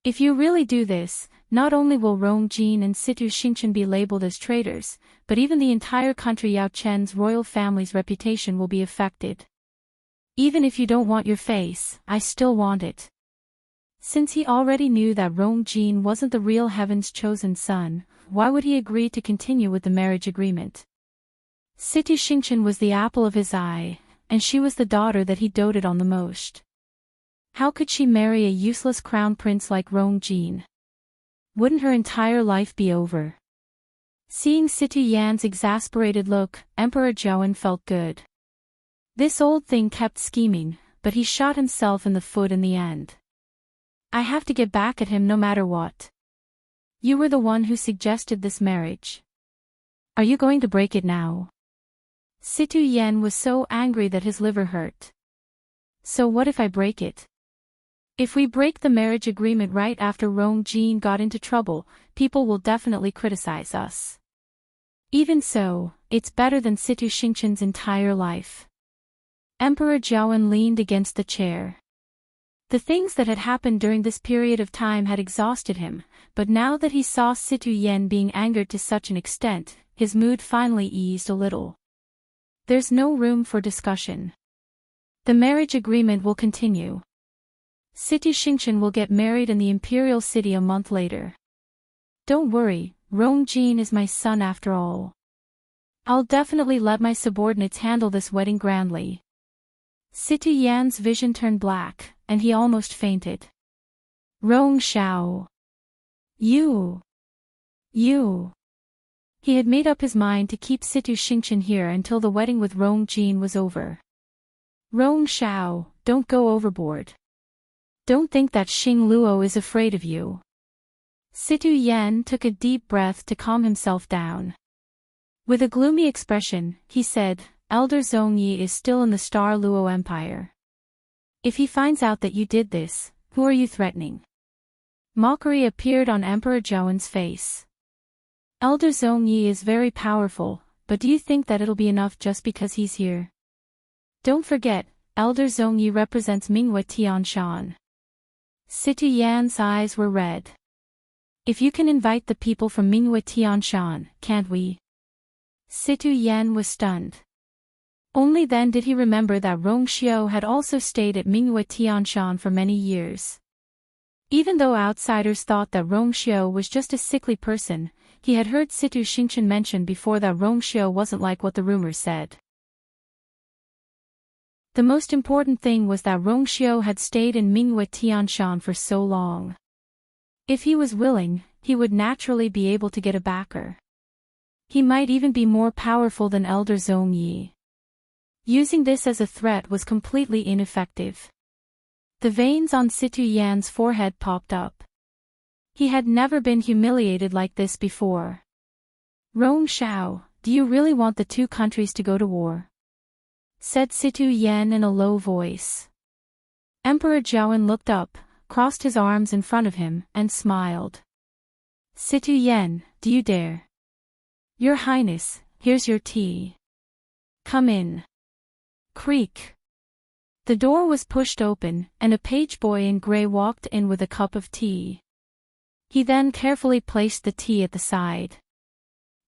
If you really do this, not only will Rongjin and Situ Xingqian be labeled as traitors, but even the entire country Yao Chen's royal family's reputation will be affected. Even if you don't want your face, I still want it." Since he already knew that Rongjin wasn't the real heaven's chosen son, why would he agree to continue with the marriage agreement? Situ Xingqian was the apple of his eye, and she was the daughter that he doted on the most. How could she marry a useless crown prince like Rongjin? Wouldn't her entire life be over? Seeing Situ Yan's exasperated look, Emperor Zhaoan felt good. This old thing kept scheming, but he shot himself in the foot in the end. "I have to get back at him no matter what. You were the one who suggested this marriage. Are you going to break it now?" Situ Yan was so angry that his liver hurt. "So what if I break it? If we break the marriage agreement right after Rongjin got into trouble, people will definitely criticize us. Even so, it's better than Situ Xingqian's entire life." Emperor Zhaoan leaned against the chair. The things that had happened during this period of time had exhausted him, but now that he saw Situ Yen being angered to such an extent, his mood finally eased a little. There's no room for discussion. The marriage agreement will continue. Situ Xingchen will get married in the imperial city a month later. Don't worry, Rongjin is my son after all. I'll definitely let my subordinates handle this wedding grandly. Situ Yan's vision turned black, and he almost fainted. Rong Xiao. You. He had made up his mind to keep Situ Xingchen here until the wedding with Rongjin was over. Rong Xiao, don't go overboard. Don't think that Xing Luo is afraid of you. Situ Yan took a deep breath to calm himself down. With a gloomy expression, he said, Elder Zhongyi is still in the Star Luo Empire. If he finds out that you did this, who are you threatening? Mockery appeared on Emperor Zhouen's face. Elder Zhongyi is very powerful, but do you think that it'll be enough just because he's here? Don't forget, Elder Zhongyi represents Minghua Tianshan. Situ Yan's eyes were red. If you can invite the people from Minghua Tianshan, can't we? Situ Yan was stunned. Only then did he remember that Rong Xiao had also stayed at Minghua Tianshan for many years. Even though outsiders thought that Rong Xiao was just a sickly person, he had heard Situ Xingchen mention before that Rong Xiao wasn't like what the rumors said. The most important thing was that Rong Xiao had stayed in Minghua Tianshan for so long. If he was willing, he would naturally be able to get a backer. He might even be more powerful than Elder Zhongyi. Using this as a threat was completely ineffective. The veins on Situ Yan's forehead popped up. He had never been humiliated like this before. Rong Xiao, do you really want the two countries to go to war? Said Situ Yan in a low voice. Emperor Zhaoen looked up, crossed his arms in front of him, and smiled. Situ Yan, do you dare? Your Highness, here's your tea. Come in. Creak. The door was pushed open, and a page boy in gray walked in with a cup of tea. He then carefully placed the tea at the side.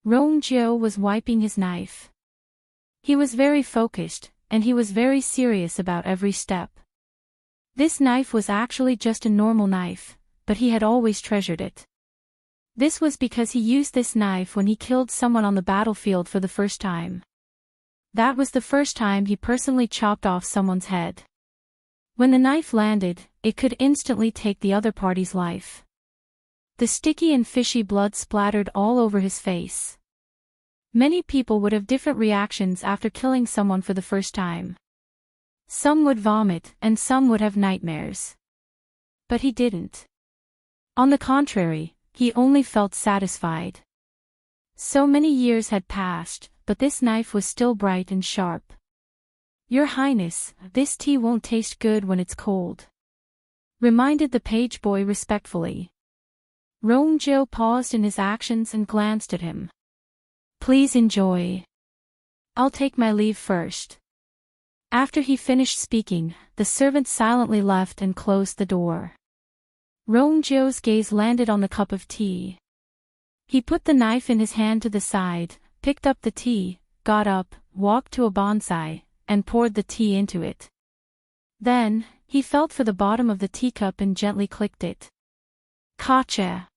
Rong Jiao was wiping his knife. He was very focused, and he was very serious about every step. This knife was actually just a normal knife, but he had always treasured it. This was because he used this knife when he killed someone on the battlefield for the first time. That was the first time he personally chopped off someone's head. When the knife landed, it could instantly take the other party's life. The sticky and fishy blood splattered all over his face. Many people would have different reactions after killing someone for the first time. Some would vomit, and some would have nightmares. But he didn't. On the contrary, he only felt satisfied. So many years had passed, but this knife was still bright and sharp. Your Highness, this tea won't taste good when it's cold. Reminded the page boy respectfully. Rong Jiao paused in his actions and glanced at him. Please enjoy. I'll take my leave first. After he finished speaking, the servant silently left and closed the door. Rong Jiao's gaze landed on the cup of tea. He put the knife in his hand to the side, picked up the tea, got up, walked to a bonsai, and poured the tea into it. Then, he felt for the bottom of the teacup and gently clicked it. Kacha!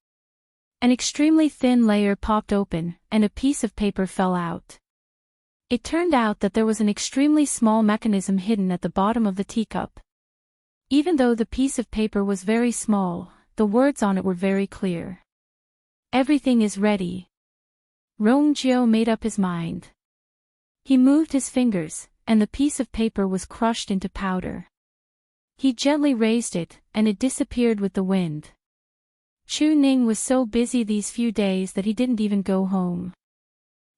An extremely thin layer popped open, and a piece of paper fell out. It turned out that there was an extremely small mechanism hidden at the bottom of the teacup. Even though the piece of paper was very small, the words on it were very clear. Everything is ready. Rong Jiao made up his mind. He moved his fingers, and the piece of paper was crushed into powder. He gently raised it, and it disappeared with the wind. Chu Ning was so busy these few days that he didn't even go home.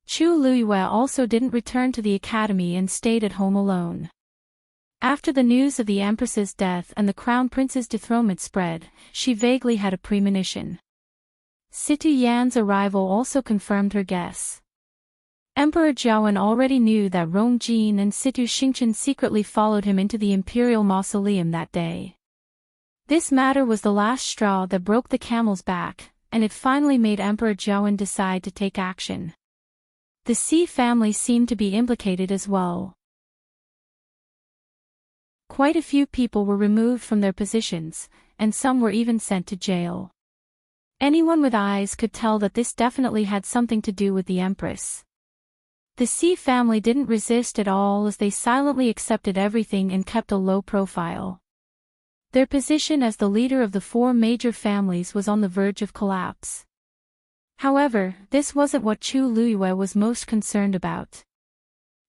Chu Luiyue also didn't return to the academy and stayed at home alone. After the news of the Empress's death and the Crown Prince's dethronement spread, she vaguely had a premonition. Situ Yan's arrival also confirmed her guess. Emperor Zhaoen already knew that Rongjin and Situ Xingchen secretly followed him into the imperial mausoleum that day. This matter was the last straw that broke the camel's back, and it finally made Emperor Zhou decide to take action. The Xi family seemed to be implicated as well. Quite a few people were removed from their positions, and some were even sent to jail. Anyone with eyes could tell that this definitely had something to do with the Empress. The Xi family didn't resist at all as they silently accepted everything and kept a low profile. Their position as the leader of the four major families was on the verge of collapse. However, this wasn't what Chu Luiyue was most concerned about.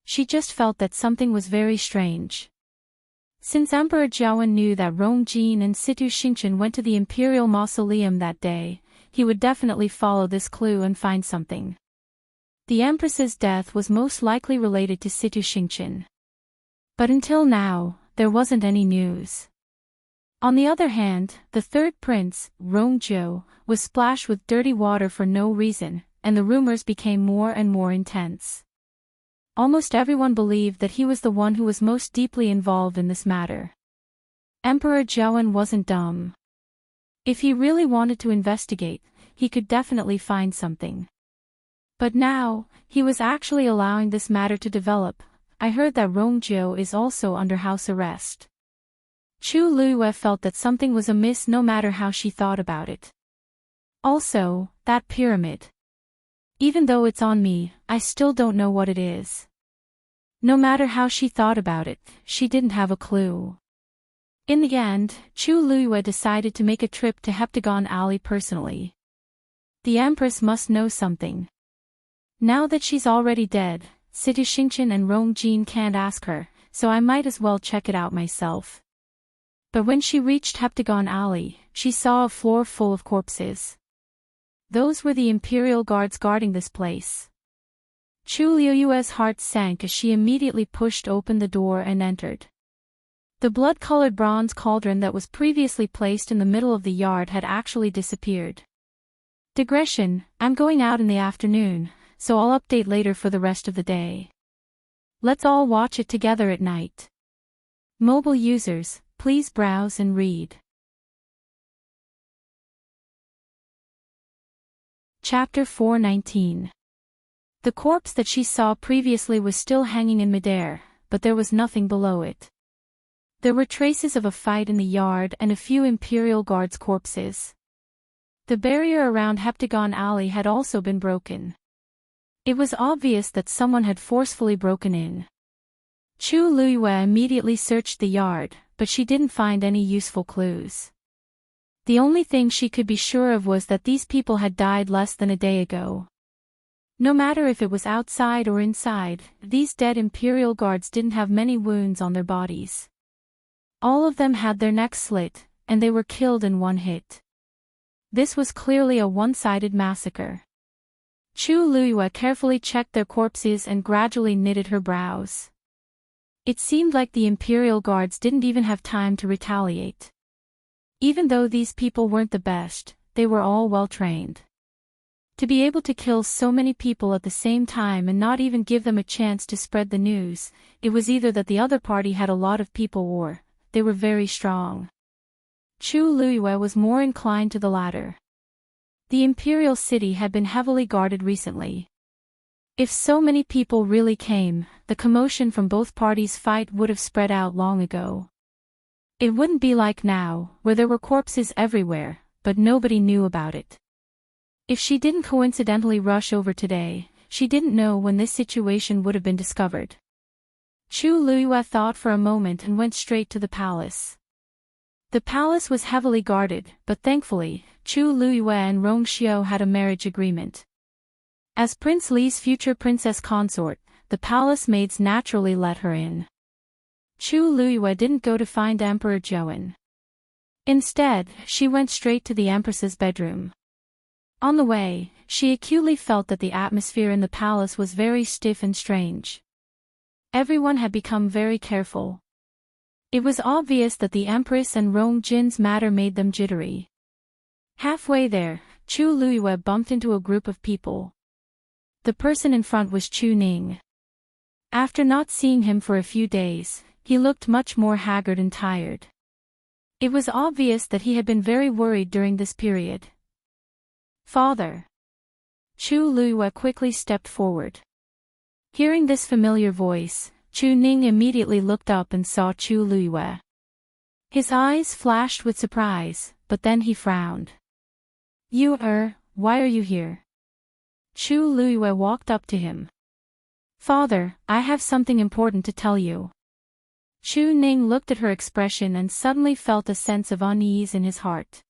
She just felt that something was very strange. Since Emperor Zhou knew that Rong Jin and Situ Xingchen went to the imperial mausoleum that day, he would definitely follow this clue and find something. The Empress's death was most likely related to Situ Xingchen. But until now, there wasn't any news. On the other hand, the third prince, Rong Zhou, was splashed with dirty water for no reason, and the rumors became more and more intense. Almost everyone believed that he was the one who was most deeply involved in this matter. Emperor Zhou wasn't dumb. If he really wanted to investigate, he could definitely find something. But now, he was actually allowing this matter to develop. I heard that Rong Zhou is also under house arrest. Chu Luiyue felt that something was amiss no matter how she thought about it. Also, that pyramid. Even though it's on me, I still don't know what it is. No matter how she thought about it, she didn't have a clue. In the end, Chu Luiyue decided to make a trip to Heptagon Alley personally. The Empress must know something. Now that she's already dead, Situ Xingchen and Rong Jin can't ask her, so I might as well check it out myself. But when she reached Heptagon Alley, she saw a floor full of corpses. Those were the imperial guards guarding this place. Chu Luiyue's heart sank as she immediately pushed open the door and entered. The blood-colored bronze cauldron that was previously placed in the middle of the yard had actually disappeared. Digression, I'm going out in the afternoon, so I'll update later for the rest of the day. Let's all watch it together at night. Mobile users, please browse and read. Chapter 419. The corpse that she saw previously was still hanging in midair, but there was nothing below it. There were traces of a fight in the yard and a few Imperial Guards' corpses. The barrier around Heptagon Alley had also been broken. It was obvious that someone had forcefully broken in. Chu Luiyue immediately searched the yard, but she didn't find any useful clues. The only thing she could be sure of was that these people had died less than a day ago. No matter if it was outside or inside, these dead Imperial Guards didn't have many wounds on their bodies. All of them had their necks slit, and they were killed in one hit. This was clearly a one-sided massacre. Chu Luiyue carefully checked their corpses and gradually knitted her brows. It seemed like the Imperial Guards didn't even have time to retaliate. Even though these people weren't the best, they were all well-trained. To be able to kill so many people at the same time and not even give them a chance to spread the news, it was either that the other party had a lot of people or they were very strong. Chu Luiyue was more inclined to the latter. The imperial city had been heavily guarded recently. If so many people really came, the commotion from both parties' fight would have spread out long ago. It wouldn't be like now, where there were corpses everywhere, but nobody knew about it. If she didn't coincidentally rush over today, she didn't know when this situation would have been discovered. Chu Luiyue thought for a moment and went straight to the palace. The palace was heavily guarded, but thankfully, Chu Luiyue and Rong Xiao had a marriage agreement. As Prince Li's future princess consort, the palace maids naturally let her in. Chu Luiyue didn't go to find Emperor Zhou. Instead, she went straight to the Empress's bedroom. On the way, she acutely felt that the atmosphere in the palace was very stiff and strange. Everyone had become very careful. It was obvious that the Empress and Rong Jin's matter made them jittery. Halfway there, Chu Luiyue bumped into a group of people. The person in front was Chu Ning. After not seeing him for a few days, he looked much more haggard and tired. It was obvious that he had been very worried during this period. Father. Chu Luiyue quickly stepped forward. Hearing this familiar voice, Chu Ning immediately looked up and saw Chu Luiyue. His eyes flashed with surprise, but then he frowned. Why are you here? Chu Luiyue walked up to him. Father, I have something important to tell you. Chu Ning looked at her expression and suddenly felt a sense of unease in his heart.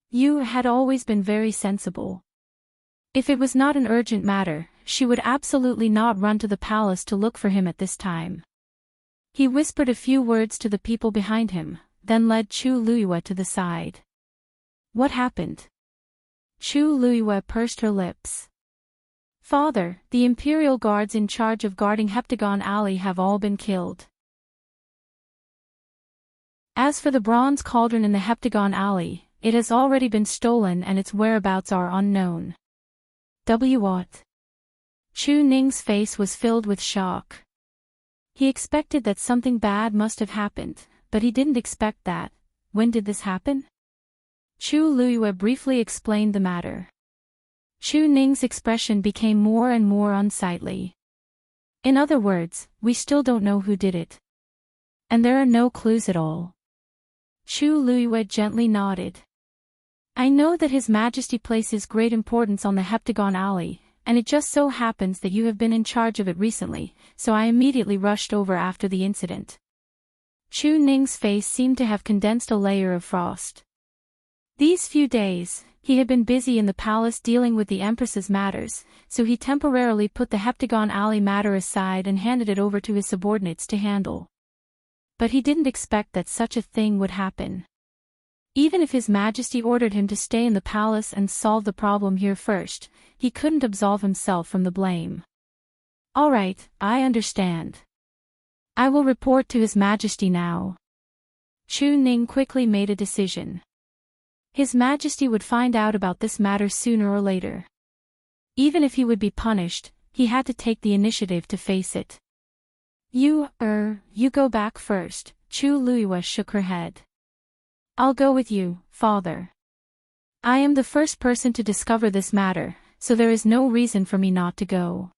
You had always been very sensible. If it was not an urgent matter, she would absolutely not run to the palace to look for him at this time. He whispered a few words to the people behind him, then led Chu Luiyue to the side. What happened? Chu Luiyue pursed her lips. Father, the imperial guards in charge of guarding Heptagon Alley have all been killed. As for the bronze cauldron in the Heptagon Alley, it has already been stolen and its whereabouts are unknown. What? Chu Ning's face was filled with shock. He expected that something bad must have happened, but he didn't expect that. When did this happen? Chu Luiyue briefly explained the matter. Chu Ning's expression became more and more unsightly. In other words, we still don't know who did it. And there are no clues at all. Chu Luiyue gently nodded. I know that His Majesty places great importance on the Heptagon Alley, and it just so happens that you have been in charge of it recently, so I immediately rushed over after the incident. Chu Ning's face seemed to have condensed a layer of frost. These few days, he had been busy in the palace dealing with the Empress's matters, so he temporarily put the Heptagon Alley matter aside and handed it over to his subordinates to handle. But he didn't expect that such a thing would happen. Even if His Majesty ordered him to stay in the palace and solve the problem here first, he couldn't absolve himself from the blame. All right, I understand. I will report to His Majesty now. Chu Ning quickly made a decision. His Majesty would find out about this matter sooner or later. Even if he would be punished, he had to take the initiative to face it. You go back first, Chu Luiyue shook her head. I'll go with you, father. I am the first person to discover this matter, so there is no reason for me not to go.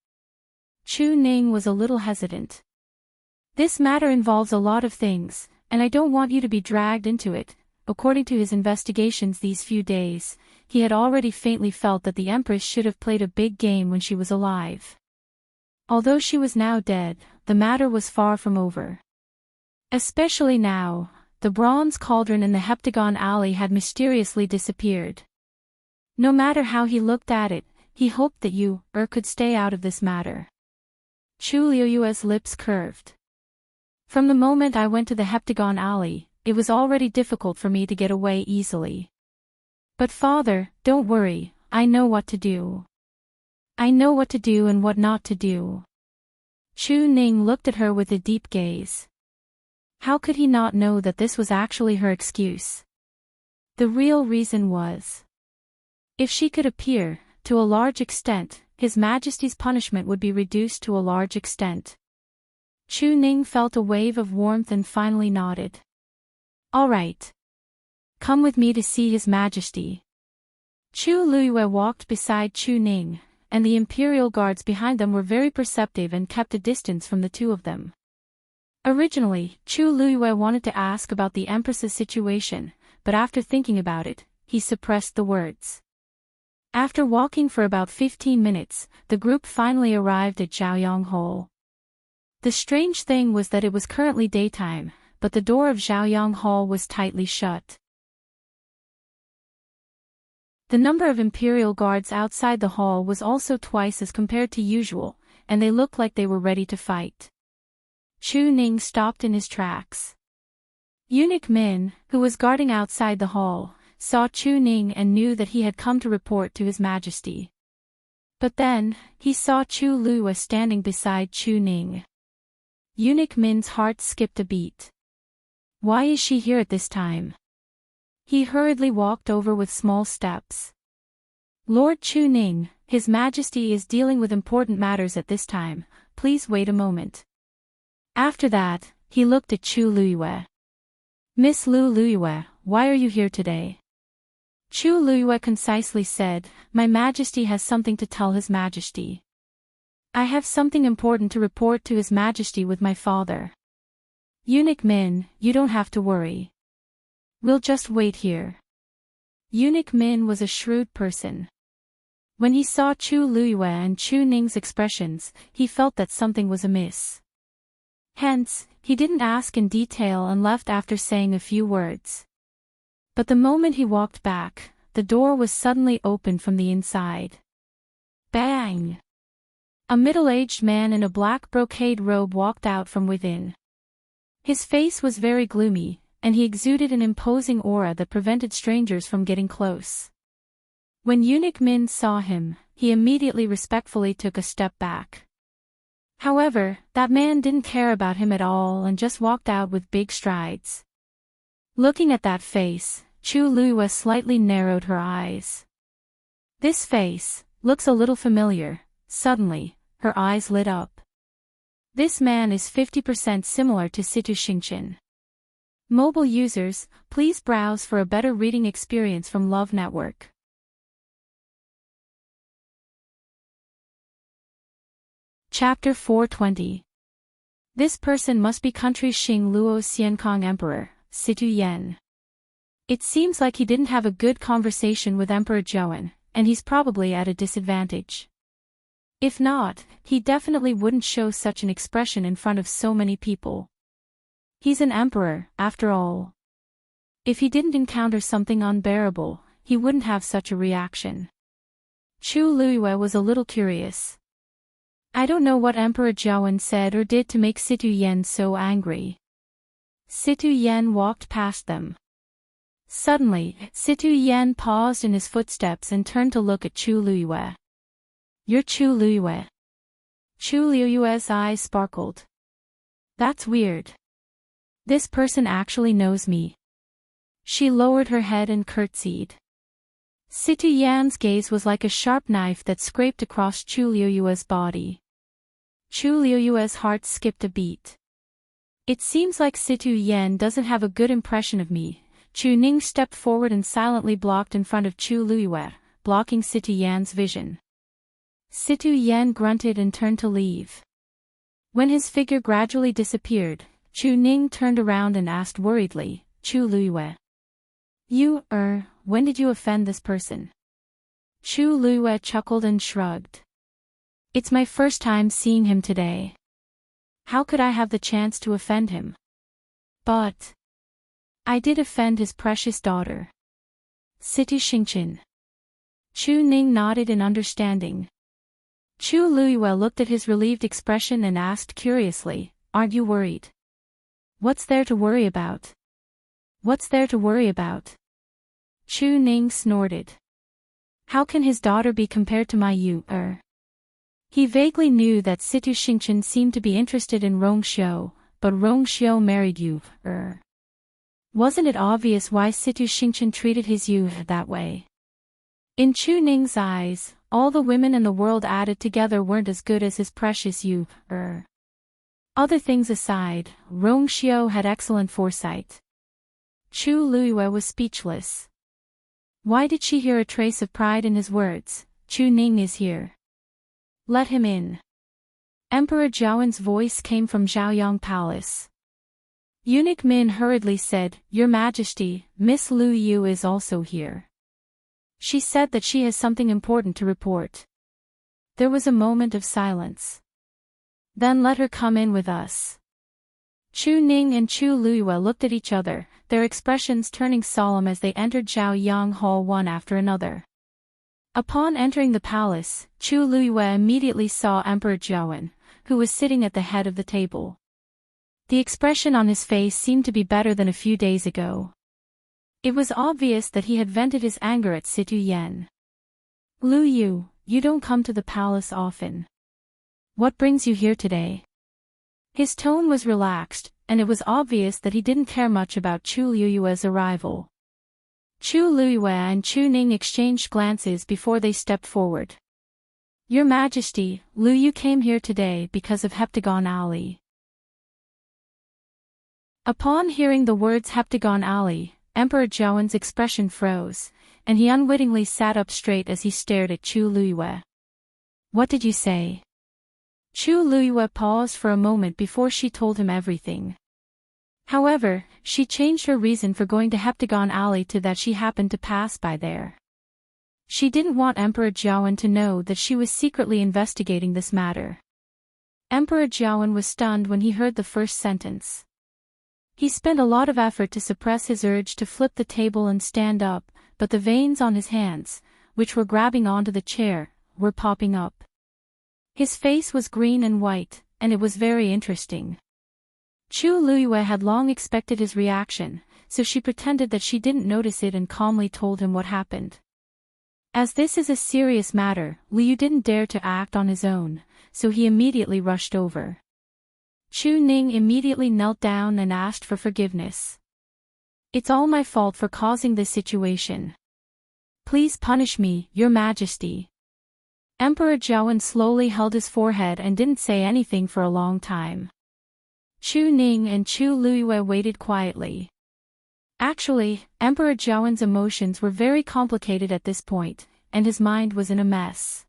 Chu Ning was a little hesitant. This matter involves a lot of things, and I don't want you to be dragged into it. According to his investigations these few days, he had already faintly felt that the Empress should have played a big game when she was alive. Although she was now dead, the matter was far from over. Especially now, the bronze cauldron in the Heptagon Alley had mysteriously disappeared. No matter how he looked at it, he hoped that you could stay out of this matter. Chu Luiyue's lips curved. From the moment I went to the Heptagon Alley, it was already difficult for me to get away easily. But father, don't worry, I know what to do. I know what to do and what not to do. Chu Ning looked at her with a deep gaze. How could he not know that this was actually her excuse? The real reason was, if she could appear, to a large extent, His Majesty's punishment would be reduced to a large extent. Chu Ning felt a wave of warmth and finally nodded. All right. Come with me to see His Majesty. Chu Luiyue walked beside Chu Ning, and the imperial guards behind them were very perceptive and kept a distance from the two of them. Originally, Chu Luiyue wanted to ask about the Empress's situation, but after thinking about it, he suppressed the words. After walking for about 15 minutes, the group finally arrived at Zhaoyang Hall. The strange thing was that it was currently daytime, but the door of Zhaoyang Hall was tightly shut. The number of imperial guards outside the hall was also twice as compared to usual, and they looked like they were ready to fight. Chu Ning stopped in his tracks. Eunuch Min, who was guarding outside the hall, saw Chu Ning and knew that he had come to report to His Majesty. But then, he saw Chu Luiyue standing beside Chu Ning. Eunuch Min's heart skipped a beat. Why is she here at this time? He hurriedly walked over with small steps. Lord Chu Ning, His Majesty is dealing with important matters at this time, please wait a moment. After that, he looked at Chu Luiyue. Miss Lu Luyue, why are you here today? Chu Luyue concisely said, My Majesty has something to tell His Majesty. I have something important to report to His Majesty with my father. Eunuch Min, you don't have to worry. We'll just wait here. Eunuch Min was a shrewd person. When he saw Chu Luyue and Chu Ning's expressions, he felt that something was amiss. Hence, he didn't ask in detail and left after saying a few words. But the moment he walked back, the door was suddenly opened from the inside. Bang! A middle-aged man in a black brocade robe walked out from within. His face was very gloomy, and he exuded an imposing aura that prevented strangers from getting close. When Eunuch Min saw him, he immediately respectfully took a step back. However, that man didn't care about him at all and just walked out with big strides. Looking at that face, Chu Luyue slightly narrowed her eyes. This face looks a little familiar. Suddenly, her eyes lit up. This man is 50% similar to Situ Xingqian. Mobile users, please browse for a better reading experience from Love Network. Chapter 420. This person must be country Xing Luo Xiankong Emperor, Situ Yen. It seems like he didn't have a good conversation with Emperor Zhouan, and he's probably at a disadvantage. If not, he definitely wouldn't show such an expression in front of so many people. He's an emperor, after all. If he didn't encounter something unbearable, he wouldn't have such a reaction. Chu Luyue was a little curious. I don't know what Emperor Zhouan said or did to make Situ Yen so angry. Situ Yen walked past them. Suddenly, Situ Yen paused in his footsteps and turned to look at Chu Luyue. You're Chu Luyue. Chu Luyue's eyes sparkled. That's weird. This person actually knows me. She lowered her head and curtsied. Situ Yan's gaze was like a sharp knife that scraped across Chu Luyue's body. Chu Luyue's heart skipped a beat. It seems like Situ Yan doesn't have a good impression of me. Chu Ning stepped forward and silently blocked in front of Chu Luyue, blocking Situ Yan's vision. Situ Yan grunted and turned to leave. When his figure gradually disappeared, Chu Ning turned around and asked worriedly, Chu Luyue. You, when did you offend this person? Chu Luyue chuckled and shrugged. It's my first time seeing him today. How could I have the chance to offend him? But I did offend his precious daughter. Situ Xingqian. Chu Ning nodded in understanding. Chu Luyue looked at his relieved expression and asked curiously, Aren't you worried? What's there to worry about? What's there to worry about? Chu Ning snorted. How can his daughter be compared to my He vaguely knew that Situ Xingqian seemed to be interested in Rong Xiu, but Rong Xiu married Wasn't it obvious why Situ Xingqian treated his that way? In Chu Ning's eyes, all the women in the world added together weren't as good as his precious Other things aside, Rong Xiu had excellent foresight. Chu Luyue was speechless. Why did she hear a trace of pride in his words? Chu Ning is here. Let him in. Emperor Zhouan's voice came from Zhaoyang Palace. Eunuch Min hurriedly said, Your Majesty, Miss Lu Yu is also here. She said that she has something important to report. There was a moment of silence. Then let her come in with us. Chu Ning and Chu Luyue looked at each other, their expressions turning solemn as they entered Zhaoyang Hall one after another. Upon entering the palace, Chu Luyue immediately saw Emperor Zhouan, who was sitting at the head of the table. The expression on his face seemed to be better than a few days ago. It was obvious that he had vented his anger at Situ Yen. Lu Yu, you don't come to the palace often. What brings you here today? His tone was relaxed, and it was obvious that he didn't care much about Chu Luyue's arrival. Chu Luyue and Chu Ning exchanged glances before they stepped forward. Your Majesty, Lu Yu came here today because of Heptagon Ali. Upon hearing the words Heptagon Alley, Emperor Zhaoen's expression froze, and he unwittingly sat up straight as he stared at Chu Luiyue. What did you say? Chu Luiyue paused for a moment before she told him everything. However, she changed her reason for going to Heptagon Alley to that she happened to pass by there. She didn't want Emperor Zhaoen to know that she was secretly investigating this matter. Emperor Zhaoen was stunned when he heard the first sentence. He spent a lot of effort to suppress his urge to flip the table and stand up, but the veins on his hands, which were grabbing onto the chair, were popping up. His face was green and white, and it was very interesting. Chu Luiyue had long expected his reaction, so she pretended that she didn't notice it and calmly told him what happened. As this is a serious matter, Liu didn't dare to act on his own, so he immediately rushed over. Chu Ning immediately knelt down and asked for forgiveness. It's all my fault for causing this situation. Please punish me, Your Majesty. Emperor Zhaoen slowly held his forehead and didn't say anything for a long time. Chu Ning and Chu Luiyue waited quietly. Actually, Emperor Zhaoen's emotions were very complicated at this point, and his mind was in a mess.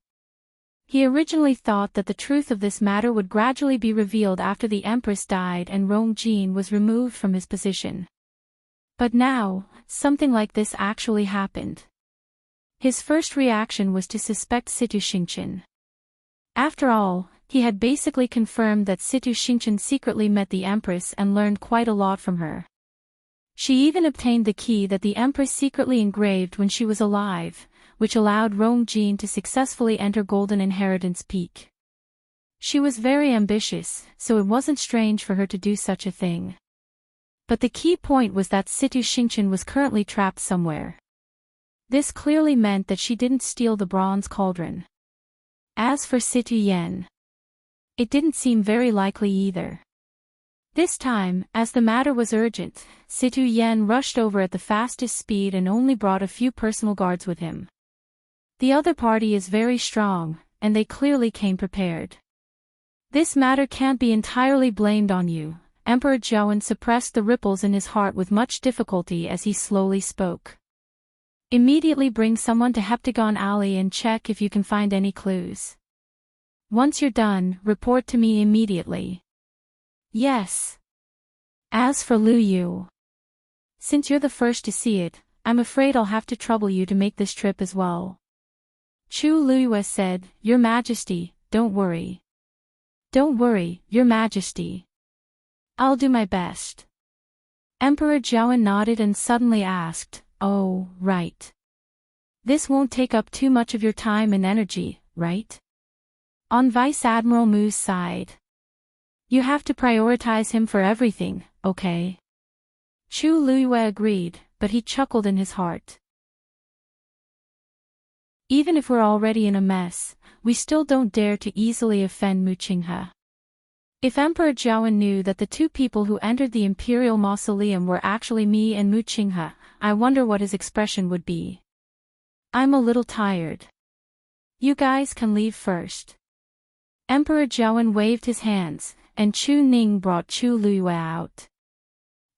He originally thought that the truth of this matter would gradually be revealed after the Empress died and Rong Jin was removed from his position. But now, something like this actually happened. His first reaction was to suspect Situ Xingqian. After all, he had basically confirmed that Situ Xingqian secretly met the Empress and learned quite a lot from her. She even obtained the key that the Empress secretly engraved when she was alive, which allowed Rong Jin to successfully enter Golden Inheritance Peak. She was very ambitious, so it wasn't strange for her to do such a thing. But the key point was that Situ Xingqian was currently trapped somewhere. This clearly meant that she didn't steal the bronze cauldron. As for Situ Yen, it didn't seem very likely either. This time, as the matter was urgent, Situ Yen rushed over at the fastest speed and only brought a few personal guards with him. The other party is very strong, and they clearly came prepared. This matter can't be entirely blamed on you. Emperor Zhaoen suppressed the ripples in his heart with much difficulty as he slowly spoke. Immediately bring someone to Heptagon Alley and check if you can find any clues. Once you're done, report to me immediately. Yes. As for Lu Yu, since you're the first to see it, I'm afraid I'll have to trouble you to make this trip as well. Chu Luiyue said, Your Majesty, don't worry. Don't worry, Your Majesty. I'll do my best. Emperor Zhaoen nodded and suddenly asked, Oh, right. This won't take up too much of your time and energy, right? On Vice Admiral Mu's side, you have to prioritize him for everything, okay? Chu Luiyue agreed, but he chuckled in his heart. Even if we're already in a mess, we still don't dare to easily offend Mu Qinghe. If Emperor Zhaoen knew that the two people who entered the Imperial Mausoleum were actually me and Mu Qinghe, I wonder what his expression would be. I'm a little tired. You guys can leave first. Emperor Zhaoen waved his hands, and Chu Ning brought Chu Luiyue out.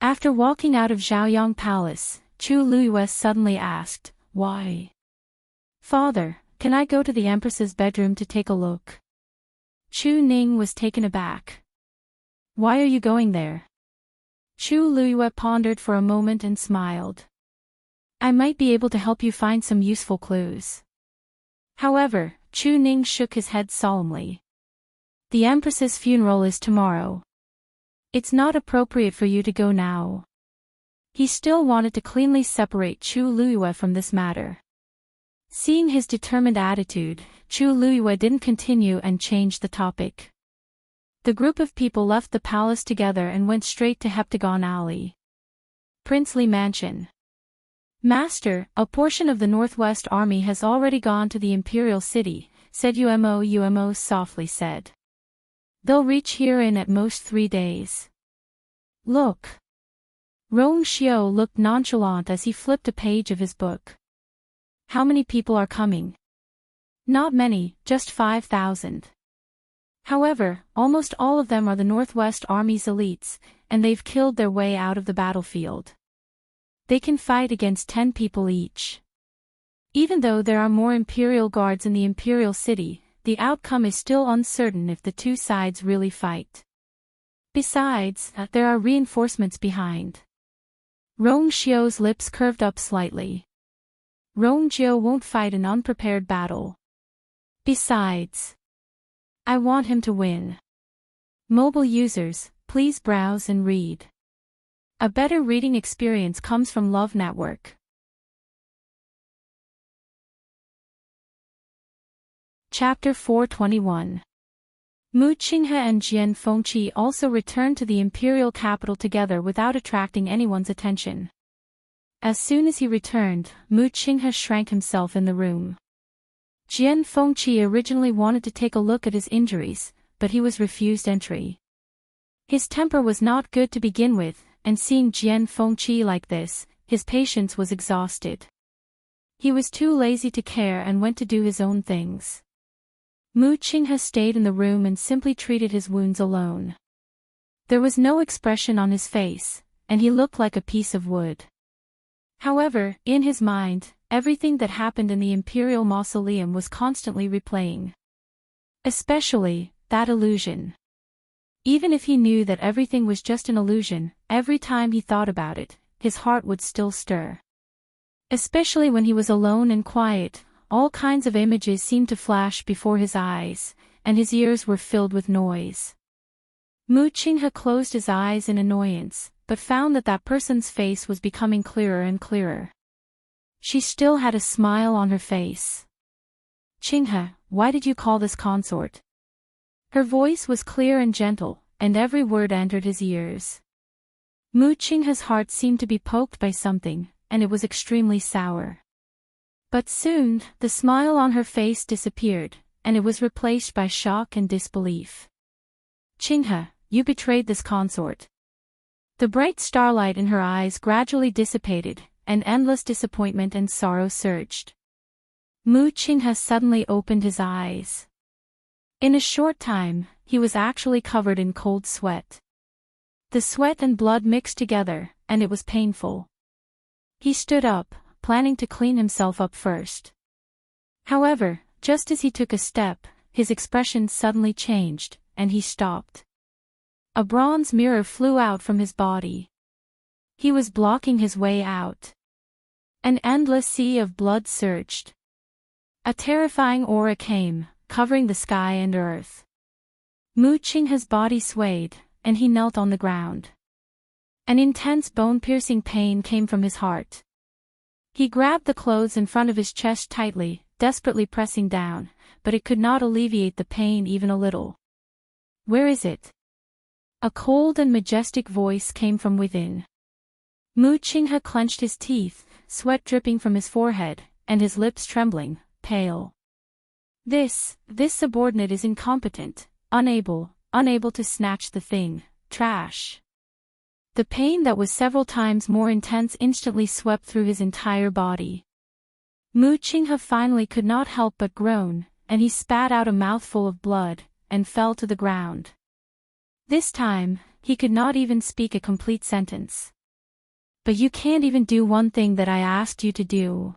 After walking out of Zhaoyang Palace, Chu Luiyue suddenly asked, Why? Father, can I go to the Empress's bedroom to take a look? Chu Ning was taken aback. Why are you going there? Chu Luiyue pondered for a moment and smiled. I might be able to help you find some useful clues. However, Chu Ning shook his head solemnly. The Empress's funeral is tomorrow. It's not appropriate for you to go now. He still wanted to cleanly separate Chu Luiyue from this matter. Seeing his determined attitude, Chu Luiyue didn't continue and changed the topic. The group of people left the palace together and went straight to Heptagon Alley. Princely Mansion. Master, a portion of the Northwest Army has already gone to the Imperial City, said Umo softly said. They'll reach here in at most 3 days. Look. Rong Xiao looked nonchalant as he flipped a page of his book. How many people are coming? Not many, just 5,000. However, almost all of them are the Northwest Army's elites, and they've killed their way out of the battlefield. They can fight against 10 people each. Even though there are more Imperial guards in the Imperial City, the outcome is still uncertain if the two sides really fight. Besides, there are reinforcements behind. Rong Xiu's lips curved up slightly. Rong Xiu won't fight an unprepared battle. Besides, I want him to win. Mobile users, please browse and read. A better reading experience comes from Love Network. Chapter 421. Mu Qinghe and Jian Fengqi also returned to the imperial capital together without attracting anyone's attention. As soon as he returned, Mu Qinghe shrank himself in the room. Jian Fengqi originally wanted to take a look at his injuries, but he was refused entry. His temper was not good to begin with, and seeing Jian Fengqi like this, his patience was exhausted. He was too lazy to care and went to do his own things. Mu Qinghe stayed in the room and simply treated his wounds alone. There was no expression on his face, and he looked like a piece of wood. However, in his mind, everything that happened in the Imperial Mausoleum was constantly replaying. Especially, that illusion. Even if he knew that everything was just an illusion, every time he thought about it, his heart would still stir. Especially when he was alone and quiet, all kinds of images seemed to flash before his eyes, and his ears were filled with noise. Mu Qinghe closed his eyes in annoyance, but found that that person's face was becoming clearer and clearer. She still had a smile on her face. Qinghe, why did you call this consort? Her voice was clear and gentle, and every word entered his ears. Mu Qinghe's heart seemed to be poked by something, and it was extremely sour. But soon, the smile on her face disappeared, and it was replaced by shock and disbelief. Qinghe, you betrayed this consort. The bright starlight in her eyes gradually dissipated, and endless disappointment and sorrow surged. Mu Qinghe suddenly opened his eyes. In a short time, he was actually covered in cold sweat. The sweat and blood mixed together, and it was painful. He stood up, planning to clean himself up first. However, just as he took a step, his expression suddenly changed, and he stopped. A bronze mirror flew out from his body. He was blocking his way out. An endless sea of blood surged. A terrifying aura came, covering the sky and earth. Mu Qinghe's body swayed, and he knelt on the ground. An intense bone-piercing pain came from his heart. He grabbed the clothes in front of his chest tightly, desperately pressing down, but it could not alleviate the pain even a little. Where is it? A cold and majestic voice came from within. Mu Qinghe clenched his teeth, sweat dripping from his forehead, and his lips trembling, pale. This subordinate is incompetent, unable to snatch the thing, trash. The pain that was several times more intense instantly swept through his entire body. Mu Qinghe finally could not help but groan, and he spat out a mouthful of blood, and fell to the ground. This time, he could not even speak a complete sentence. But you can't even do one thing that I asked you to do.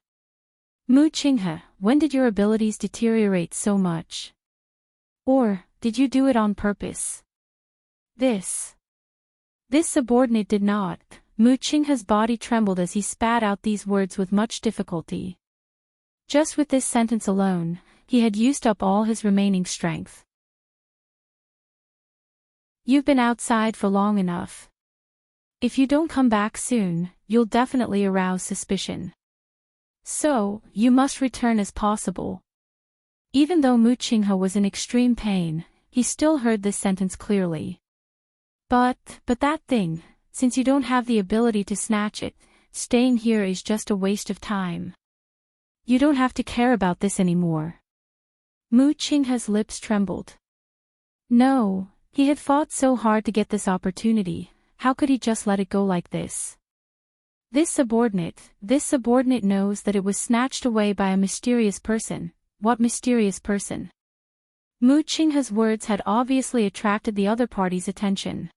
Mu Qinghe, when did your abilities deteriorate so much? Or, did you do it on purpose? This subordinate did not. Mu Qinghe's body trembled as he spat out these words with much difficulty. Just with this sentence alone, he had used up all his remaining strength. You've been outside for long enough. If you don't come back soon, you'll definitely arouse suspicion. So, you must return as possible. Even though Mu Qinghe was in extreme pain, he still heard this sentence clearly. But that thing, since you don't have the ability to snatch it, staying here is just a waste of time. You don't have to care about this anymore. Mu Qinghe's lips trembled. No, he had fought so hard to get this opportunity, how could he just let it go like this? This subordinate knows that it was snatched away by a mysterious person. What mysterious person? Mu Qinghe's words had obviously attracted the other party's attention.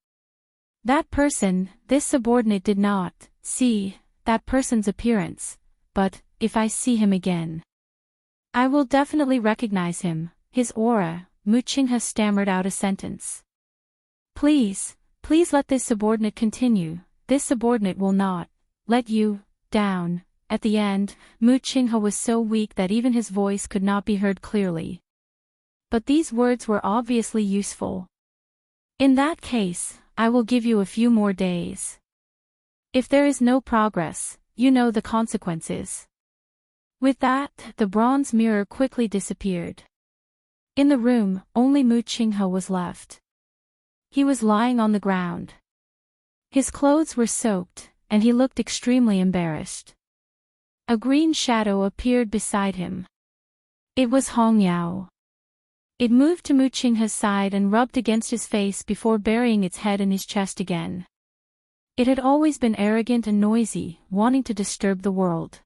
That person, this subordinate, did not see that person's appearance, but, if I see him again, I will definitely recognize him, his aura. Mu Qinghe stammered out a sentence. Please let this subordinate continue. This subordinate will not let you down. At the end, Mu Qinghe was so weak that even his voice could not be heard clearly. But these words were obviously useful. In that case, I will give you a few more days. If there is no progress, you know the consequences. With that, the bronze mirror quickly disappeared. In the room, only Mu Qinghe was left. He was lying on the ground. His clothes were soaked, and he looked extremely embarrassed. A green shadow appeared beside him. It was Hong Yao. It moved to Mu Qinghe's side and rubbed against his face before burying its head in his chest again. It had always been arrogant and noisy, wanting to disturb the world.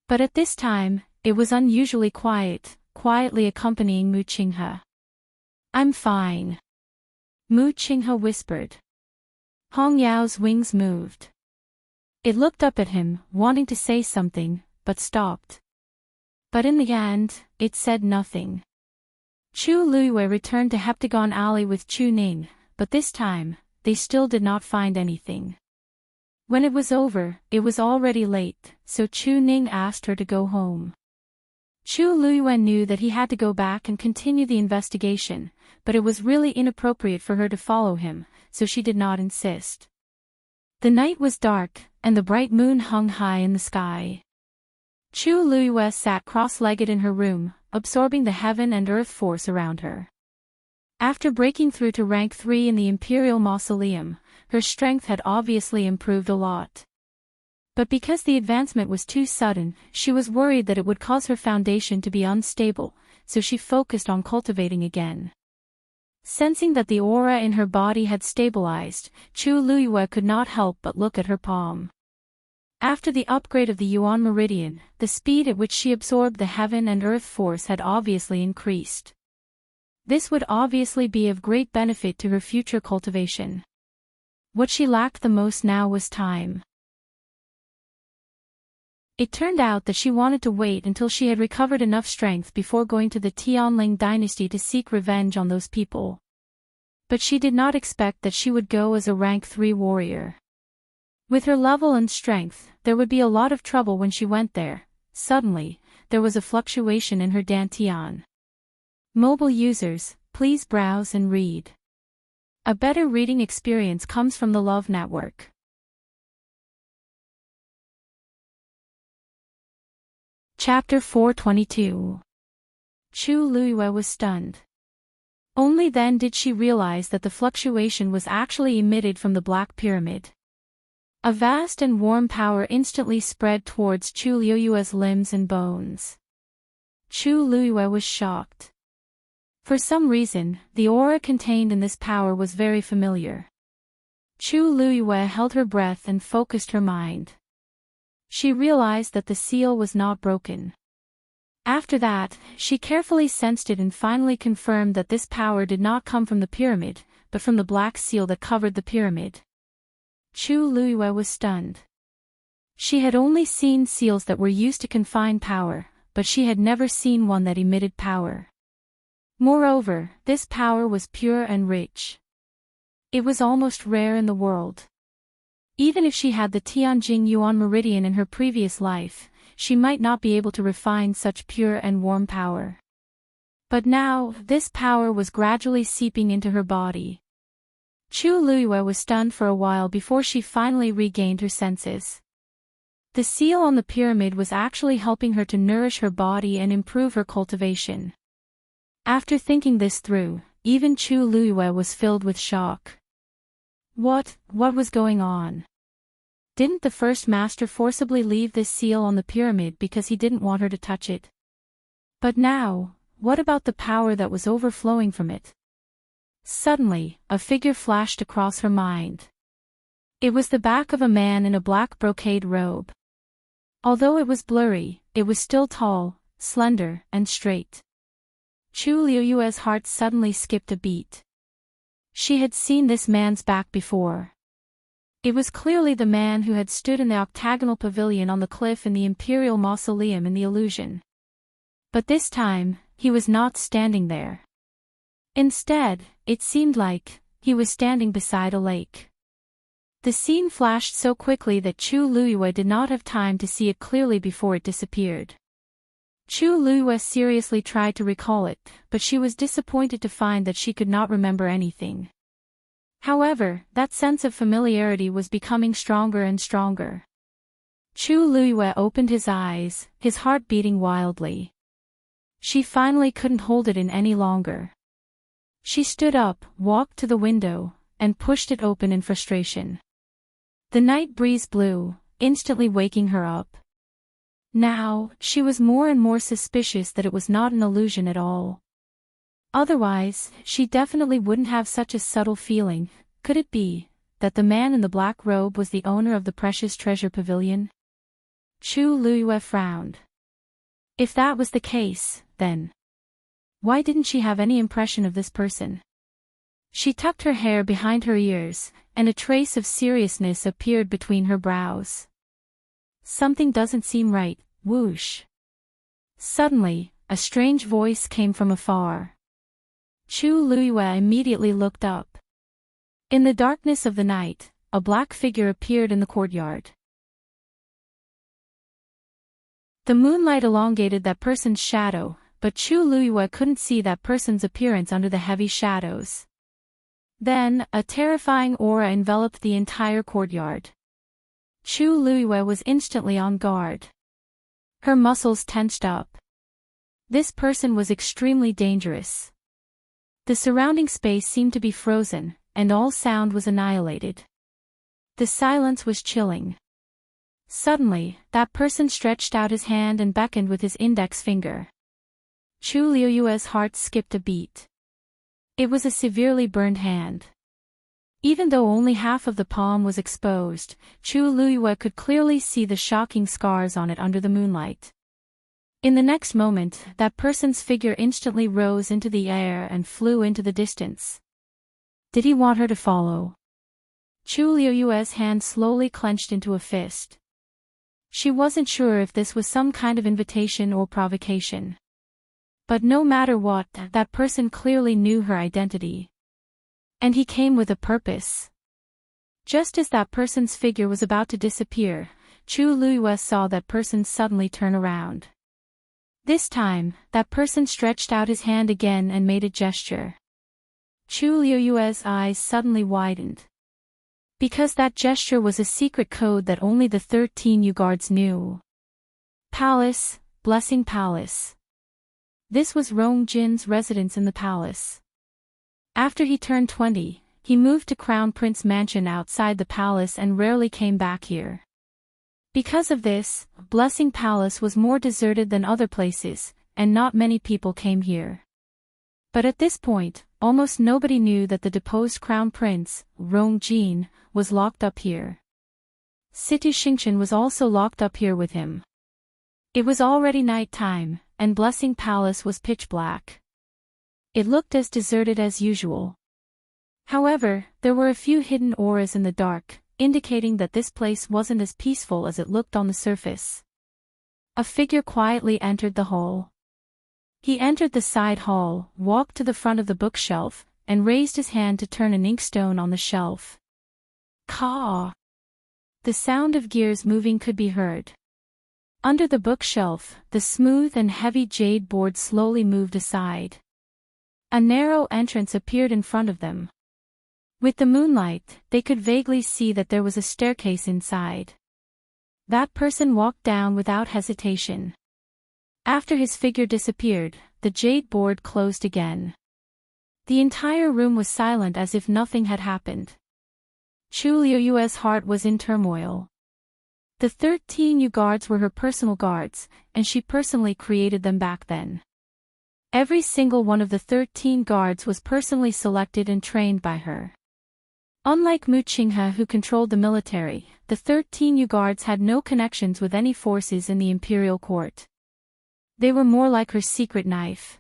But at this time, it was unusually quiet, quietly accompanying Mu Qinghe. I'm fine, Mu Qinghe whispered. Hong Yao's wings moved. It looked up at him, wanting to say something, but stopped. But in the end, it said nothing. Chu Luiyue returned to Heptagon Alley with Chu Ning, but this time, they still did not find anything. When it was over, it was already late, so Chu Ning asked her to go home. Chu Luiyue knew that he had to go back and continue the investigation, but it was really inappropriate for her to follow him, so she did not insist. The night was dark, and the bright moon hung high in the sky. Chu Luiyue sat cross-legged in her room, absorbing the heaven and earth force around her. After breaking through to rank 3 in the Imperial Mausoleum, her strength had obviously improved a lot. But because the advancement was too sudden, she was worried that it would cause her foundation to be unstable, so she focused on cultivating again. Sensing that the aura in her body had stabilized, Chu Luiyue could not help but look at her palm. After the upgrade of the Yuan Meridian, the speed at which she absorbed the heaven and earth force had obviously increased. This would obviously be of great benefit to her future cultivation. What she lacked the most now was time. It turned out that she wanted to wait until she had recovered enough strength before going to the Tianling dynasty to seek revenge on those people. But she did not expect that she would go as a rank 3 warrior. With her level and strength, there would be a lot of trouble when she went there. Suddenly, there was a fluctuation in her dantian. Mobile users, please browse and read. A better reading experience comes from the Love Network. Chapter 422. Chu Luiyue was stunned. Only then did she realize that the fluctuation was actually emitted from the Black Pyramid. A vast and warm power instantly spread towards Chu Luiyue's limbs and bones. Chu Luiyue was shocked. For some reason, the aura contained in this power was very familiar. Chu Luiyue held her breath and focused her mind. She realized that the seal was not broken. After that, she carefully sensed it and finally confirmed that this power did not come from the pyramid, but from the black seal that covered the pyramid. Chu Luiyue was stunned. She had only seen seals that were used to confine power, but she had never seen one that emitted power. Moreover, this power was pure and rich. It was almost rare in the world. Even if she had the Tianjing Yuan Meridian in her previous life, she might not be able to refine such pure and warm power. But now, this power was gradually seeping into her body. Chu Luiyue was stunned for a while before she finally regained her senses. The seal on the pyramid was actually helping her to nourish her body and improve her cultivation. After thinking this through, even Chu Luiyue was filled with shock. What was going on? Didn't the first master forcibly leave this seal on the pyramid because he didn't want her to touch it? But now, what about the power that was overflowing from it? Suddenly, a figure flashed across her mind. It was the back of a man in a black brocade robe. Although it was blurry, it was still tall, slender, and straight. Chu Liuyue's heart suddenly skipped a beat. She had seen this man's back before. It was clearly the man who had stood in the octagonal pavilion on the cliff in the imperial mausoleum in the illusion. But this time, he was not standing there. Instead, it seemed like he was standing beside a lake. The scene flashed so quickly that Chu Liyue did not have time to see it clearly before it disappeared. Chu Liyue seriously tried to recall it, but she was disappointed to find that she could not remember anything. However, that sense of familiarity was becoming stronger and stronger. Chu Liyue opened his eyes, his heart beating wildly. She finally couldn't hold it in any longer. She stood up, walked to the window, and pushed it open in frustration. The night breeze blew, instantly waking her up. Now, she was more and more suspicious that it was not an illusion at all. Otherwise, she definitely wouldn't have such a subtle feeling. Could it be that the man in the black robe was the owner of the precious treasure pavilion? Chu Liyue frowned. If that was the case, then why didn't she have any impression of this person? She tucked her hair behind her ears, and a trace of seriousness appeared between her brows. Something doesn't seem right, whoosh. Suddenly, a strange voice came from afar. Chu Liyue immediately looked up. In the darkness of the night, a black figure appeared in the courtyard. The moonlight elongated that person's shadow, but Chu Liyue couldn't see that person's appearance under the heavy shadows. Then, a terrifying aura enveloped the entire courtyard. Chu Liyue was instantly on guard. Her muscles tensed up. This person was extremely dangerous. The surrounding space seemed to be frozen, and all sound was annihilated. The silence was chilling. Suddenly, that person stretched out his hand and beckoned with his index finger. Chu Liyue's heart skipped a beat. It was a severely burned hand. Even though only half of the palm was exposed, Chu Liyue could clearly see the shocking scars on it under the moonlight. In the next moment, that person's figure instantly rose into the air and flew into the distance. Did he want her to follow? Chu Liyue's hand slowly clenched into a fist. She wasn't sure if this was some kind of invitation or provocation. But no matter what, that person clearly knew her identity. And he came with a purpose. Just as that person's figure was about to disappear, Chu Liyue saw that person suddenly turn around. This time, that person stretched out his hand again and made a gesture. Chu Liyue's eyes suddenly widened. Because that gesture was a secret code that only the 13 Yu guards knew. Palace, Blessing Palace. This was Rong Jin's residence in the palace. After he turned 20, he moved to Crown Prince Mansion outside the palace and rarely came back here. Because of this, Blessing Palace was more deserted than other places, and not many people came here. But at this point, almost nobody knew that the deposed Crown Prince, Rong Jin, was locked up here. Situ Xingchen was also locked up here with him. It was already night time, and Blessing Palace was pitch black. It looked as deserted as usual. However, there were a few hidden auras in the dark, indicating that this place wasn't as peaceful as it looked on the surface. A figure quietly entered the hall. He entered the side hall, walked to the front of the bookshelf, and raised his hand to turn an inkstone on the shelf. Caw! The sound of gears moving could be heard. Under the bookshelf, the smooth and heavy jade board slowly moved aside. A narrow entrance appeared in front of them. With the moonlight, they could vaguely see that there was a staircase inside. That person walked down without hesitation. After his figure disappeared, the jade board closed again. The entire room was silent as if nothing had happened. Chu Liyue's heart was in turmoil. The 13 Yu guards were her personal guards, and she personally created them back then. Every single one of the 13 guards was personally selected and trained by her. Unlike Mu Qinghe who controlled the military, the 13 Yu guards had no connections with any forces in the imperial court. They were more like her secret knife.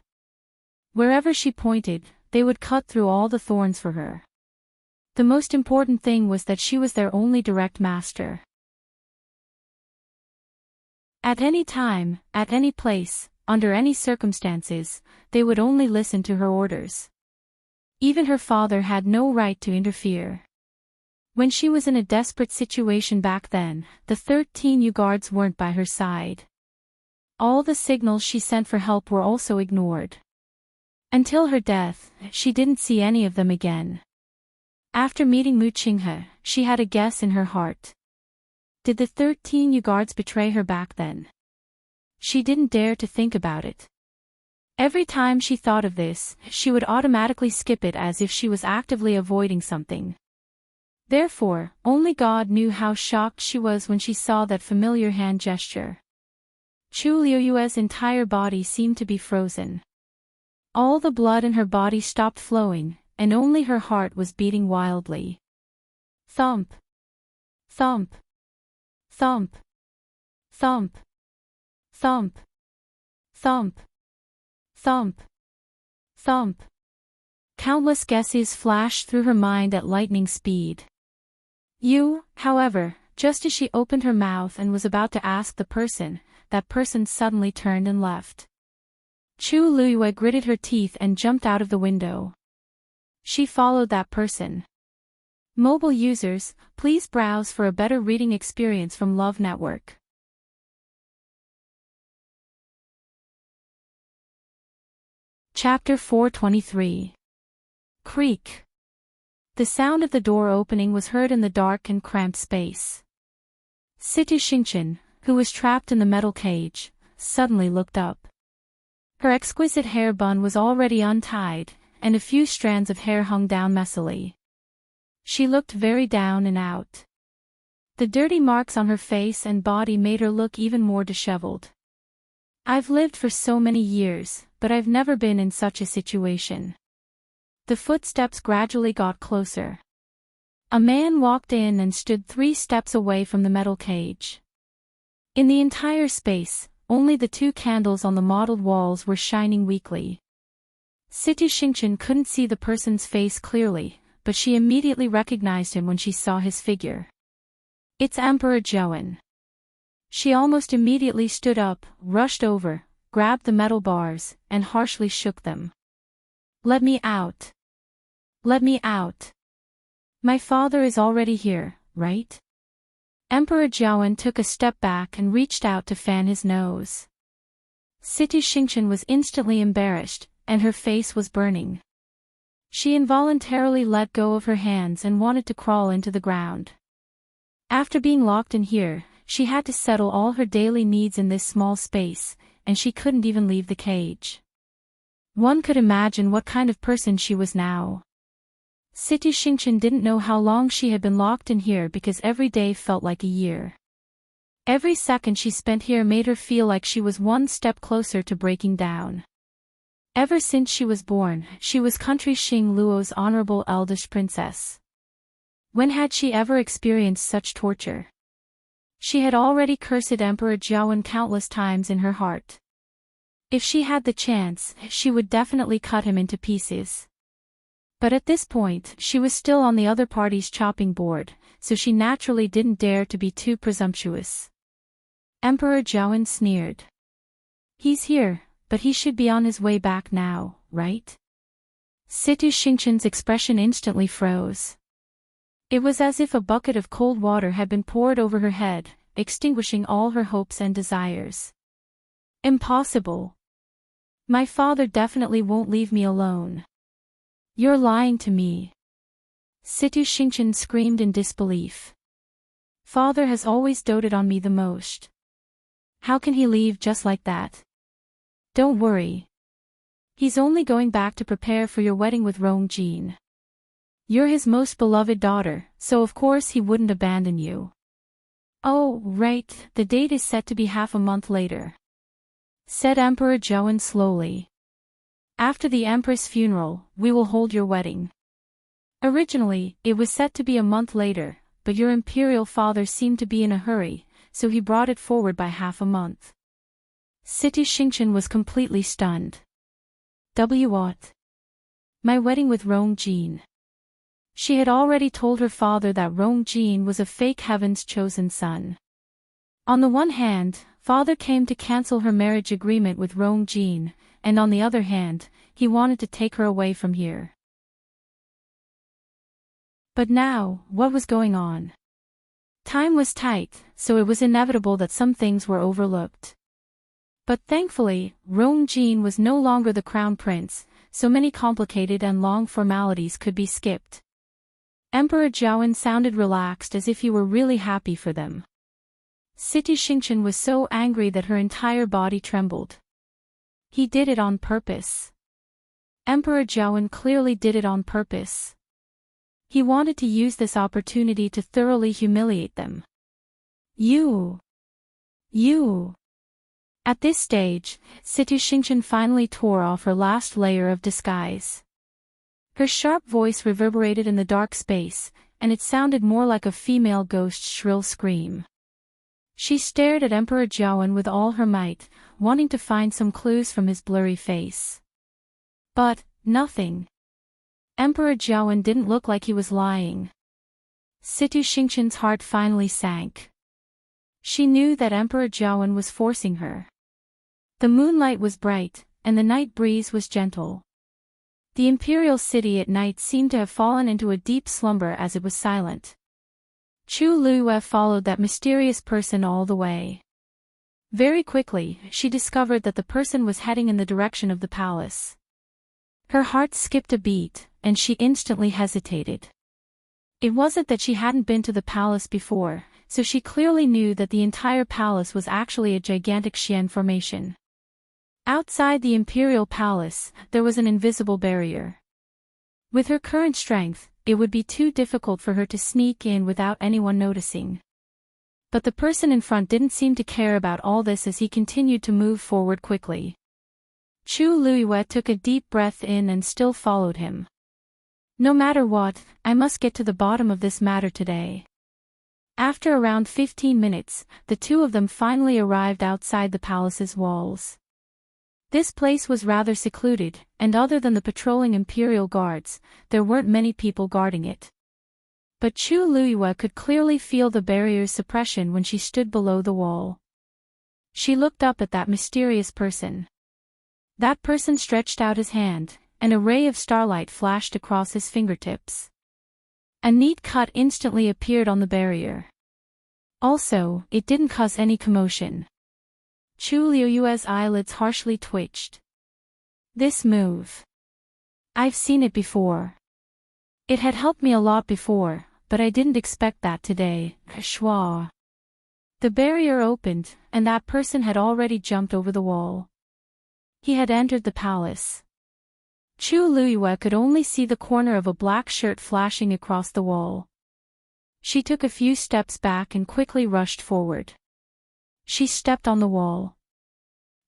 Wherever she pointed, they would cut through all the thorns for her. The most important thing was that she was their only direct master. At any time, at any place, under any circumstances, they would only listen to her orders. Even her father had no right to interfere. When she was in a desperate situation back then, the 13 guards weren't by her side. All the signals she sent for help were also ignored. Until her death, she didn't see any of them again. After meeting Mu Qinghe, she had a guess in her heart. Did the 13 guards betray her back then? She didn't dare to think about it. Every time she thought of this, she would automatically skip it as if she was actively avoiding something. Therefore, only God knew how shocked she was when she saw that familiar hand gesture. Chu Liuyue's entire body seemed to be frozen. All the blood in her body stopped flowing, and only her heart was beating wildly. Thump. Thump. Thump. Thump. Thump. Thump. Thump. Thump. Countless guesses flashed through her mind at lightning speed. However, just as she opened her mouth and was about to ask that person suddenly turned and left. Chu Liyue gritted her teeth and jumped out of the window. She followed that person. Mobile users, please browse for a better reading experience from Love Network. Chapter 423. Creak. The sound of the door opening was heard in the dark and cramped space. Situ Xingchen, who was trapped in the metal cage, suddenly looked up. Her exquisite hair bun was already untied, and a few strands of hair hung down messily. She looked very down and out. The dirty marks on her face and body made her look even more disheveled. I've lived for so many years, but I've never been in such a situation. The footsteps gradually got closer. A man walked in and stood 3 steps away from the metal cage. In the entire space, only the 2 candles on the mottled walls were shining weakly. Situ Xingchen couldn't see the person's face clearly, but she immediately recognized him when she saw his figure. It's Emperor Zhouwen. She almost immediately stood up, rushed over, grabbed the metal bars, and harshly shook them. Let me out. Let me out. My father is already here, right? Emperor Zhouwen took a step back and reached out to fan his nose. Situ Xingchen was instantly embarrassed, and her face was burning. She involuntarily let go of her hands and wanted to crawl into the ground. After being locked in here, she had to settle all her daily needs in this small space, and she couldn't even leave the cage. One could imagine what kind of person she was now. Situ Xingchen didn't know how long she had been locked in here because every day felt like a year. Every second she spent here made her feel like she was one step closer to breaking down. Ever since she was born, she was country Xing Luo's honorable eldest princess. When had she ever experienced such torture? She had already cursed Emperor Zhouwen countless times in her heart. If she had the chance, she would definitely cut him into pieces. But at this point, she was still on the other party's chopping board, so she naturally didn't dare to be too presumptuous. Emperor Zhouwen sneered. He's here, but he should be on his way back now, right? Situ Xingchen's expression instantly froze. It was as if a bucket of cold water had been poured over her head, extinguishing all her hopes and desires. Impossible. My father definitely won't leave me alone. You're lying to me. Situ Xingchen screamed in disbelief. Father has always doted on me the most. How can he leave just like that? Don't worry. He's only going back to prepare for your wedding with Rong Jin. You're his most beloved daughter, so of course he wouldn't abandon you. Oh, right, the date is set to be half a month later, said Emperor Zhouwen slowly. After the Empress' funeral, we will hold your wedding. Originally, it was set to be a month later, but your imperial father seemed to be in a hurry, so he brought it forward by half a month. Situ Xingchen was completely stunned. What? My wedding with Rong Jin. She had already told her father that Rong Jin was a fake heaven's chosen son. On the one hand, father came to cancel her marriage agreement with Rong Jin, and on the other hand, he wanted to take her away from here. But now, what was going on? Time was tight, so it was inevitable that some things were overlooked. But thankfully, Rong Jin was no longer the crown prince, so many complicated and long formalities could be skipped. Emperor Zhaoan sounded relaxed as if he were really happy for them. City Xingchen was so angry that her entire body trembled. He did it on purpose. Emperor Zhaoan clearly did it on purpose. He wanted to use this opportunity to thoroughly humiliate them. You. At this stage, City Xingchen finally tore off her last layer of disguise. Her sharp voice reverberated in the dark space, and it sounded more like a female ghost's shrill scream. She stared at Emperor Zhaoan with all her might, wanting to find some clues from his blurry face. But, nothing. Emperor Zhaoan didn't look like he was lying. City Xingchen's heart finally sank. She knew that Emperor Zhaoan was forcing her. The moonlight was bright, and the night breeze was gentle. The imperial city at night seemed to have fallen into a deep slumber as it was silent. Chu Luiyue followed that mysterious person all the way. Very quickly, she discovered that the person was heading in the direction of the palace. Her heart skipped a beat, and she instantly hesitated. It wasn't that she hadn't been to the palace before, so she clearly knew that the entire palace was actually a gigantic Xian formation. Outside the imperial palace, there was an invisible barrier. With her current strength, it would be too difficult for her to sneak in without anyone noticing. But the person in front didn't seem to care about all this as he continued to move forward quickly. Chu Luiyue took a deep breath in and still followed him. No matter what, I must get to the bottom of this matter today. After around 15 minutes, the two of them finally arrived outside the palace's walls. This place was rather secluded, and other than the patrolling imperial guards, there weren't many people guarding it. But Chu Luiyue could clearly feel the barrier's suppression when she stood below the wall. She looked up at that mysterious person. That person stretched out his hand, and a ray of starlight flashed across his fingertips. A neat cut instantly appeared on the barrier. Also, it didn't cause any commotion. Chu Luiyue's eyelids harshly twitched. This move. I've seen it before. It had helped me a lot before, but I didn't expect that today. Schwa. The barrier opened, and that person had already jumped over the wall. He had entered the palace. Chu Luiyue could only see the corner of a black shirt flashing across the wall. She took a few steps back and quickly rushed forward. She stepped on the wall.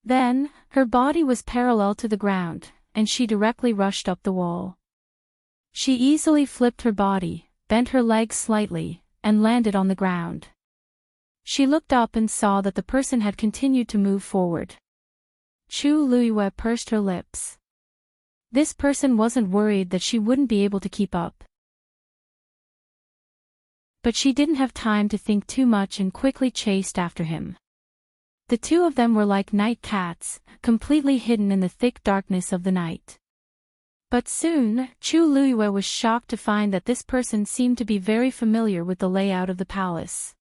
Then, her body was parallel to the ground, and she directly rushed up the wall. She easily flipped her body, bent her legs slightly, and landed on the ground. She looked up and saw that the person had continued to move forward. Chu Luiyue pursed her lips. This person wasn't worried that she wouldn't be able to keep up. But she didn't have time to think too much and quickly chased after him. The two of them were like night cats, completely hidden in the thick darkness of the night. But soon, Chu Luiyue was shocked to find that this person seemed to be very familiar with the layout of the palace.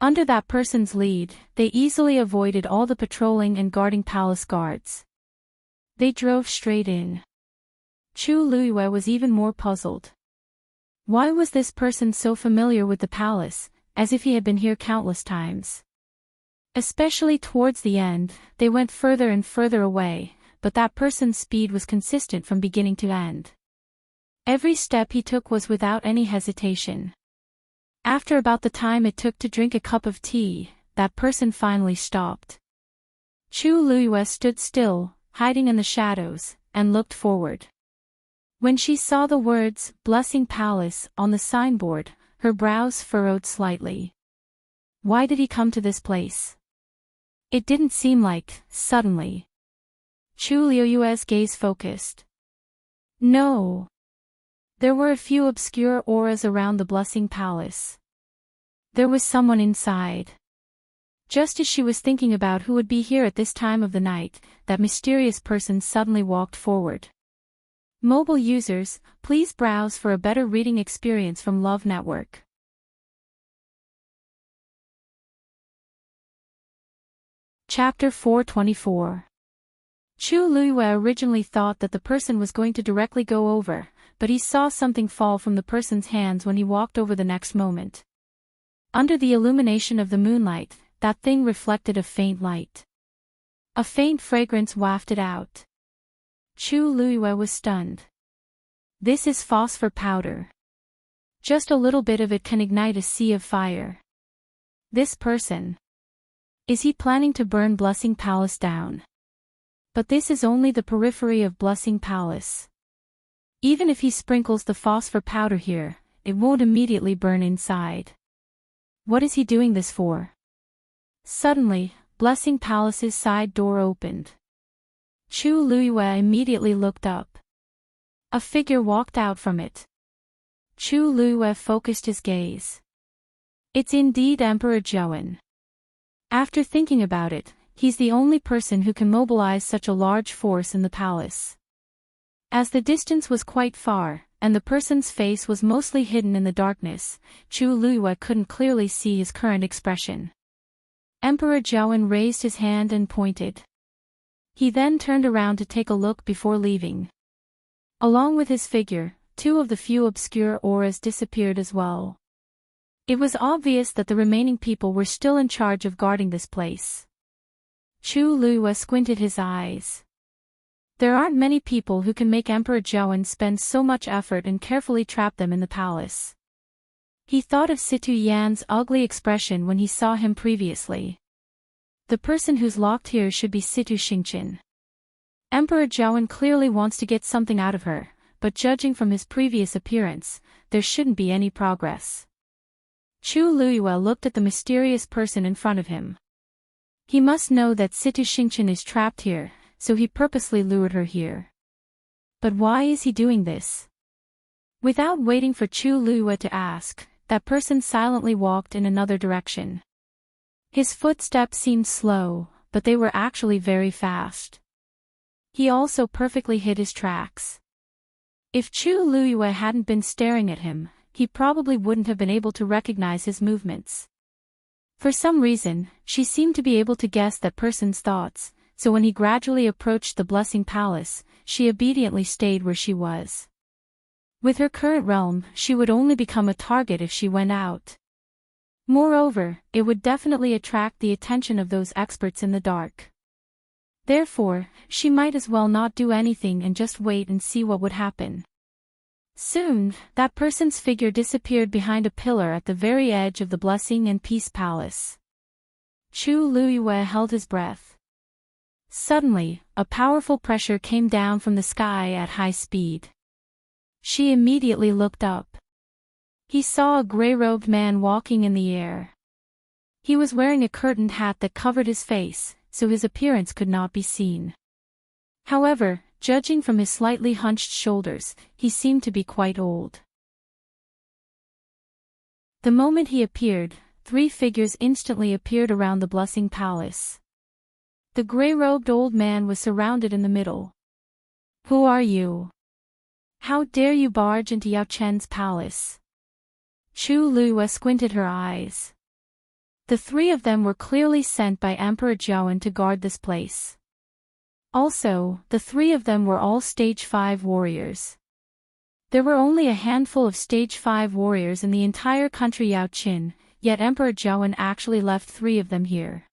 Under that person's lead, they easily avoided all the patrolling and guarding palace guards. They drove straight in. Chu Luiyue was even more puzzled. Why was this person so familiar with the palace, as if he had been here countless times? Especially towards the end, they went further and further away, but that person's speed was consistent from beginning to end. Every step he took was without any hesitation. After about the time it took to drink a cup of tea, that person finally stopped. Chu Luiyue stood still, hiding in the shadows, and looked forward. When she saw the words, "Blessing Palace," on the signboard, her brows furrowed slightly. Why did he come to this place? It didn't seem like, suddenly. Chu Liuyue's gaze focused. No. There were a few obscure auras around the Blessing Palace. There was someone inside. Just as she was thinking about who would be here at this time of the night, that mysterious person suddenly walked forward. Mobile users, please browse for a better reading experience from Love Network. Chapter 424. Chu Liyue originally thought that the person was going to directly go over, but he saw something fall from the person's hands when he walked over the next moment. Under the illumination of the moonlight, that thing reflected a faint light. A faint fragrance wafted out. Chu Liyue was stunned. This is phosphor powder. Just a little bit of it can ignite a sea of fire. This person. Is he planning to burn Blessing Palace down? But this is only the periphery of Blessing Palace. Even if he sprinkles the phosphor powder here, it won't immediately burn inside. What is he doing this for? Suddenly, Blessing Palace's side door opened. Chu Liyue immediately looked up. A figure walked out from it. Chu Liyue focused his gaze. It's indeed Emperor Zhou. After thinking about it, he's the only person who can mobilize such a large force in the palace. As the distance was quite far, and the person's face was mostly hidden in the darkness, Chu Liyue couldn't clearly see his current expression. Emperor Zhou raised his hand and pointed. He then turned around to take a look before leaving. Along with his figure, two of the few obscure auras disappeared as well. It was obvious that the remaining people were still in charge of guarding this place. Chu Liyue squinted his eyes. There aren't many people who can make Emperor Zhou spend so much effort and carefully trap them in the palace. He thought of Situ Yan's ugly expression when he saw him previously. The person who's locked here should be Situ Xingqian. Emperor Zhou clearly wants to get something out of her, but judging from his previous appearance, there shouldn't be any progress. Chu Liyue looked at the mysterious person in front of him. He must know that Situ Xingqian is trapped here, so he purposely lured her here. But why is he doing this? Without waiting for Chu Liyue to ask, that person silently walked in another direction. His footsteps seemed slow, but they were actually very fast. He also perfectly hid his tracks. If Chu Liyue hadn't been staring at him, he probably wouldn't have been able to recognize his movements. For some reason, she seemed to be able to guess that person's thoughts, so when he gradually approached the Blessing Palace, she obediently stayed where she was. With her current realm, she would only become a target if she went out. Moreover, it would definitely attract the attention of those experts in the dark. Therefore, she might as well not do anything and just wait and see what would happen. Soon, that person's figure disappeared behind a pillar at the very edge of the Blessing and Peace Palace. Chu Liyue held his breath. Suddenly, a powerful pressure came down from the sky at high speed. She immediately looked up. He saw a gray-robed man walking in the air. He was wearing a curtained hat that covered his face, so his appearance could not be seen. However, judging from his slightly hunched shoulders, he seemed to be quite old. The moment he appeared, three figures instantly appeared around the Blessing Palace. The gray-robed old man was surrounded in the middle. Who are you? How dare you barge into Yao Chen's palace? Chu Liyue squinted her eyes. The three of them were clearly sent by Emperor Zhou to guard this place. Also, the three of them were all Stage 5 warriors. There were only a handful of Stage 5 warriors in the entire country Yao Qin, yet Emperor Zhou actually left three of them here.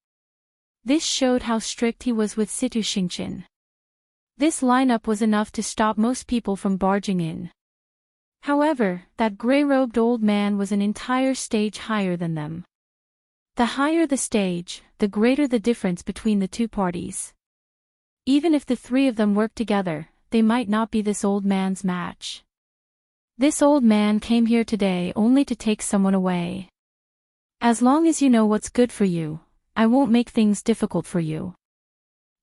This showed how strict he was with Situ Xingqian. This lineup was enough to stop most people from barging in. However, that gray-robed old man was an entire stage higher than them. The higher the stage, the greater the difference between the two parties. Even if the three of them worked together, they might not be this old man's match. This old man came here today only to take someone away. As long as you know what's good for you, I won't make things difficult for you.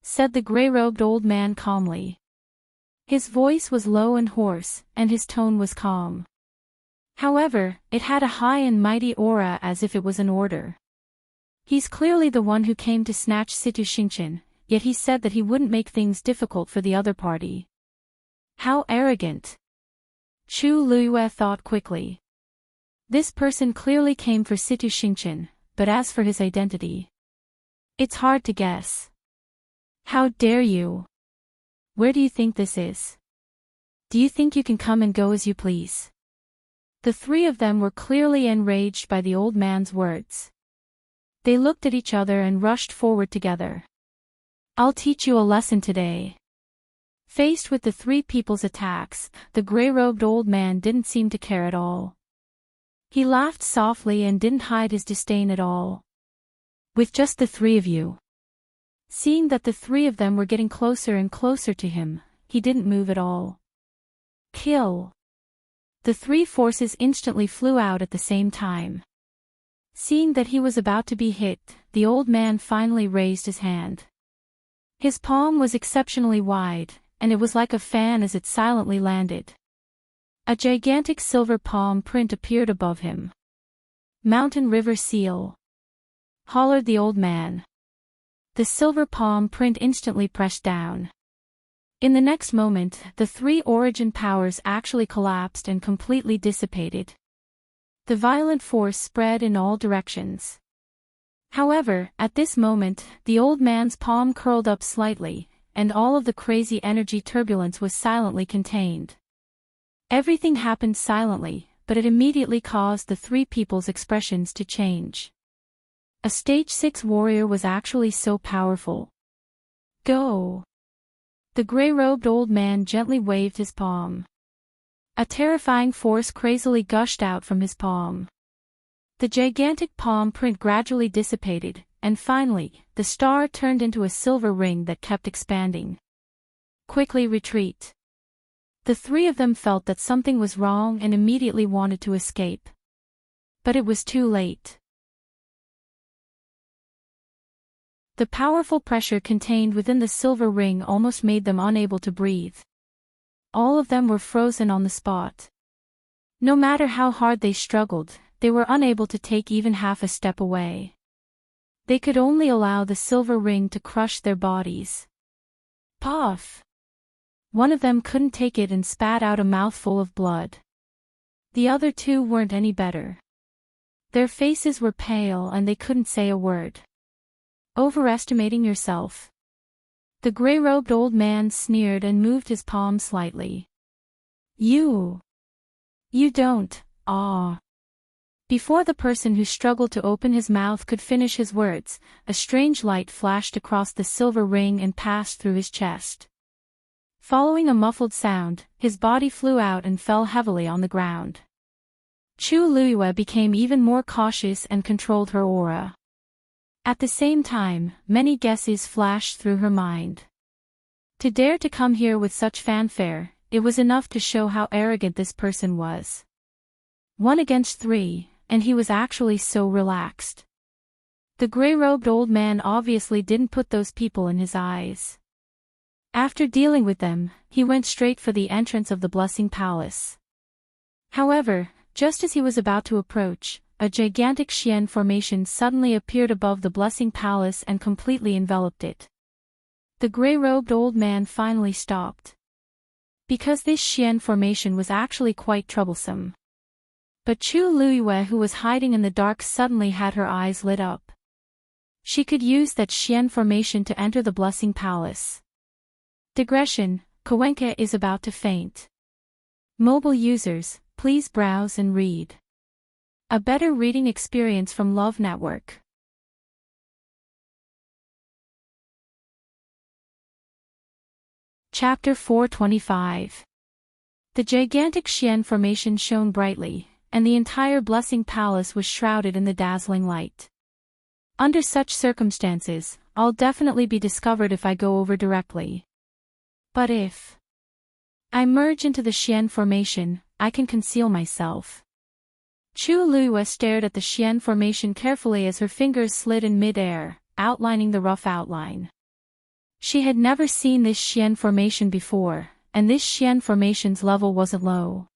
said the gray-robed old man calmly. His voice was low and hoarse, and his tone was calm. However, it had a high and mighty aura as if it was an order. He's clearly the one who came to snatch Situ Xingqian, yet he said that he wouldn't make things difficult for the other party. How arrogant! Chu Luiyue thought quickly. This person clearly came for Situ Xingqian, but as for his identity, it's hard to guess. How dare you? Where do you think this is? Do you think you can come and go as you please? The three of them were clearly enraged by the old man's words. They looked at each other and rushed forward together. I'll teach you a lesson today. Faced with the three people's attacks, the gray-robed old man didn't seem to care at all. He laughed softly and didn't hide his disdain at all. With just the three of you. Seeing that the three of them were getting closer and closer to him, he didn't move at all. Kill! The three forces instantly flew out at the same time. Seeing that he was about to be hit, the old man finally raised his hand. His palm was exceptionally wide, and it was like a fan as it silently landed. A gigantic silver palm print appeared above him. Mountain River Seal, hollered the old man. The silver palm print instantly pressed down. In the next moment, the three origin powers actually collapsed and completely dissipated. The violent force spread in all directions. However, at this moment, the old man's palm curled up slightly, and all of the crazy energy turbulence was silently contained. Everything happened silently, but it immediately caused the three people's expressions to change. A stage 6 warrior was actually so powerful. Go! The gray-robed old man gently waved his palm. A terrifying force crazily gushed out from his palm. The gigantic palm print gradually dissipated, and finally, the star turned into a silver ring that kept expanding. Quickly retreat. The three of them felt that something was wrong and immediately wanted to escape. But it was too late. The powerful pressure contained within the silver ring almost made them unable to breathe. All of them were frozen on the spot. No matter how hard they struggled, they were unable to take even half a step away. They could only allow the silver ring to crush their bodies. Puff! One of them couldn't take it and spat out a mouthful of blood. The other two weren't any better. Their faces were pale and they couldn't say a word. Overestimating yourself. The gray-robed old man sneered and moved his palm slightly. You don't, ah. Before the person who struggled to open his mouth could finish his words, a strange light flashed across the silver ring and passed through his chest. Following a muffled sound, his body flew out and fell heavily on the ground. Chu Luiyue became even more cautious and controlled her aura. At the same time, many guesses flashed through her mind. To dare to come here with such fanfare, it was enough to show how arrogant this person was. 1 against 3, and he was actually so relaxed. The gray-robed old man obviously didn't put those people in his eyes. After dealing with them, he went straight for the entrance of the Blessing Palace. However, just as he was about to approach, a gigantic Xian formation suddenly appeared above the Blessing Palace and completely enveloped it. The gray-robed old man finally stopped. Because this Xian formation was actually quite troublesome. But Chu Luiyue, who was hiding in the dark, suddenly had her eyes lit up. She could use that Xian formation to enter the Blessing Palace. Digression, Kawenka is about to faint. Mobile users, please browse and read. A better reading experience from Love Network. Chapter 425. The gigantic Xian formation shone brightly, and the entire Blessing Palace was shrouded in the dazzling light. Under such circumstances, I'll definitely be discovered if I go over directly. But if I merge into the Xian formation, I can conceal myself. Chu Luiyue stared at the Xian formation carefully as her fingers slid in mid-air, outlining the rough outline. She had never seen this Xian formation before, and this Xian formation's level wasn't low.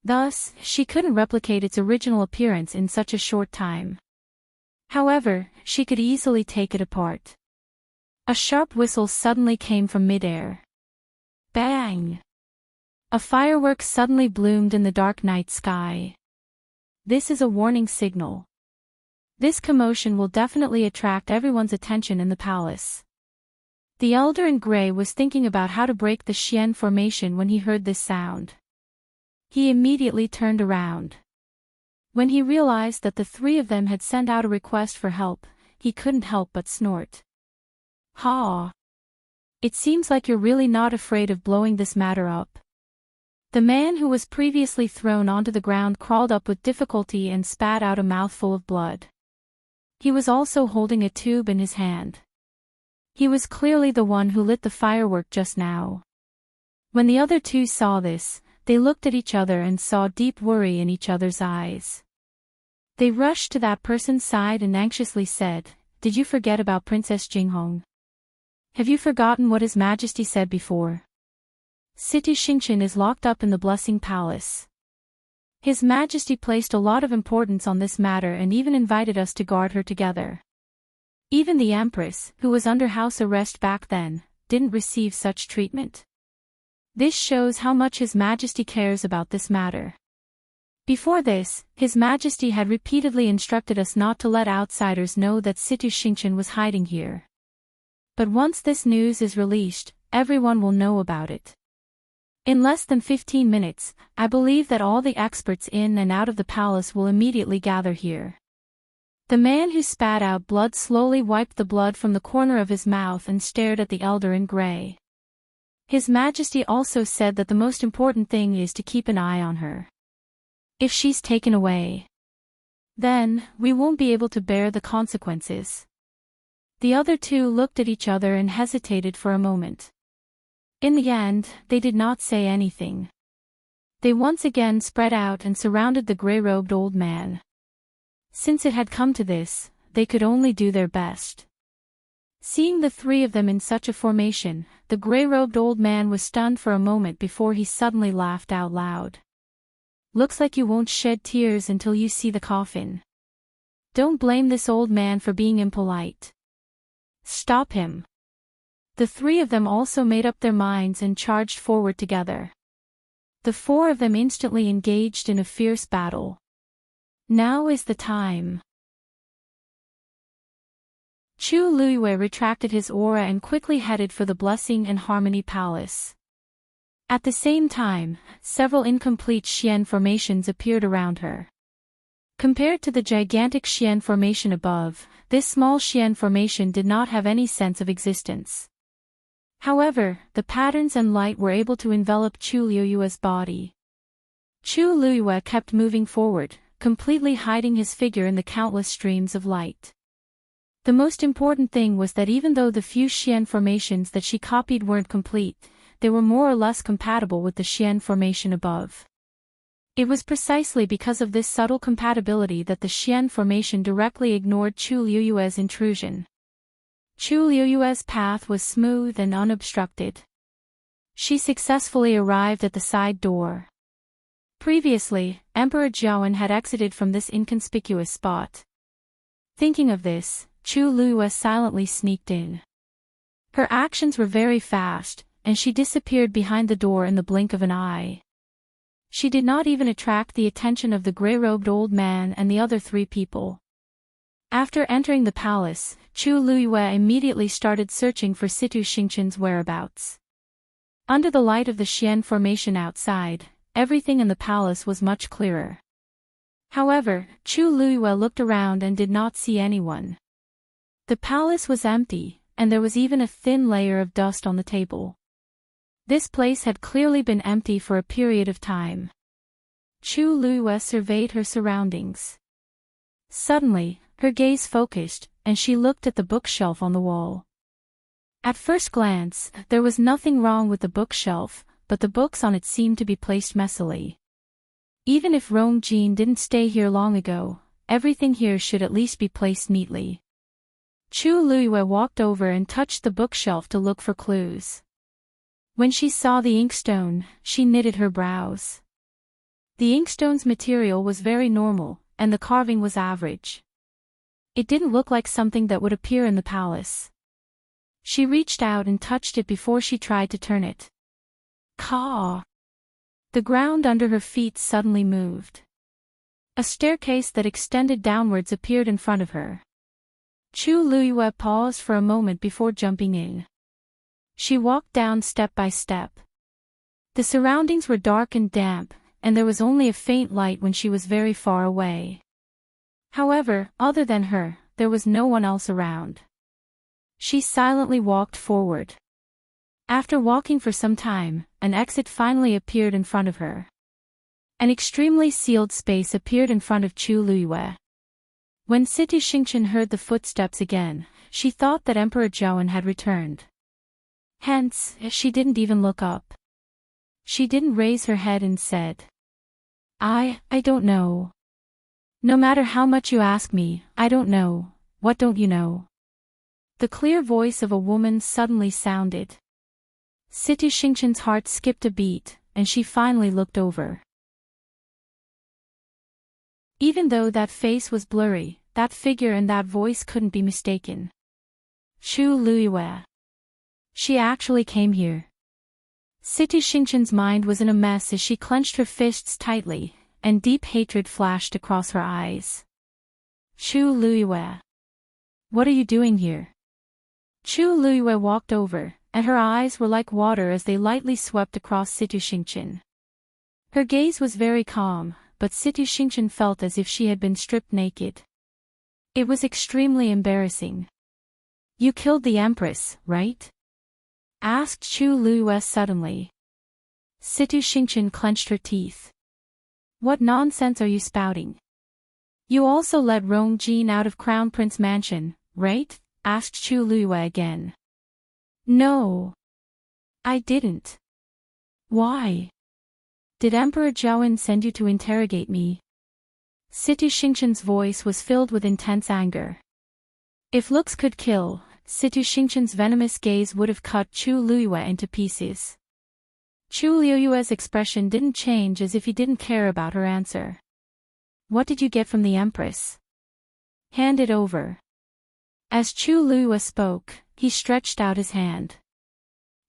Thus, she couldn't replicate its original appearance in such a short time. However, she could easily take it apart. A sharp whistle suddenly came from midair. Bang! A firework suddenly bloomed in the dark night sky. This is a warning signal. This commotion will definitely attract everyone's attention in the palace. The elder in gray was thinking about how to break the Xian formation when he heard this sound. He immediately turned around. When he realized that the three of them had sent out a request for help, he couldn't help but snort. Ha! It seems like you're really not afraid of blowing this matter up. The man who was previously thrown onto the ground crawled up with difficulty and spat out a mouthful of blood. He was also holding a tube in his hand. He was clearly the one who lit the firework just now. When the other two saw this, they looked at each other and saw deep worry in each other's eyes. They rushed to that person's side and anxiously said, "Did you forget about Princess Jinghong? Have you forgotten what His Majesty said before? Situ Xingqian is locked up in the Blessing Palace. His Majesty placed a lot of importance on this matter and even invited us to guard her together. Even the Empress, who was under house arrest back then, didn't receive such treatment. This shows how much His Majesty cares about this matter. Before this, His Majesty had repeatedly instructed us not to let outsiders know that Situ Xingqian was hiding here. But once this news is released, everyone will know about it. In less than 15 minutes, I believe that all the experts in and out of the palace will immediately gather here." The man who spat out blood slowly wiped the blood from the corner of his mouth and stared at the elder in gray. His Majesty also said that the most important thing is to keep an eye on her. If she's taken away, then we won't be able to bear the consequences. The other two looked at each other and hesitated for a moment. In the end, they did not say anything. They once again spread out and surrounded the gray-robed old man. Since it had come to this, they could only do their best. Seeing the three of them in such a formation, the gray-robed old man was stunned for a moment before he suddenly laughed out loud. "Looks like you won't shed tears until you see the coffin. Don't blame this old man for being impolite. Stop him." The three of them also made up their minds and charged forward together. The four of them instantly engaged in a fierce battle. Now is the time. Chu Luiyue retracted his aura and quickly headed for the Blessing and Harmony Palace. At the same time, several incomplete Xian formations appeared around her. Compared to the gigantic Xian formation above, this small Xian formation did not have any sense of existence. However, the patterns and light were able to envelop Chu Luiyue's body. Chu Luiyue kept moving forward, completely hiding his figure in the countless streams of light. The most important thing was that even though the few Xian formations that she copied weren't complete, they were more or less compatible with the Xian formation above. It was precisely because of this subtle compatibility that the Xian formation directly ignored Chu Luiyue's intrusion. Chu Luiyue's path was smooth and unobstructed. She successfully arrived at the side door. Previously, Emperor Jiawen had exited from this inconspicuous spot. Thinking of this, Chu Luiyue silently sneaked in. Her actions were very fast, and she disappeared behind the door in the blink of an eye. She did not even attract the attention of the gray-robed old man and the other three people. After entering the palace, Chu Luiyue immediately started searching for Situ Xingqian's whereabouts. Under the light of the Xian formation outside, everything in the palace was much clearer. However, Chu Luiyue looked around and did not see anyone. The palace was empty, and there was even a thin layer of dust on the table. This place had clearly been empty for a period of time. Chu Luiyue surveyed her surroundings. Suddenly, her gaze focused, and she looked at the bookshelf on the wall. At first glance, there was nothing wrong with the bookshelf, but the books on it seemed to be placed messily. Even if Rong Jin didn't stay here long ago, everything here should at least be placed neatly. Chu Luiyue walked over and touched the bookshelf to look for clues. When she saw the inkstone, she knitted her brows. The inkstone's material was very normal, and the carving was average. It didn't look like something that would appear in the palace. She reached out and touched it before she tried to turn it. Caw! The ground under her feet suddenly moved. A staircase that extended downwards appeared in front of her. Chu Luiyue paused for a moment before jumping in. She walked down step by step. The surroundings were dark and damp, and there was only a faint light when she was very far away. However, other than her, there was no one else around. She silently walked forward. After walking for some time, an exit finally appeared in front of her. An extremely sealed space appeared in front of Chu Luiyue. When City Xingqian heard the footsteps again, she thought that Emperor Zhaoan had returned. Hence, she didn't even look up. She didn't raise her head and said, I don't know. No matter how much you ask me, I don't know. What don't you know? The clear voice of a woman suddenly sounded. City Xingqian's heart skipped a beat, and she finally looked over. Even though that face was blurry, that figure and that voice couldn't be mistaken. Chu Luiyue. She actually came here. City Xingqian's mind was in a mess as she clenched her fists tightly, and deep hatred flashed across her eyes. Chu Luiyue. What are you doing here? Chu Luiyue walked over, and her eyes were like water as they lightly swept across City Xingqian. Her gaze was very calm, but City Xingqian felt as if she had been stripped naked. It was extremely embarrassing. You killed the Empress, right? Asked Chu Luiyue suddenly. City Xingqian clenched her teeth. What nonsense are you spouting? You also let Rong Jin out of Crown Prince Mansion, right? Asked Chu Luiyue again. No. I didn't. Why? Did Emperor Zhaoan send you to interrogate me? City Xingqian's voice was filled with intense anger. If looks could kill, City Xingqian's venomous gaze would have cut Chu Luiyue into pieces. Chu Luiyue's expression didn't change as if he didn't care about her answer. What did you get from the Empress? Hand it over. As Chu Luiyue spoke, he stretched out his hand.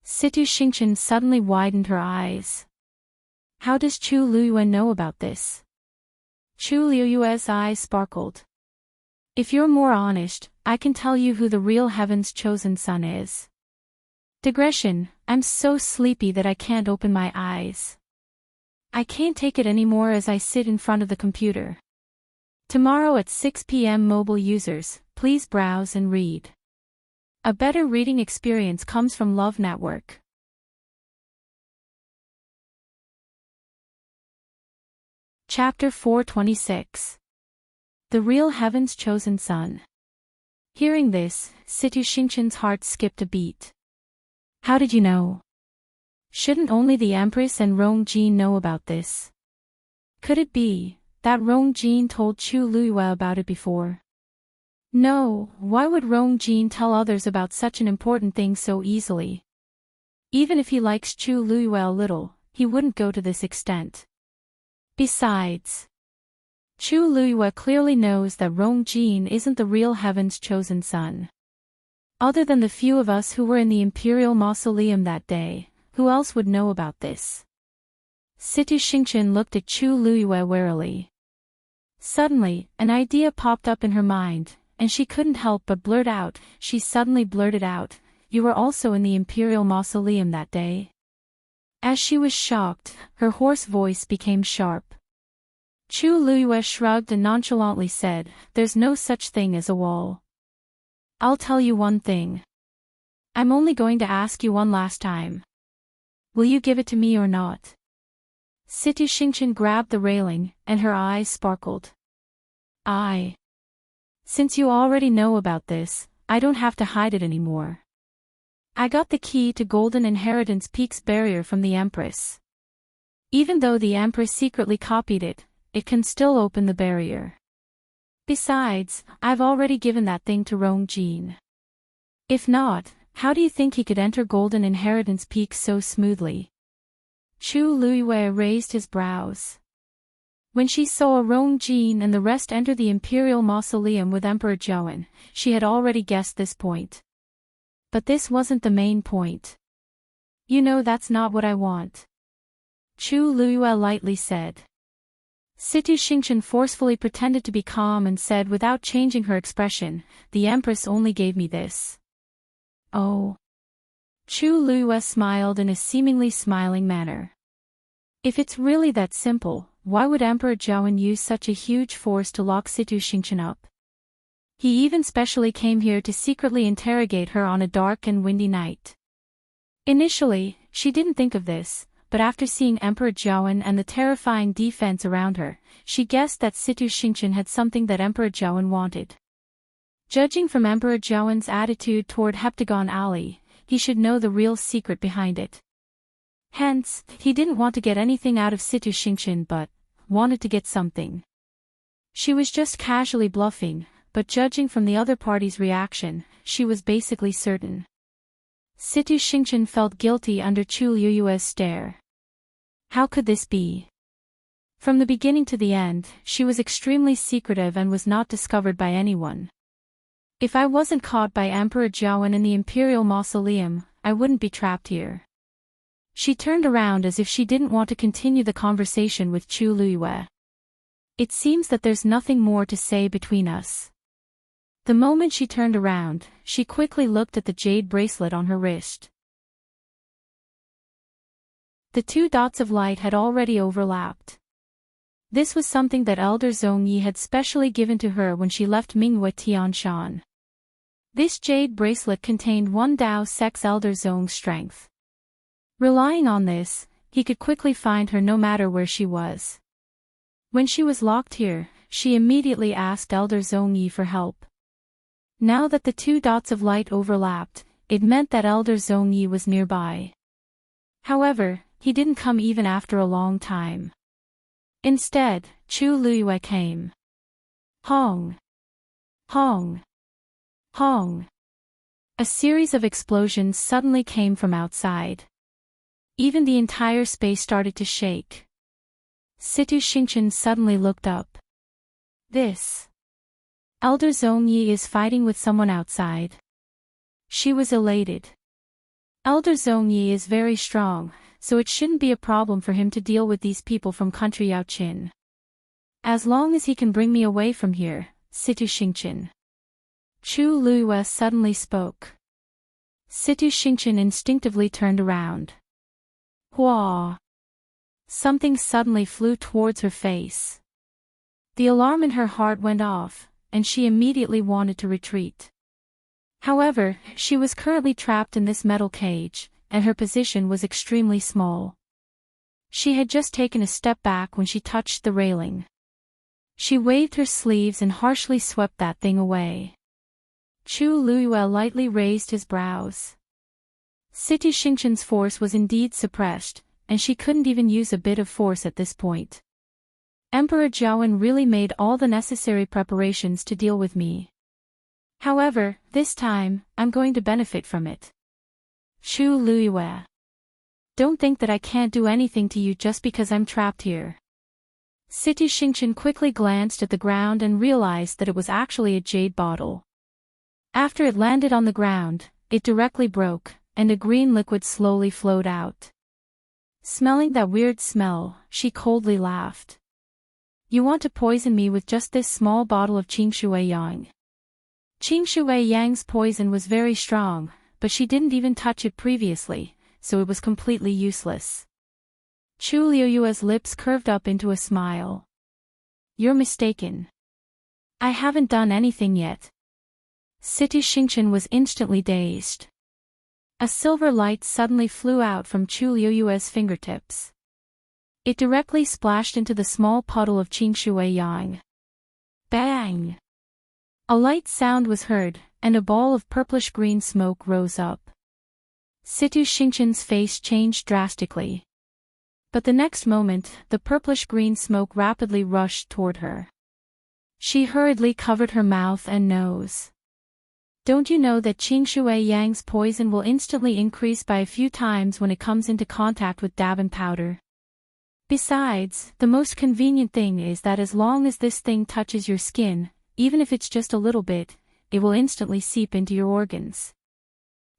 City Xingqian suddenly widened her eyes. How does Chu Luiyue know about this? Chu Luiyue's eyes sparkled. If you're more honest, I can tell you who the real heaven's chosen son is. Digression, I'm so sleepy that I can't open my eyes. I can't take it anymore as I sit in front of the computer. Tomorrow at 6 p.m. mobile users, please browse and read. A better reading experience comes from Love Network. Chapter 426. The Real Heaven's Chosen Son. Hearing this, City Xingqian's heart skipped a beat. How did you know? Shouldn't only the Empress and Rong Jin know about this? Could it be that Rong Jin told Chu Luiyue about it before? No, why would Rong Jin tell others about such an important thing so easily? Even if he likes Chu Luiyue a little, he wouldn't go to this extent. Besides, Chu Luiyue clearly knows that Rong Jin isn't the real heaven's chosen son. Other than the few of us who were in the imperial mausoleum that day, who else would know about this? City Xingqian looked at Chu Luiyue warily. Suddenly, an idea popped up in her mind, and she couldn't help but blurt out. She suddenly blurted out, "You were also in the imperial mausoleum that day?" As she was shocked, her hoarse voice became sharp. Chu Luiyue shrugged and nonchalantly said, "There's no such thing as a wall. I'll tell you one thing. I'm only going to ask you one last time. Will you give it to me or not?" City Xingqian grabbed the railing, and her eyes sparkled. Since you already know about this, I don't have to hide it anymore. I got the key to Golden Inheritance Peak's barrier from the Empress. Even though the Empress secretly copied it, it can still open the barrier. Besides, I've already given that thing to Rong Jin. If not, how do you think he could enter Golden Inheritance Peak so smoothly? Chu Luiyue raised his brows. When she saw Rong Jin and the rest enter the Imperial Mausoleum with Emperor Zhouwen, she had already guessed this point. But this wasn't the main point. You know that's not what I want. Chu Luiyue lightly said. Situ Xingchen forcefully pretended to be calm and said without changing her expression, the Empress only gave me this. Oh. Chu Luiyue smiled in a seemingly smiling manner. If it's really that simple, why would Emperor Zhouwen use such a huge force to lock Situ Xingchen up? He even specially came here to secretly interrogate her on a dark and windy night. Initially, she didn't think of this, but after seeing Emperor Zhouwen and the terrifying defense around her, she guessed that Situ Xingchen had something that Emperor Zhouwen wanted. Judging from Emperor Zhouwen's attitude toward Heptagon Alley, he should know the real secret behind it. Hence, he didn't want to get anything out of Situ Xingchen but wanted to get something. She was just casually bluffing, but judging from the other party's reaction, she was basically certain. Situ Xingchen felt guilty under Chu Luiyue's stare. How could this be? From the beginning to the end, she was extremely secretive and was not discovered by anyone. If I wasn't caught by Emperor Zhouwen in the Imperial Mausoleum, I wouldn't be trapped here. She turned around as if she didn't want to continue the conversation with Chu Luiyue. It seems that there's nothing more to say between us. The moment she turned around, she quickly looked at the jade bracelet on her wrist. The two dots of light had already overlapped. This was something that Elder Zhong Yi had specially given to her when she left Mingyue Tianshan. This jade bracelet contained one Dao Sex Elder Zhong's strength. Relying on this, he could quickly find her no matter where she was. When she was locked here, she immediately asked Elder Zhong Yi for help. Now that the two dots of light overlapped, it meant that Elder Zhong Yi was nearby. However, he didn't come even after a long time. Instead, Chu Luiyue came. Hong! Hong! Hong! A series of explosions suddenly came from outside. Even the entire space started to shake. Situ Xingchen suddenly looked up. This. Elder Zhong Yi is fighting with someone outside. She was elated. Elder Zhong Yi is very strong, so it shouldn't be a problem for him to deal with these people from country Yaoqin. As long as he can bring me away from here, Situ Xingchen. Chu Luiyue suddenly spoke. Situ Xingchen instinctively turned around. Hua! Something suddenly flew towards her face. The alarm in her heart went off, and she immediately wanted to retreat. However, she was currently trapped in this metal cage, and her position was extremely small. She had just taken a step back when she touched the railing. She waved her sleeves and harshly swept that thing away. Chu Luiyue lightly raised his brows. Situ Xingchen's force was indeed suppressed, and she couldn't even use a bit of force at this point. Emperor Zhouwen really made all the necessary preparations to deal with me. However, this time, I'm going to benefit from it. Chu Luiyue. Don't think that I can't do anything to you just because I'm trapped here. Situ Xingchen quickly glanced at the ground and realized that it was actually a jade bottle. After it landed on the ground, it directly broke, and a green liquid slowly flowed out. Smelling that weird smell, she coldly laughed. You want to poison me with just this small bottle of Qingshui Yang? Qingshui Yang's poison was very strong, but she didn't even touch it previously, so it was completely useless. Chu Luiyue's lips curved up into a smile. You're mistaken. I haven't done anything yet. Situ Xingchen was instantly dazed. A silver light suddenly flew out from Chu Luiyue's fingertips. It directly splashed into the small puddle of Qingshui Yang. Bang! A light sound was heard, and a ball of purplish-green smoke rose up. Situ Xingchen's face changed drastically. But the next moment, the purplish-green smoke rapidly rushed toward her. She hurriedly covered her mouth and nose. Don't you know that Qingshui Yang's poison will instantly increase by a few times when it comes into contact with dabin powder? Besides, the most convenient thing is that as long as this thing touches your skin, even if it's just a little bit, it will instantly seep into your organs.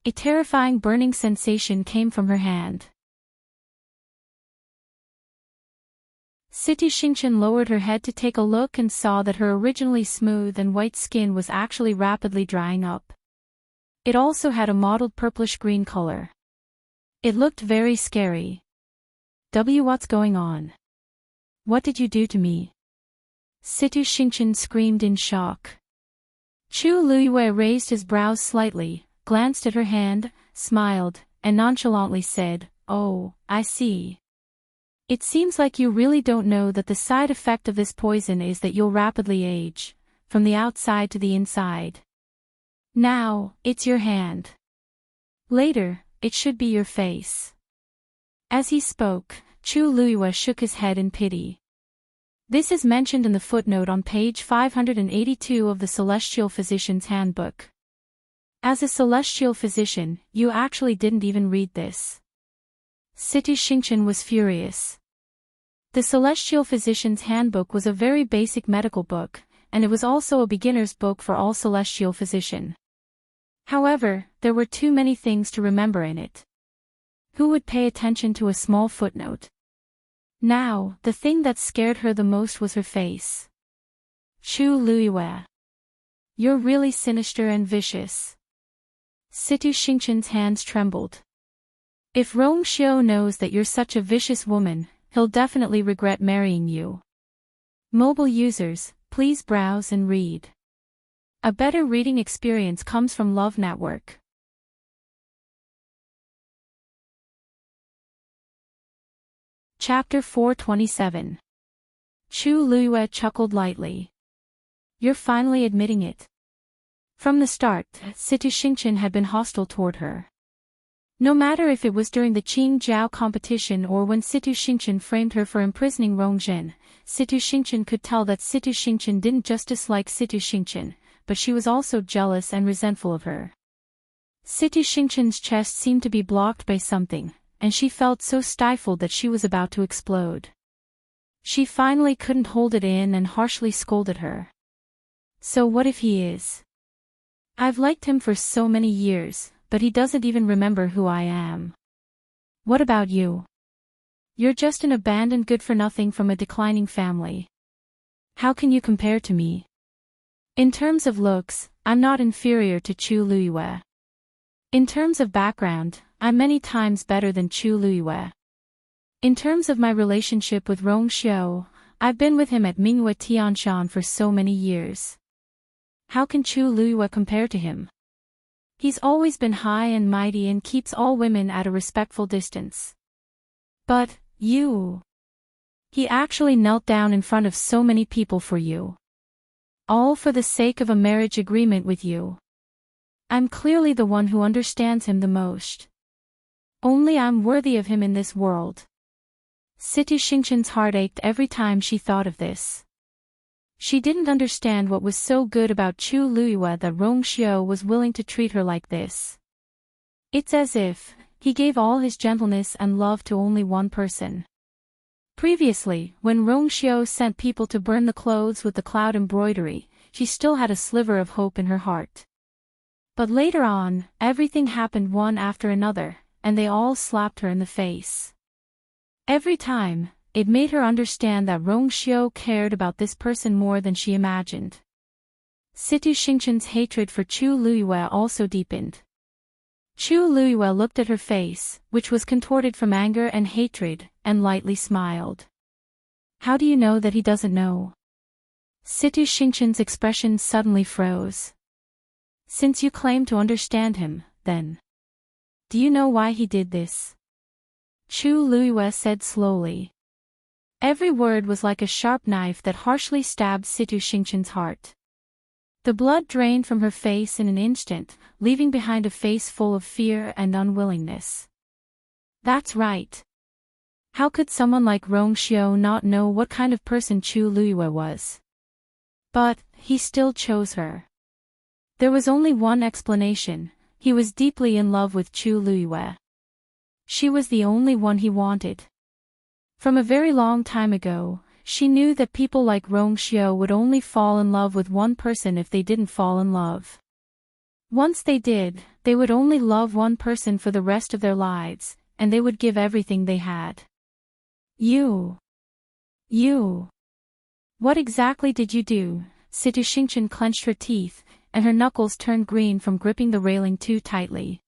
A terrifying burning sensation came from her hand. Situ Xingchen lowered her head to take a look and saw that her originally smooth and white skin was actually rapidly drying up. It also had a mottled purplish-green color. It looked very scary. What's going on? What did you do to me? Situ Xingchen screamed in shock. Chu Luyue raised his brows slightly, glanced at her hand, smiled, and nonchalantly said, "Oh, I see. It seems like you really don't know that the side effect of this poison is that you'll rapidly age, from the outside to the inside. Now, it's your hand. Later, it should be your face." As he spoke, Chu Luyue shook his head in pity. This is mentioned in the footnote on page 582 of the Celestial Physician's Handbook. As a celestial physician, you actually didn't even read this. Situ Xingchen was furious. The Celestial Physician's Handbook was a very basic medical book, and it was also a beginner's book for all celestial physician. However, there were too many things to remember in it. Who would pay attention to a small footnote? Now, the thing that scared her the most was her face. Chu Luyue. You're really sinister and vicious. Situ Xingchen's hands trembled. If Rong Xiu knows that you're such a vicious woman, he'll definitely regret marrying you. Mobile users, please browse and read. A better reading experience comes from Love Network. Chapter 427. Chu Luyue chuckled lightly. You're finally admitting it. From the start, Situ Xingchen had been hostile toward her. No matter if it was during the Qing Jiao competition or when Situ Xingchen framed her for imprisoning Rong Zhen, Situ Xingchen could tell that Situ Xingchen didn't just dislike Situ Xingchen, but she was also jealous and resentful of her. Situ Xingchen's chest seemed to be blocked by something, and she felt so stifled that she was about to explode. She finally couldn't hold it in and harshly scolded her. So what if he is? I've liked him for so many years, but he doesn't even remember who I am. What about you? You're just an abandoned good-for-nothing from a declining family. How can you compare to me? In terms of looks, I'm not inferior to Chu Luyue. In terms of background, I'm many times better than Chu Luyue. In terms of my relationship with Rong Xiu, I've been with him at Mingyue Tianshan for so many years. How can Chu Luyue compare to him? He's always been high and mighty and keeps all women at a respectful distance. But, you... He actually knelt down in front of so many people for you. All for the sake of a marriage agreement with you. I'm clearly the one who understands him the most. Only I'm worthy of him in this world. Situ Xingchen's heart ached every time she thought of this. She didn't understand what was so good about Chu Luyue that Rong Xiu was willing to treat her like this. It's as if he gave all his gentleness and love to only one person. Previously, when Rong Xiu sent people to burn the clothes with the cloud embroidery, she still had a sliver of hope in her heart. But later on, everything happened one after another, and they all slapped her in the face. Every time, it made her understand that Rong Xiu cared about this person more than she imagined. Situ Xingchen's hatred for Chu Luyue also deepened. Chu Luyue looked at her face, which was contorted from anger and hatred, and lightly smiled. How do you know that he doesn't know? Situ Xingchen's expression suddenly froze. Since you claim to understand him, then. Do you know why he did this? Chu Luyue said slowly. Every word was like a sharp knife that harshly stabbed Situ Xingchen's heart. The blood drained from her face in an instant, leaving behind a face full of fear and unwillingness. That's right. How could someone like Rong Xiu not know what kind of person Chu Luyue was? But he still chose her. There was only one explanation: he was deeply in love with Chu Luiyue. She was the only one he wanted. From a very long time ago, she knew that people like Rong Xiao would only fall in love with one person if they didn't fall in love. Once they did, they would only love one person for the rest of their lives, and they would give everything they had. You. What exactly did you do? Situ Xingchen clenched her teeth, and her knuckles turned green from gripping the railing too tightly.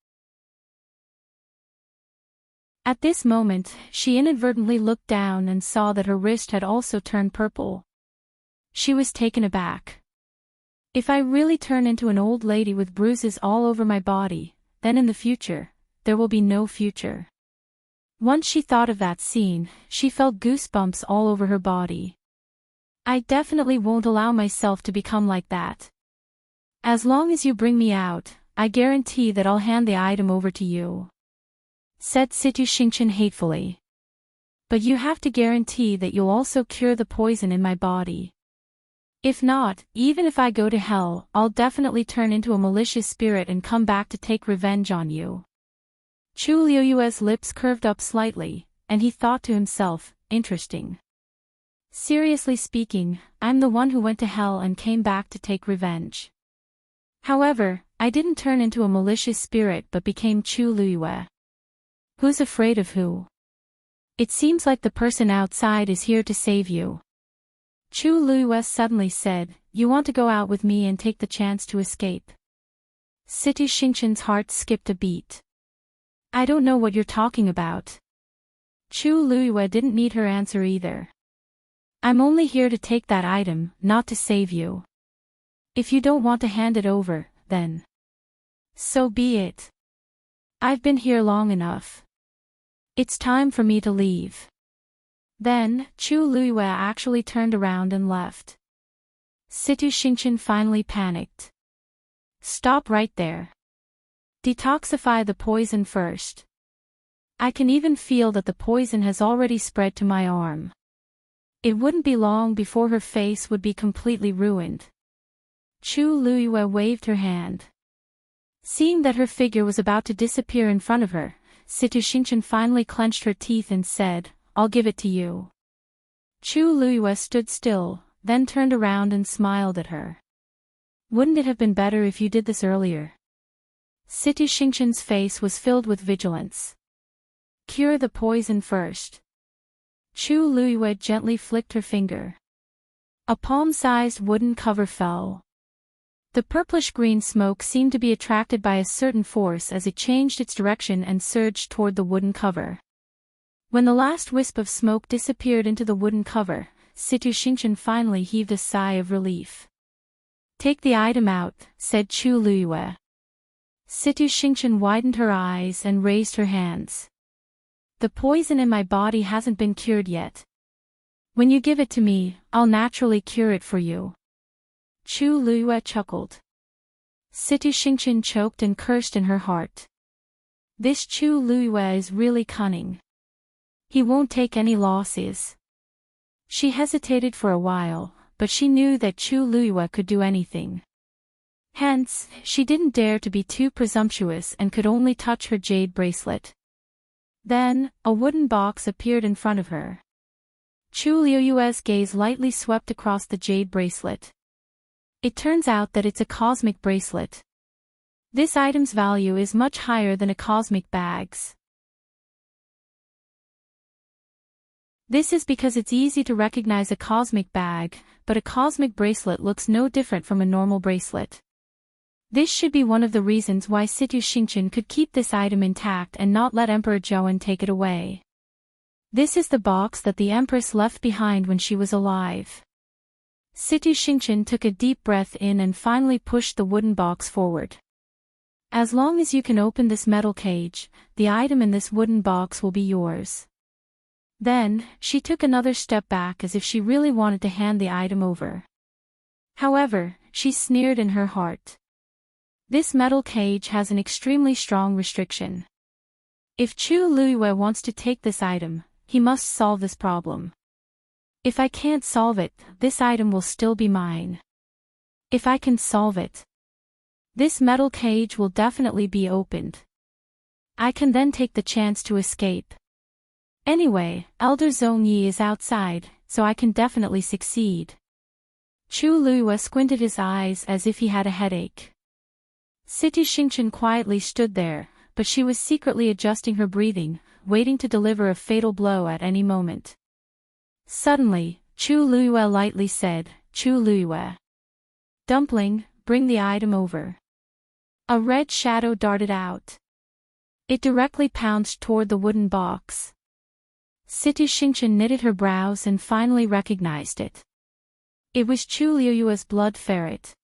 At this moment, she inadvertently looked down and saw that her wrist had also turned purple. She was taken aback. If I really turn into an old lady with bruises all over my body, then in the future, there will be no future. Once she thought of that scene, she felt goosebumps all over her body. I definitely won't allow myself to become like that. As long as you bring me out, I guarantee that I'll hand the item over to you," said Situ Xingchen hatefully. "But you have to guarantee that you'll also cure the poison in my body. If not, even if I go to hell, I'll definitely turn into a malicious spirit and come back to take revenge on you." Chu Liuyue's lips curved up slightly, and he thought to himself, interesting. Seriously speaking, I'm the one who went to hell and came back to take revenge. However, I didn't turn into a malicious spirit but became Chu Luiyue. Who's afraid of who? It seems like the person outside is here to save you. Chu Luiyue suddenly said, "You want to go out with me and take the chance to escape?" Situ Xingchen's heart skipped a beat. "I don't know what you're talking about." Chu Luiyue didn't need her answer either. "I'm only here to take that item, not to save you. If you don't want to hand it over, then so be it. I've been here long enough. It's time for me to leave." Then, Chu Luiyue actually turned around and left. Situ Xingchen finally panicked. "Stop right there. Detoxify the poison first. I can even feel that the poison has already spread to my arm." It wouldn't be long before her face would be completely ruined. Chu Luiyue waved her hand. Seeing that her figure was about to disappear in front of her, Situ Xingchen finally clenched her teeth and said, "I'll give it to you." Chu Luiyue stood still, then turned around and smiled at her. "Wouldn't it have been better if you did this earlier?" Situ Xingchen's face was filled with vigilance. "Cure the poison first." Chu Luiyue gently flicked her finger. A palm-sized wooden cover fell. The purplish-green smoke seemed to be attracted by a certain force as it changed its direction and surged toward the wooden cover. When the last wisp of smoke disappeared into the wooden cover, Situ Xingchen finally heaved a sigh of relief. "Take the item out," said Chu Luiyue. Situ Xingchen widened her eyes and raised her hands. "The poison in my body hasn't been cured yet. When you give it to me, I'll naturally cure it for you." Chu Luiyue chuckled. Situ Xingchen choked and cursed in her heart. This Chu Luiyue is really cunning. He won't take any losses. She hesitated for a while, but she knew that Chu Luiyue could do anything. Hence, she didn't dare to be too presumptuous and could only touch her jade bracelet. Then, a wooden box appeared in front of her. Chu Liuyue's gaze lightly swept across the jade bracelet. It turns out that it's a cosmic bracelet. This item's value is much higher than a cosmic bag's. This is because it's easy to recognize a cosmic bag, but a cosmic bracelet looks no different from a normal bracelet. This should be one of the reasons why Situ Xingchen could keep this item intact and not let Emperor Zhouan take it away. This is the box that the Empress left behind when she was alive. Situ Xingchen took a deep breath in and finally pushed the wooden box forward. "As long as you can open this metal cage, the item in this wooden box will be yours." Then, she took another step back as if she really wanted to hand the item over. However, she sneered in her heart. This metal cage has an extremely strong restriction. If Chu Luiyue wants to take this item, he must solve this problem. If I can't solve it, this item will still be mine. If I can solve it, this metal cage will definitely be opened. I can then take the chance to escape. Anyway, Elder Zhong Yi is outside, so I can definitely succeed. Chu Luiyue squinted his eyes as if he had a headache. Situ Xingchen quietly stood there, but she was secretly adjusting her breathing, waiting to deliver a fatal blow at any moment. Suddenly, Chu Luiyue lightly said, "Chu Luiyue. Dumpling, bring the item over." A red shadow darted out. It directly pounced toward the wooden box. Situ Xingchen knitted her brows and finally recognized it. It was Chu Luiyue's blood ferret.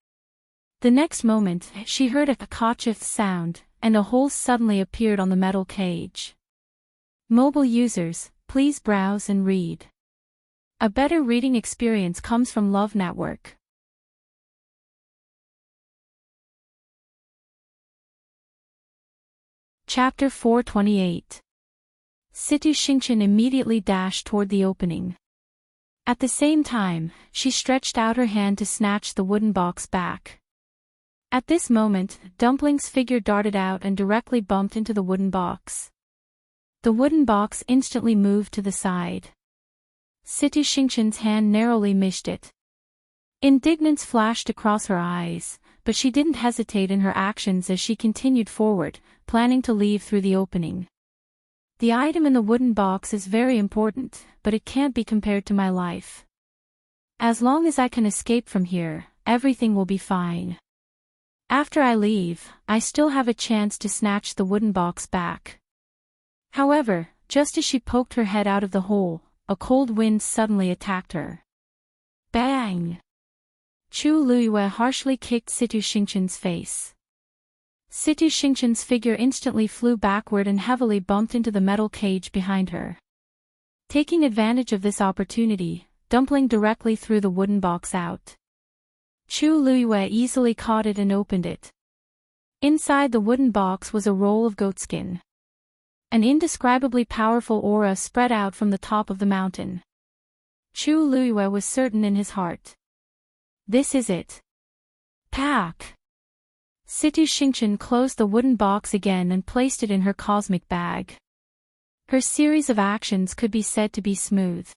The next moment, she heard a cacophonous sound, and a hole suddenly appeared on the metal cage. Mobile users, please browse and read. A better reading experience comes from Love Network. Chapter 428. Situ Xingchen immediately dashed toward the opening. At the same time, she stretched out her hand to snatch the wooden box back. At this moment, Dumpling's figure darted out and directly bumped into the wooden box. The wooden box instantly moved to the side. Situ Xingchen's hand narrowly missed it. Indignance flashed across her eyes, but she didn't hesitate in her actions as she continued forward, planning to leave through the opening. The item in the wooden box is very important, but it can't be compared to my life. As long as I can escape from here, everything will be fine. After I leave, I still have a chance to snatch the wooden box back. However, just as she poked her head out of the hole, a cold wind suddenly attacked her. Bang! Chu Luiyue harshly kicked Situ Xingchen's face. Situ Xingchen's figure instantly flew backward and heavily bumped into the metal cage behind her. Taking advantage of this opportunity, Dumpling directly threw the wooden box out. Chu Luiyue easily caught it and opened it. Inside the wooden box was a roll of goatskin. An indescribably powerful aura spread out from the top of the mountain. Chu Luiyue was certain in his heart. This is it. Pack! Situ Xingchen closed the wooden box again and placed it in her cosmic bag. Her series of actions could be said to be smooth.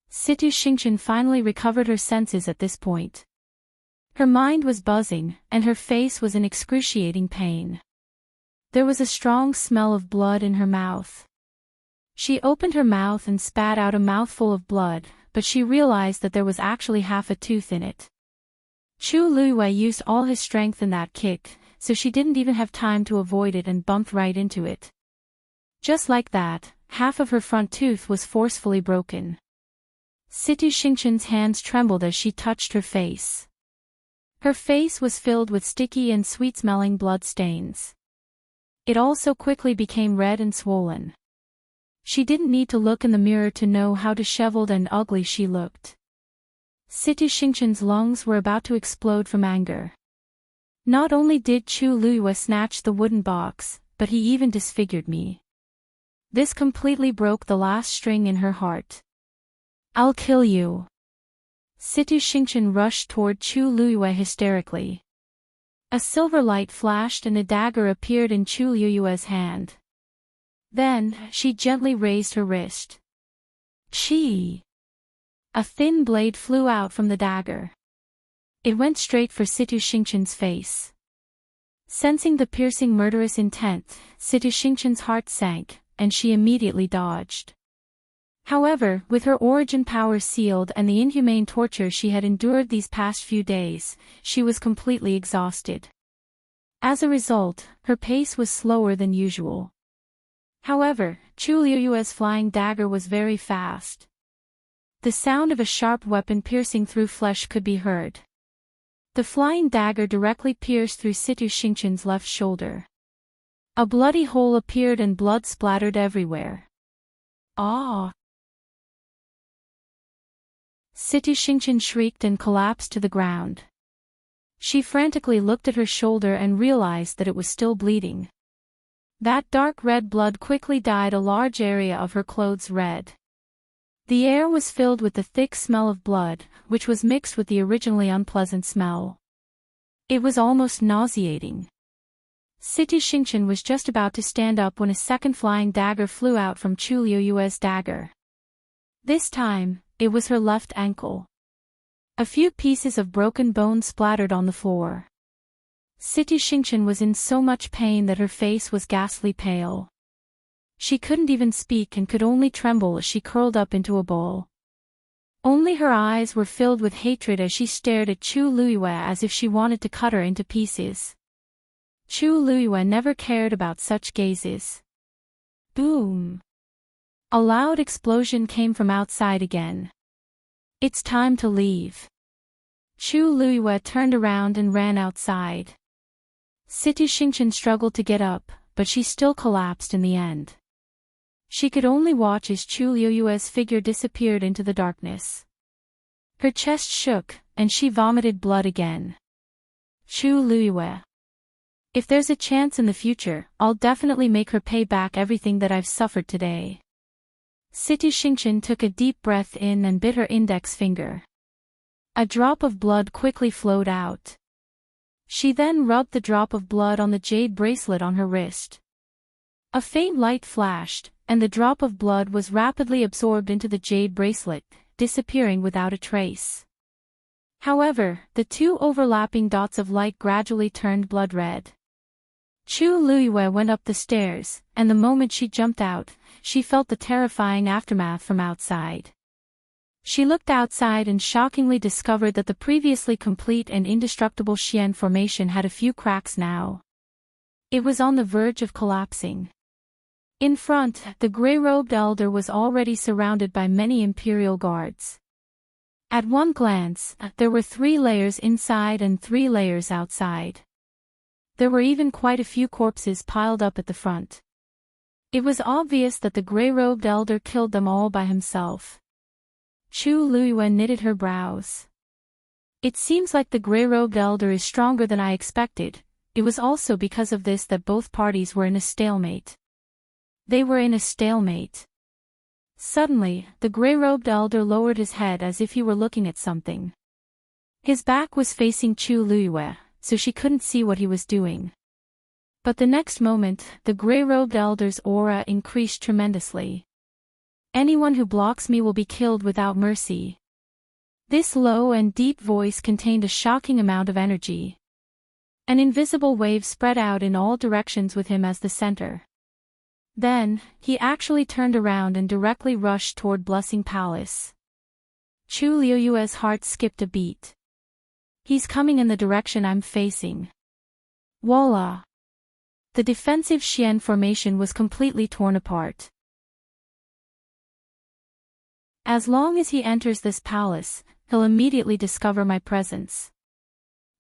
Situ Xingchen finally recovered her senses at this point. Her mind was buzzing, and her face was in excruciating pain. There was a strong smell of blood in her mouth. She opened her mouth and spat out a mouthful of blood, but she realized that there was actually half a tooth in it. Chu Luiyue used all his strength in that kick, so she didn't even have time to avoid it and bumped right into it. Just like that, half of her front tooth was forcefully broken. Situ Xingchen's hands trembled as she touched her face. Her face was filled with sticky and sweet-smelling blood stains. It also quickly became red and swollen. She didn't need to look in the mirror to know how disheveled and ugly she looked. Situ Xingchen's lungs were about to explode from anger. Not only did Chu Luiyue snatch the wooden box, but he even disfigured me. This completely broke the last string in her heart. I'll kill you. Situ Xingchen rushed toward Chu Luiyue hysterically. A silver light flashed and a dagger appeared in Chu Luiyue's hand. Then, she gently raised her wrist. Chi! A thin blade flew out from the dagger. It went straight for Situ Xingchen's face. Sensing the piercing murderous intent, Situ Xingchen's heart sank, and she immediately dodged. However, with her origin power sealed and the inhumane torture she had endured these past few days, she was completely exhausted. As a result, her pace was slower than usual. However, Chu Luiyue's flying dagger was very fast. The sound of a sharp weapon piercing through flesh could be heard. The flying dagger directly pierced through Situ Xingchen's left shoulder. A bloody hole appeared and blood splattered everywhere. Ah! Situ Xingchen shrieked and collapsed to the ground. She frantically looked at her shoulder and realized that it was still bleeding. That dark red blood quickly dyed a large area of her clothes red. The air was filled with the thick smell of blood, which was mixed with the originally unpleasant smell. It was almost nauseating. Situ Xingchen was just about to stand up when a second flying dagger flew out from Chu Liuyue's dagger. This time, it was her left ankle. A few pieces of broken bone splattered on the floor. Situ Xingchen was in so much pain that her face was ghastly pale. She couldn't even speak and could only tremble as she curled up into a ball. Only her eyes were filled with hatred as she stared at Chu Liyue as if she wanted to cut her into pieces. Chu Liyue never cared about such gazes. Boom! A loud explosion came from outside again. It's time to leave. Chu Liyue turned around and ran outside. Situ Xingchen struggled to get up, but she still collapsed in the end. She could only watch as Chu Liuyue's figure disappeared into the darkness. Her chest shook, and she vomited blood again. Chu Liyue. If there's a chance in the future, I'll definitely make her pay back everything that I've suffered today. Situ Xingchen took a deep breath in and bit her index finger. A drop of blood quickly flowed out. She then rubbed the drop of blood on the jade bracelet on her wrist. A faint light flashed, and the drop of blood was rapidly absorbed into the jade bracelet, disappearing without a trace. However, the two overlapping dots of light gradually turned blood red. Chu Liyue went up the stairs, and the moment she jumped out, she felt the terrifying aftermath from outside. She looked outside and shockingly discovered that the previously complete and indestructible Xian formation had a few cracks now. It was on the verge of collapsing. In front, the gray-robed elder was already surrounded by many imperial guards. At one glance, there were 3 layers inside and 3 layers outside. There were even quite a few corpses piled up at the front. It was obvious that the gray-robed elder killed them all by himself. Chu Liyue knitted her brows. It seems like the gray-robed elder is stronger than I expected. It was also because of this that both parties were in a stalemate. They were in a stalemate. Suddenly, the gray-robed elder lowered his head as if he were looking at something. His back was facing Chu Liyue, so she couldn't see what he was doing. But the next moment, the gray-robed elder's aura increased tremendously. Anyone who blocks me will be killed without mercy. This low and deep voice contained a shocking amount of energy. An invisible wave spread out in all directions with him as the center. Then, he actually turned around and directly rushed toward Blessing Palace. Chu Liuyue's heart skipped a beat. He's coming in the direction I'm facing. Voila! The defensive Xian formation was completely torn apart. As long as he enters this palace, he'll immediately discover my presence.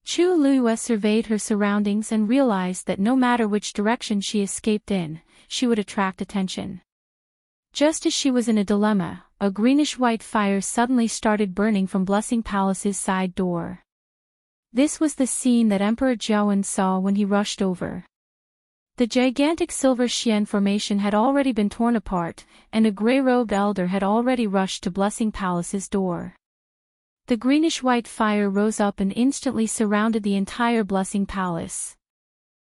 Chu Liyue surveyed her surroundings and realized that no matter which direction she escaped in, she would attract attention. Just as she was in a dilemma, a greenish-white fire suddenly started burning from Blessing Palace's side door. This was the scene that Emperor Jiawen saw when he rushed over. The gigantic silver Xian formation had already been torn apart, and a gray-robed elder had already rushed to Blessing Palace's door. The greenish-white fire rose up and instantly surrounded the entire Blessing Palace.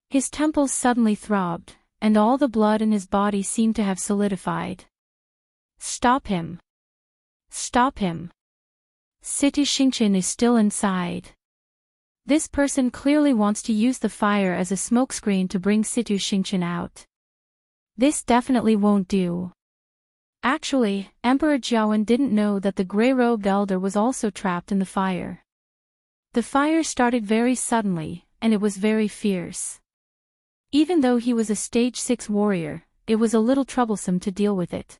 His temples suddenly throbbed, and all the blood in his body seemed to have solidified. Stop him! Stop him! Situ Xingchen is still inside. This person clearly wants to use the fire as a smokescreen to bring Situ Xingchen out. This definitely won't do. Actually, Emperor Jiawen didn't know that the gray-robed elder was also trapped in the fire. The fire started very suddenly, and it was very fierce. Even though he was a stage 6 warrior, it was a little troublesome to deal with it.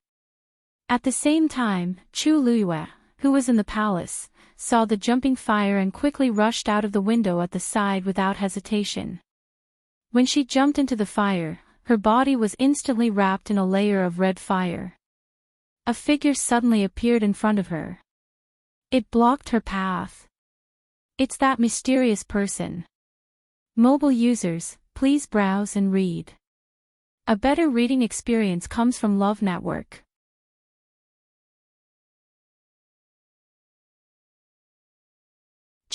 At the same time, Chu Liyue, who was in the palace, saw the jumping fire and quickly rushed out of the window at the side without hesitation. When she jumped into the fire, her body was instantly wrapped in a layer of red fire. A figure suddenly appeared in front of her. It blocked her path. It's that mysterious person. Mobile users, please browse and read. A better reading experience comes from Love Network.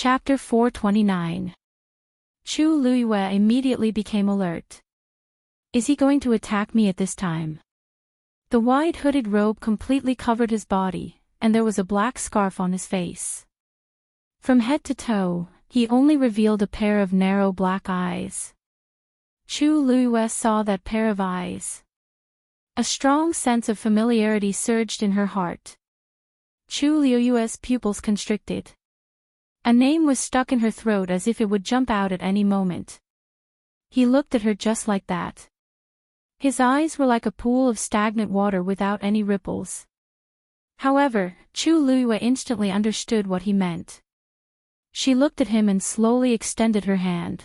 Chapter 429. Chu Luiyue immediately became alert. Is he going to attack me at this time? The wide hooded robe completely covered his body, and there was a black scarf on his face. From head to toe, he only revealed a pair of narrow black eyes. Chu Luiyue saw that pair of eyes. A strong sense of familiarity surged in her heart. Chu Luiyue's pupils constricted. A name was stuck in her throat as if it would jump out at any moment. He looked at her just like that. His eyes were like a pool of stagnant water without any ripples. However, Chu Luiyue instantly understood what he meant. She looked at him and slowly extended her hand.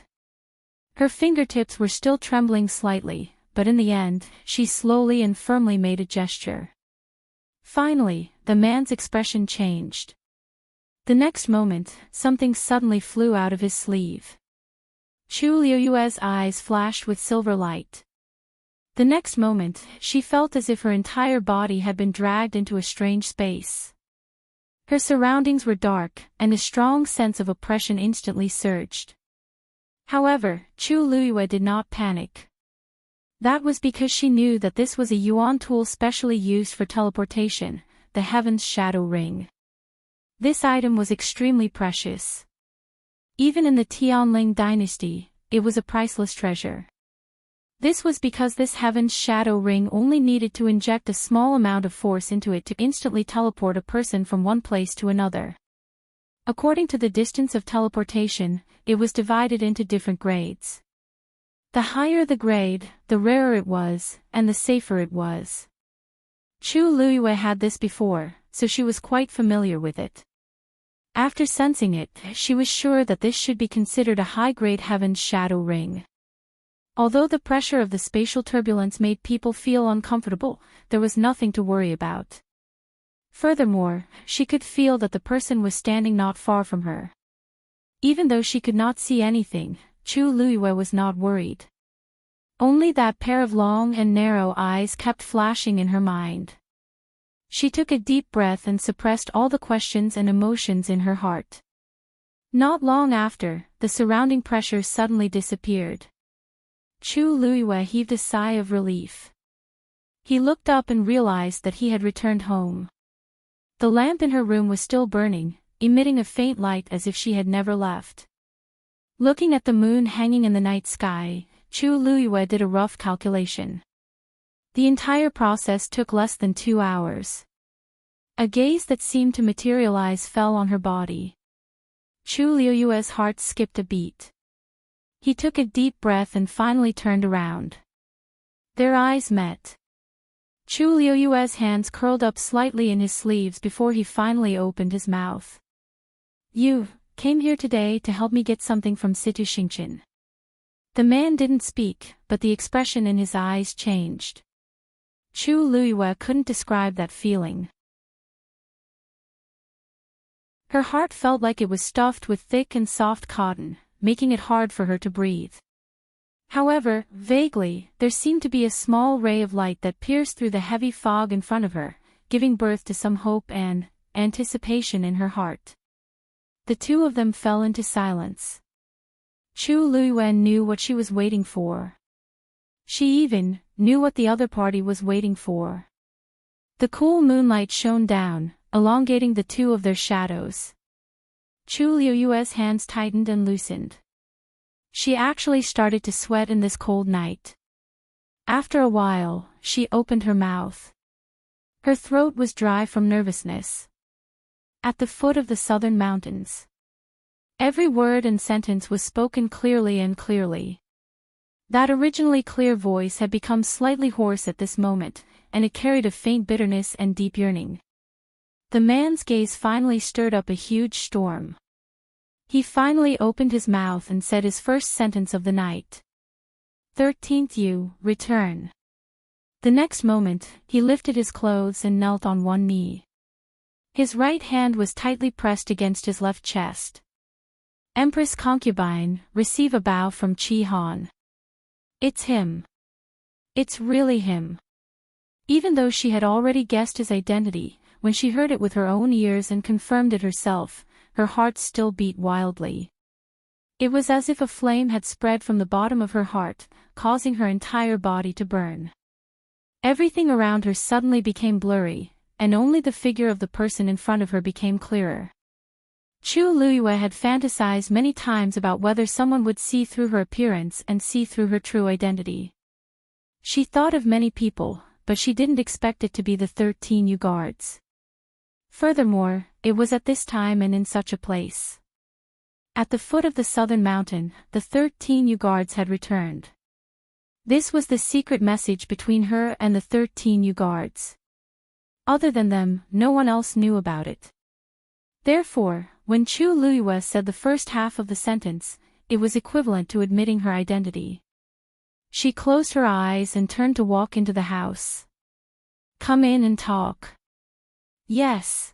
Her fingertips were still trembling slightly, but in the end, she slowly and firmly made a gesture. Finally, the man's expression changed. The next moment, something suddenly flew out of his sleeve. Chu Luiyue's eyes flashed with silver light. The next moment, she felt as if her entire body had been dragged into a strange space. Her surroundings were dark, and a strong sense of oppression instantly surged. However, Chu Luiyue did not panic. That was because she knew that this was a yuan tool specially used for teleportation, the Heaven's Shadow Ring. This item was extremely precious. Even in the Tianling dynasty, it was a priceless treasure. This was because this Heaven's Shadow Ring only needed to inject a small amount of force into it to instantly teleport a person from one place to another. According to the distance of teleportation, it was divided into different grades. The higher the grade, the rarer it was, and the safer it was. Chu Luiyue had this before, so she was quite familiar with it. After sensing it, she was sure that this should be considered a high-grade Heaven's Shadow Ring. Although the pressure of the spatial turbulence made people feel uncomfortable, there was nothing to worry about. Furthermore, she could feel that the person was standing not far from her. Even though she could not see anything, Chu Luiyue was not worried. Only that pair of long and narrow eyes kept flashing in her mind. She took a deep breath and suppressed all the questions and emotions in her heart. Not long after, the surrounding pressure suddenly disappeared. Chu Luiyue heaved a sigh of relief. He looked up and realized that he had returned home. The lamp in her room was still burning, emitting a faint light as if she had never left. Looking at the moon hanging in the night sky, Chu Luiyue did a rough calculation. The entire process took less than 2 hours. A gaze that seemed to materialize fell on her body. Chu Luiyue's heart skipped a beat. He took a deep breath and finally turned around. Their eyes met. Chu Luiyue's hands curled up slightly in his sleeves before he finally opened his mouth. You came here today to help me get something from Situ Xingqian. The man didn't speak, but the expression in his eyes changed. Chu Luiyue couldn't describe that feeling. Her heart felt like it was stuffed with thick and soft cotton, making it hard for her to breathe. However, vaguely, there seemed to be a small ray of light that pierced through the heavy fog in front of her, giving birth to some hope and anticipation in her heart. The two of them fell into silence. Chu Luiyue knew what she was waiting for. She even knew what the other party was waiting for. The cool moonlight shone down, elongating the two of their shadows. Chu Luiyue's hands tightened and loosened. She actually started to sweat in this cold night. After a while, she opened her mouth. Her throat was dry from nervousness. At the foot of the southern mountains. Every word and sentence was spoken clearly and clearly. That originally clear voice had become slightly hoarse at this moment, and it carried a faint bitterness and deep yearning. The man's gaze finally stirred up a huge storm. He finally opened his mouth and said his first sentence of the night. 13th you, return. The next moment, he lifted his clothes and knelt on one knee. His right hand was tightly pressed against his left chest. Empress concubine, receive a bow from Qi Han. It's him. It's really him. Even though she had already guessed his identity, when she heard it with her own ears and confirmed it herself, her heart still beat wildly. It was as if a flame had spread from the bottom of her heart, causing her entire body to burn. Everything around her suddenly became blurry, and only the figure of the person in front of her became clearer. Chu Luiyue had fantasized many times about whether someone would see through her appearance and see through her true identity. She thought of many people, but she didn't expect it to be the 13 Yu guards. Furthermore, it was at this time and in such a place. At the foot of the southern mountain, the 13 Yu guards had returned. This was the secret message between her and the 13 Yu guards. Other than them, no one else knew about it. Therefore, when Chu Luiyue said the first half of the sentence, it was equivalent to admitting her identity. She closed her eyes and turned to walk into the house. "Come in and talk." "Yes."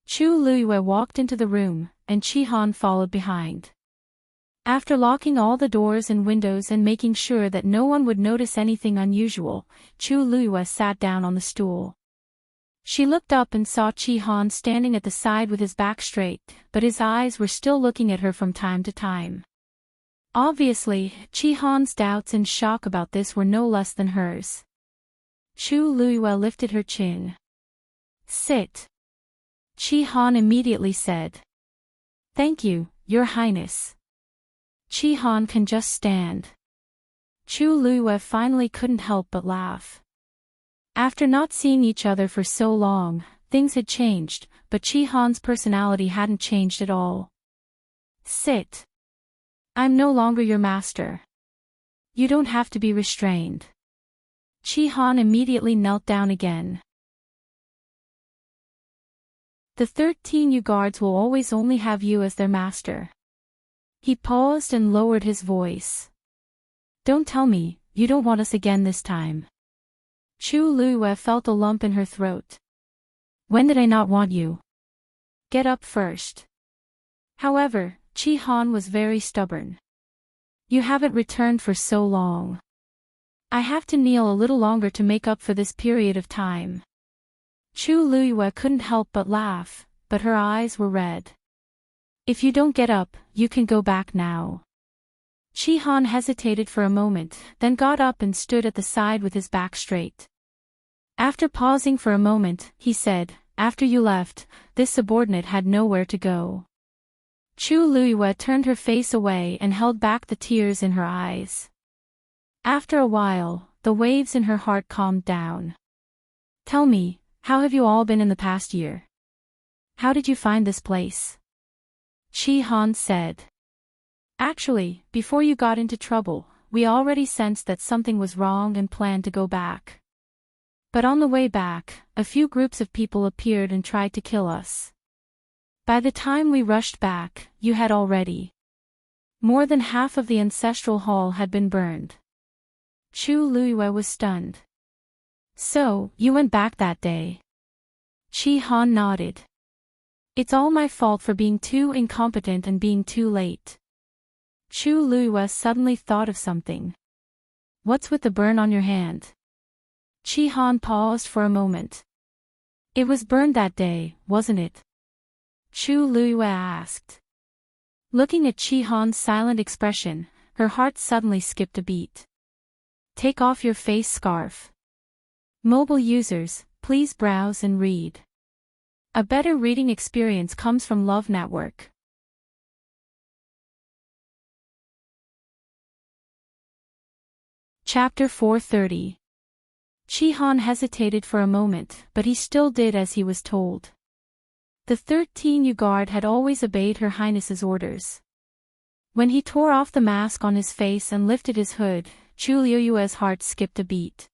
Chu Luiyue walked into the room, and Chi Han followed behind. After locking all the doors and windows and making sure that no one would notice anything unusual, Chu Luiyue sat down on the stool. She looked up and saw Chi Han standing at the side with his back straight, but his eyes were still looking at her from time to time. Obviously, Chi Han's doubts and shock about this were no less than hers. Chu Luiyue lifted her chin. "Sit." Chi Han immediately said. "Thank you, Your Highness." Chi Han can just stand. Chu Luiyue finally couldn't help but laugh. After not seeing each other for so long, things had changed, but Chi Han's personality hadn't changed at all. "Sit. I'm no longer your master. You don't have to be restrained." Chi Han immediately knelt down again. "The 13 Yu guards will always only have you as their master." He paused and lowered his voice. "Don't tell me, you don't want us again this time." Chu Luiyue felt a lump in her throat. "When did I not want you? Get up first." However, Chi Han was very stubborn. "You haven't returned for so long. I have to kneel a little longer to make up for this period of time." Chu Luiyue couldn't help but laugh, but her eyes were red. "If you don't get up, you can go back now." Chi Han hesitated for a moment, then got up and stood at the side with his back straight. After pausing for a moment, he said, "After you left, this subordinate had nowhere to go." Chu Luiyue turned her face away and held back the tears in her eyes. After a while, the waves in her heart calmed down. "Tell me, how have you all been in the past year? How did you find this place?" Chi Han said. "Actually, before you got into trouble, we already sensed that something was wrong and planned to go back. But on the way back, a few groups of people appeared and tried to kill us. By the time we rushed back, you had already. More than half of the ancestral hall had been burned." Chu Luiyue was stunned. "So, you went back that day?" Chi Han nodded. "It's all my fault for being too incompetent and being too late." Chu Luiyue suddenly thought of something. "What's with the burn on your hand?" Chi Han paused for a moment. "It was burned that day, wasn't it?" Chu Luiyue asked. Looking at Chi Han's silent expression, her heart suddenly skipped a beat. "Take off your face scarf." Mobile users, please browse and read. A better reading experience comes from Love Network. Chapter 430. Chi Han hesitated for a moment, but he still did as he was told. The 13 Yu guard had always obeyed Her Highness's orders. When he tore off the mask on his face and lifted his hood, Chu Luiyue's heart skipped a beat.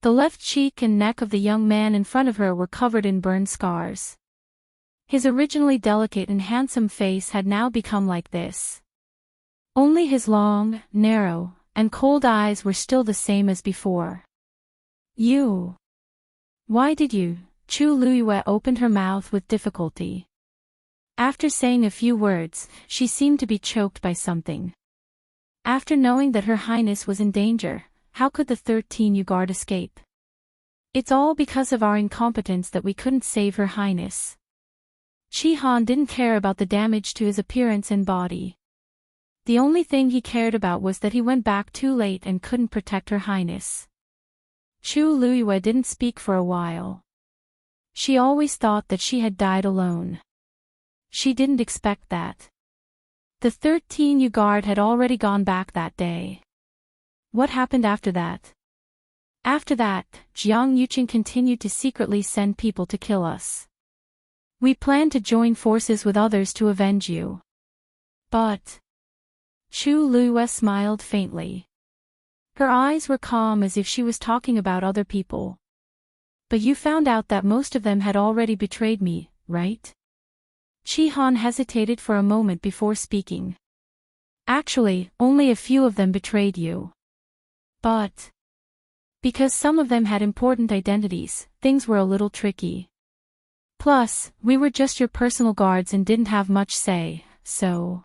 The left cheek and neck of the young man in front of her were covered in burn scars. His originally delicate and handsome face had now become like this. Only his long, narrow, and cold eyes were still the same as before. "You. Why did you?" Chu Luiyue opened her mouth with difficulty. After saying a few words, she seemed to be choked by something. After knowing that Her Highness was in danger, how could the 13 Yu guard escape? "It's all because of our incompetence that we couldn't save Her Highness." Han didn't care about the damage to his appearance and body. The only thing he cared about was that he went back too late and couldn't protect Her Highness. Chu Luiyue didn't speak for a while. She always thought that she had died alone. She didn't expect that. The 13th guard had already gone back that day. What happened after that? After that, Jiang Yuqing continued to secretly send people to kill us. We planned to join forces with others to avenge you. But... Chu Luiyue smiled faintly. Her eyes were calm as if she was talking about other people. But you found out that most of them had already betrayed me, right? Han hesitated for a moment before speaking. Actually, only a few of them betrayed you. But... because some of them had important identities, things were a little tricky. Plus, we were just your personal guards and didn't have much say, so...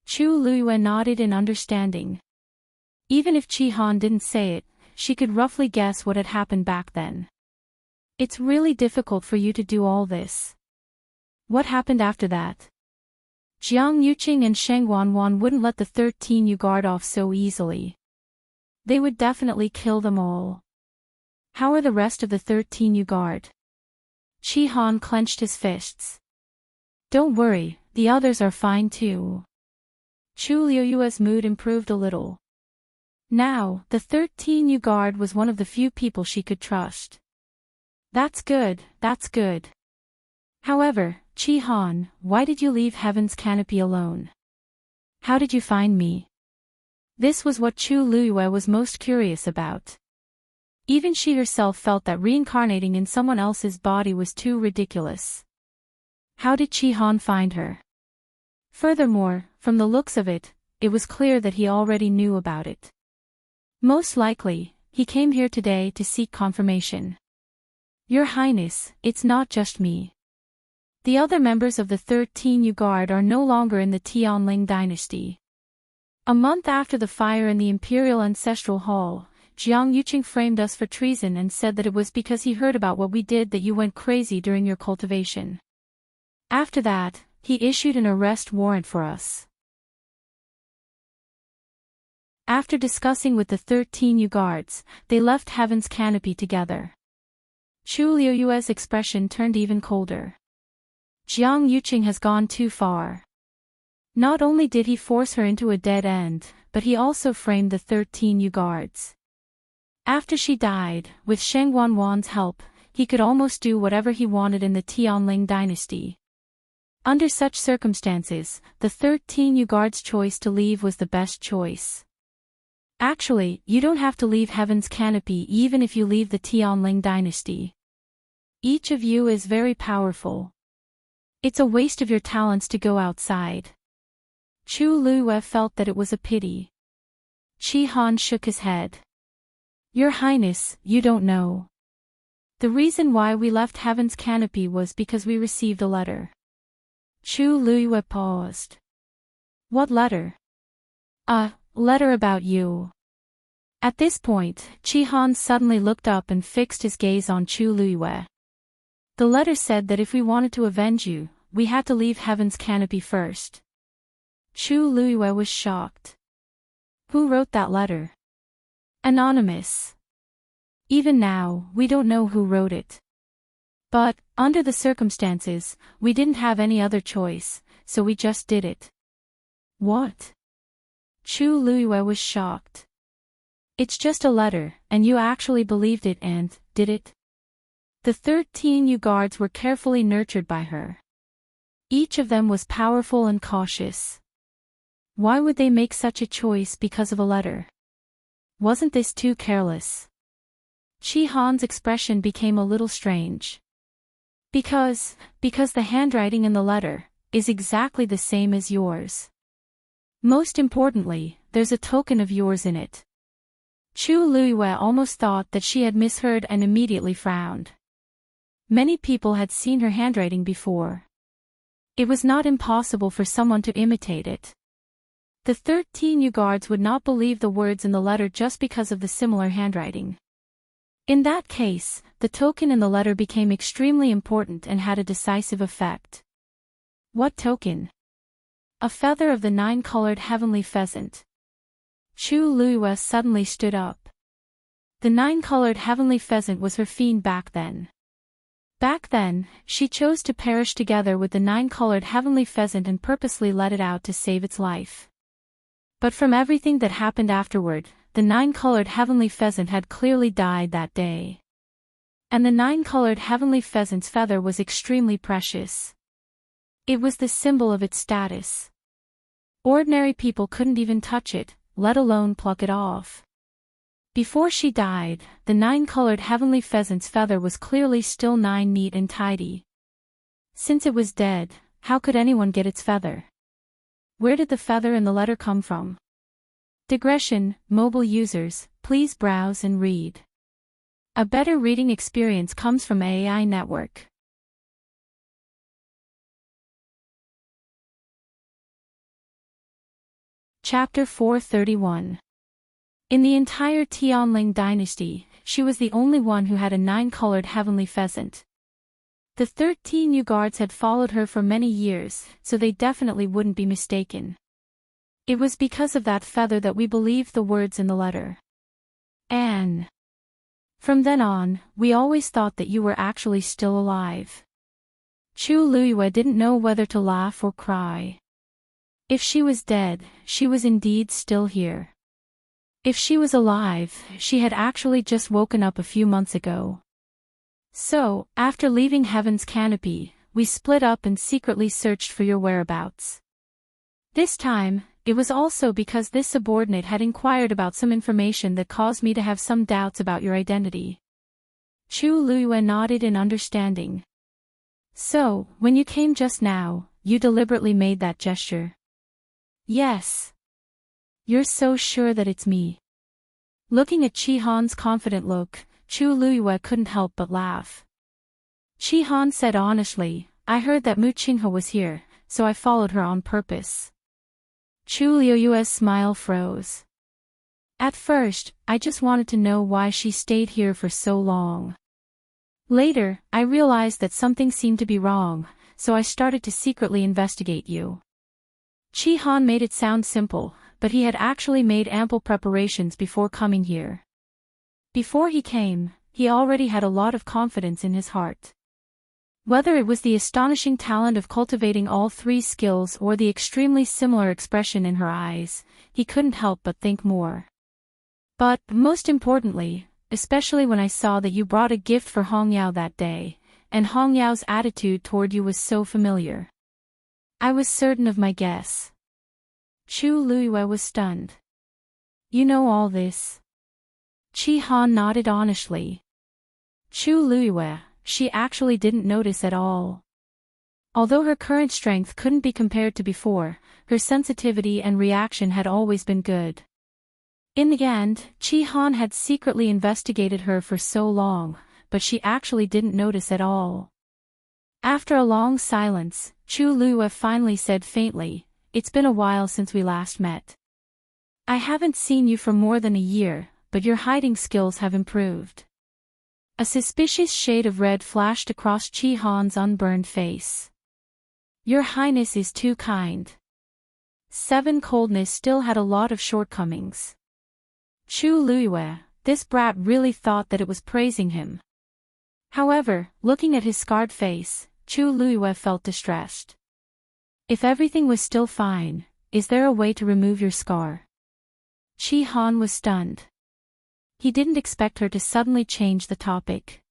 Chu Luiyue nodded in understanding. Even if Han didn't say it, she could roughly guess what had happened back then. It's really difficult for you to do all this. What happened after that? Jiang Yuqing and Sheng Wanwan wouldn't let the 13th guard off so easily. They would definitely kill them all. How are the rest of the 13th guard? Han clenched his fists. Don't worry, the others are fine too. Chu Luiyue's mood improved a little. Now, the 13th guard was one of the few people she could trust. That's good, that's good. However, Han, why did you leave Heaven's Canopy alone? How did you find me? This was what Chu Luiyue was most curious about. Even she herself felt that reincarnating in someone else's body was too ridiculous. How did Han find her? Furthermore, from the looks of it, it was clear that he already knew about it. Most likely, he came here today to seek confirmation. Your Highness, it's not just me. The other members of the 13th guard are no longer in the Tianling dynasty. A month after the fire in the Imperial Ancestral Hall, Jiang Yuqing framed us for treason and said that it was because he heard about what we did that you went crazy during your cultivation. After that, he issued an arrest warrant for us. After discussing with the 13th guards, they left Heaven's Canopy together. Chu Luiyue's expression turned even colder. Jiang Yuqing has gone too far. Not only did he force her into a dead end, but he also framed the 13th guards. After she died, with Sheng Wanwan's help, he could almost do whatever he wanted in the Tianling dynasty. Under such circumstances, the 13th guard's choice to leave was the best choice. Actually, you don't have to leave Heaven's Canopy even if you leave the Tianling dynasty. Each of you is very powerful. It's a waste of your talents to go outside. Chu Luiyue felt that it was a pity. Han shook his head. Your Highness, you don't know. The reason why we left Heaven's Canopy was because we received a letter. Chu Luiyue paused. What letter? A letter about you. At this point, Han suddenly looked up and fixed his gaze on Chu Luiyue. The letter said that if we wanted to avenge you, we had to leave Heaven's Canopy first. Chu Luiyue was shocked. Who wrote that letter? Anonymous. Even now, we don't know who wrote it. But, under the circumstances, we didn't have any other choice, so we just did it. What? Chu Luiyue was shocked. It's just a letter, and you actually believed it and, did it? The 13th guards were carefully nurtured by her. Each of them was powerful and cautious. Why would they make such a choice because of a letter? Wasn't this too careless? Han's expression became a little strange. Because the handwriting in the letter is exactly the same as yours. Most importantly, there's a token of yours in it. Chu Luiyue almost thought that she had misheard and immediately frowned. Many people had seen her handwriting before. It was not impossible for someone to imitate it. The 13th guards would not believe the words in the letter just because of the similar handwriting. In that case, the token in the letter became extremely important and had a decisive effect. What token? A feather of the nine-colored heavenly pheasant. Chu Luiyue suddenly stood up. The nine-colored heavenly pheasant was her fiend back then. Back then, she chose to perish together with the nine-colored heavenly pheasant and purposely let it out to save its life. But from everything that happened afterward, the nine-colored heavenly pheasant had clearly died that day. And the nine-colored heavenly pheasant's feather was extremely precious. It was the symbol of its status. Ordinary people couldn't even touch it, let alone pluck it off. Before she died, the nine-colored heavenly pheasant's feather was clearly still nine neat and tidy. Since it was dead, how could anyone get its feather? Where did the feather in the letter come from? Digression, mobile users, please browse and read. A better reading experience comes from AI Network. Chapter 431. In the entire Tianling dynasty, she was the only one who had a nine-colored heavenly pheasant. The 13 new guards had followed her for many years, so they definitely wouldn't be mistaken. It was because of that feather that we believed the words in the letter. Anne. From then on, we always thought that you were actually still alive. Chu Luiyue didn't know whether to laugh or cry. If she was dead, she was indeed still here. If she was alive, she had actually just woken up a few months ago. So, after leaving Heaven's canopy, we split up and secretly searched for your whereabouts. This time, it was also because this subordinate had inquired about some information that caused me to have some doubts about your identity. Chu Luiyue nodded in understanding. So, when you came just now, you deliberately made that gesture. Yes. You're so sure that it's me. Looking at Chi Han's confident look, Chu Luiyue couldn't help but laugh. Chi Han said honestly, I heard that Mu Qinghe was here, so I followed her on purpose. Chu Luiyue's smile froze. At first, I just wanted to know why she stayed here for so long. Later, I realized that something seemed to be wrong, so I started to secretly investigate you. Chi Han made it sound simple, but he had actually made ample preparations before coming here. Before he came, he already had a lot of confidence in his heart. Whether it was the astonishing talent of cultivating all three skills or the extremely similar expression in her eyes, he couldn't help but think more. But, most importantly, especially when I saw that you brought a gift for Hongyao that day, and Hongyao's attitude toward you was so familiar. I was certain of my guess. Chu Luiyue was stunned. You know all this? Chi Han nodded honestly. Chu Luiyue, she actually didn't notice at all. Although her current strength couldn't be compared to before, her sensitivity and reaction had always been good. In the end, Chi Han had secretly investigated her for so long, but she actually didn't notice at all. After a long silence, Chu Luiyue finally said faintly, It's been a while since we last met. I haven't seen you for more than a year, but your hiding skills have improved. A suspicious shade of red flashed across Chi Han's unburned face. Your Highness is too kind. Seven Coldness still had a lot of shortcomings. Chu Luiyue, this brat really thought that it was praising him. However, looking at his scarred face, Chu Luiyue felt distressed. If everything was still fine, is there a way to remove your scar? Chi Han was stunned. He didn't expect her to suddenly change the topic.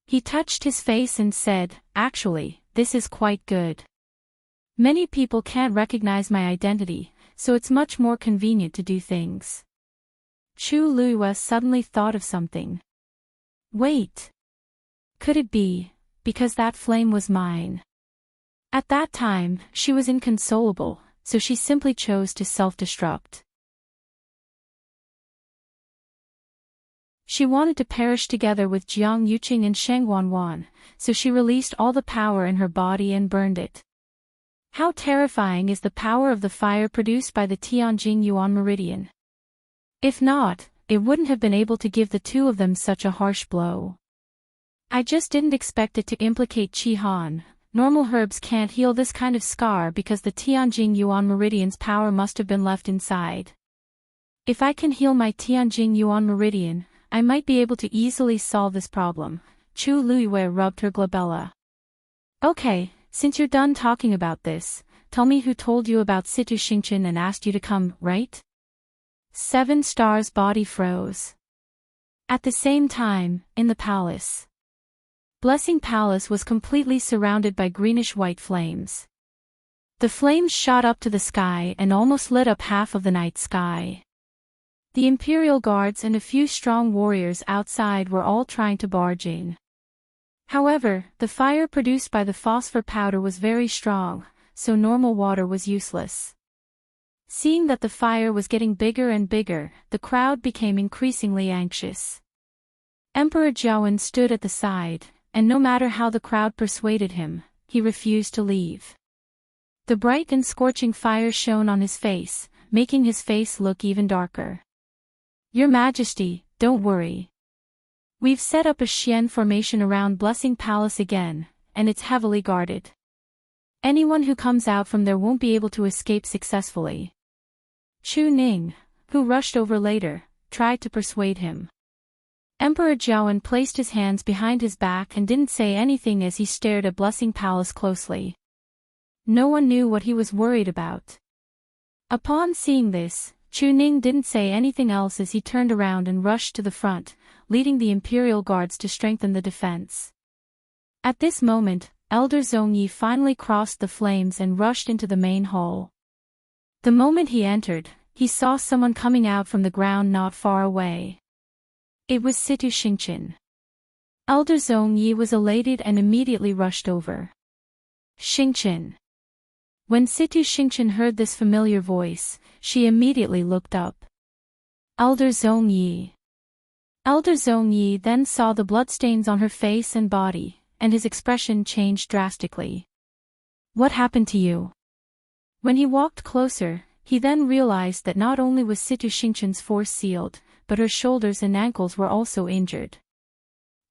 He touched his face and said, Actually, this is quite good. Many people can't recognize my identity, so it's much more convenient to do things. Chu Luiyue suddenly thought of something. Wait. Could it be, because that flame was mine? At that time, she was inconsolable, so she simply chose to self-destruct. She wanted to perish together with Jiang Yuqing and Sheng Wanwan, so she released all the power in her body and burned it. How terrifying is the power of the fire produced by the Tianjing Yuan meridian? If not, it wouldn't have been able to give the two of them such a harsh blow. I just didn't expect it to implicate Chi Han, Normal herbs can't heal this kind of scar because the Tianjin Yuan meridian's power must have been left inside. If I can heal my Tianjin Yuan meridian, I might be able to easily solve this problem. Chu Luiyue rubbed her glabella. Okay, since you're done talking about this, tell me who told you about Situ Xingqian and asked you to come, right? 7 Stars' body froze. At the same time, in the palace. Blessing Palace was completely surrounded by greenish-white flames. The flames shot up to the sky and almost lit up half of the night sky. The Imperial Guards and a few strong warriors outside were all trying to barge in. However, the fire produced by the phosphor powder was very strong, so normal water was useless. Seeing that the fire was getting bigger and bigger, the crowd became increasingly anxious. Emperor Jiawen stood at the side, and no matter how the crowd persuaded him, he refused to leave. The bright and scorching fire shone on his face, making his face look even darker. Your Majesty, don't worry. We've set up a Xian formation around Blessing Palace again, and it's heavily guarded. Anyone who comes out from there won't be able to escape successfully. Chu Ning, who rushed over later, tried to persuade him. Emperor Jiawen placed his hands behind his back and didn't say anything as he stared at Blessing Palace closely. No one knew what he was worried about. Upon seeing this, Chu Ning didn't say anything else as he turned around and rushed to the front, leading the Imperial Guards to strengthen the defense. At this moment, Elder Zhongyi finally crossed the flames and rushed into the main hall. The moment he entered, he saw someone coming out from the ground not far away. It was Situ Xingqian. Elder Zhongyi was elated and immediately rushed over. Xingqian. When Situ Xingqian heard this familiar voice, she immediately looked up. Elder Zhongyi. Elder Zhongyi then saw the bloodstains on her face and body, and his expression changed drastically. What happened to you? When he walked closer, he then realized that not only was Situ Xingqian's force sealed, but her shoulders and ankles were also injured.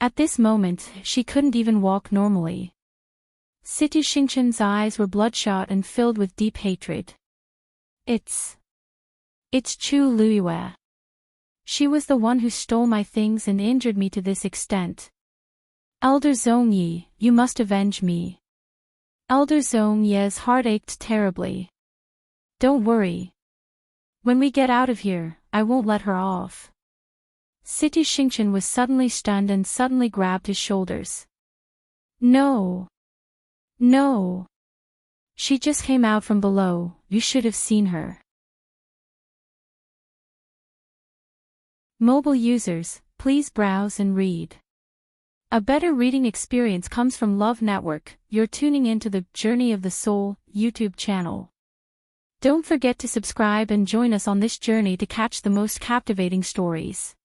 At this moment, she couldn't even walk normally. Situ Xingqian's eyes were bloodshot and filled with deep hatred. It's Chu Luiyue. She was the one who stole my things and injured me to this extent. Elder Zhongyi, you must avenge me. Elder Zhongyi's heart ached terribly. Don't worry. When we get out of here, I won't let her off. Situ Xingqian was suddenly stunned and suddenly grabbed his shoulders. No. No. She just came out from below, you should have seen her. Mobile users, please browse and read. A better reading experience comes from Love Network. You're tuning into the Journey of the Soul YouTube channel. Don't forget to subscribe and join us on this journey to catch the most captivating stories.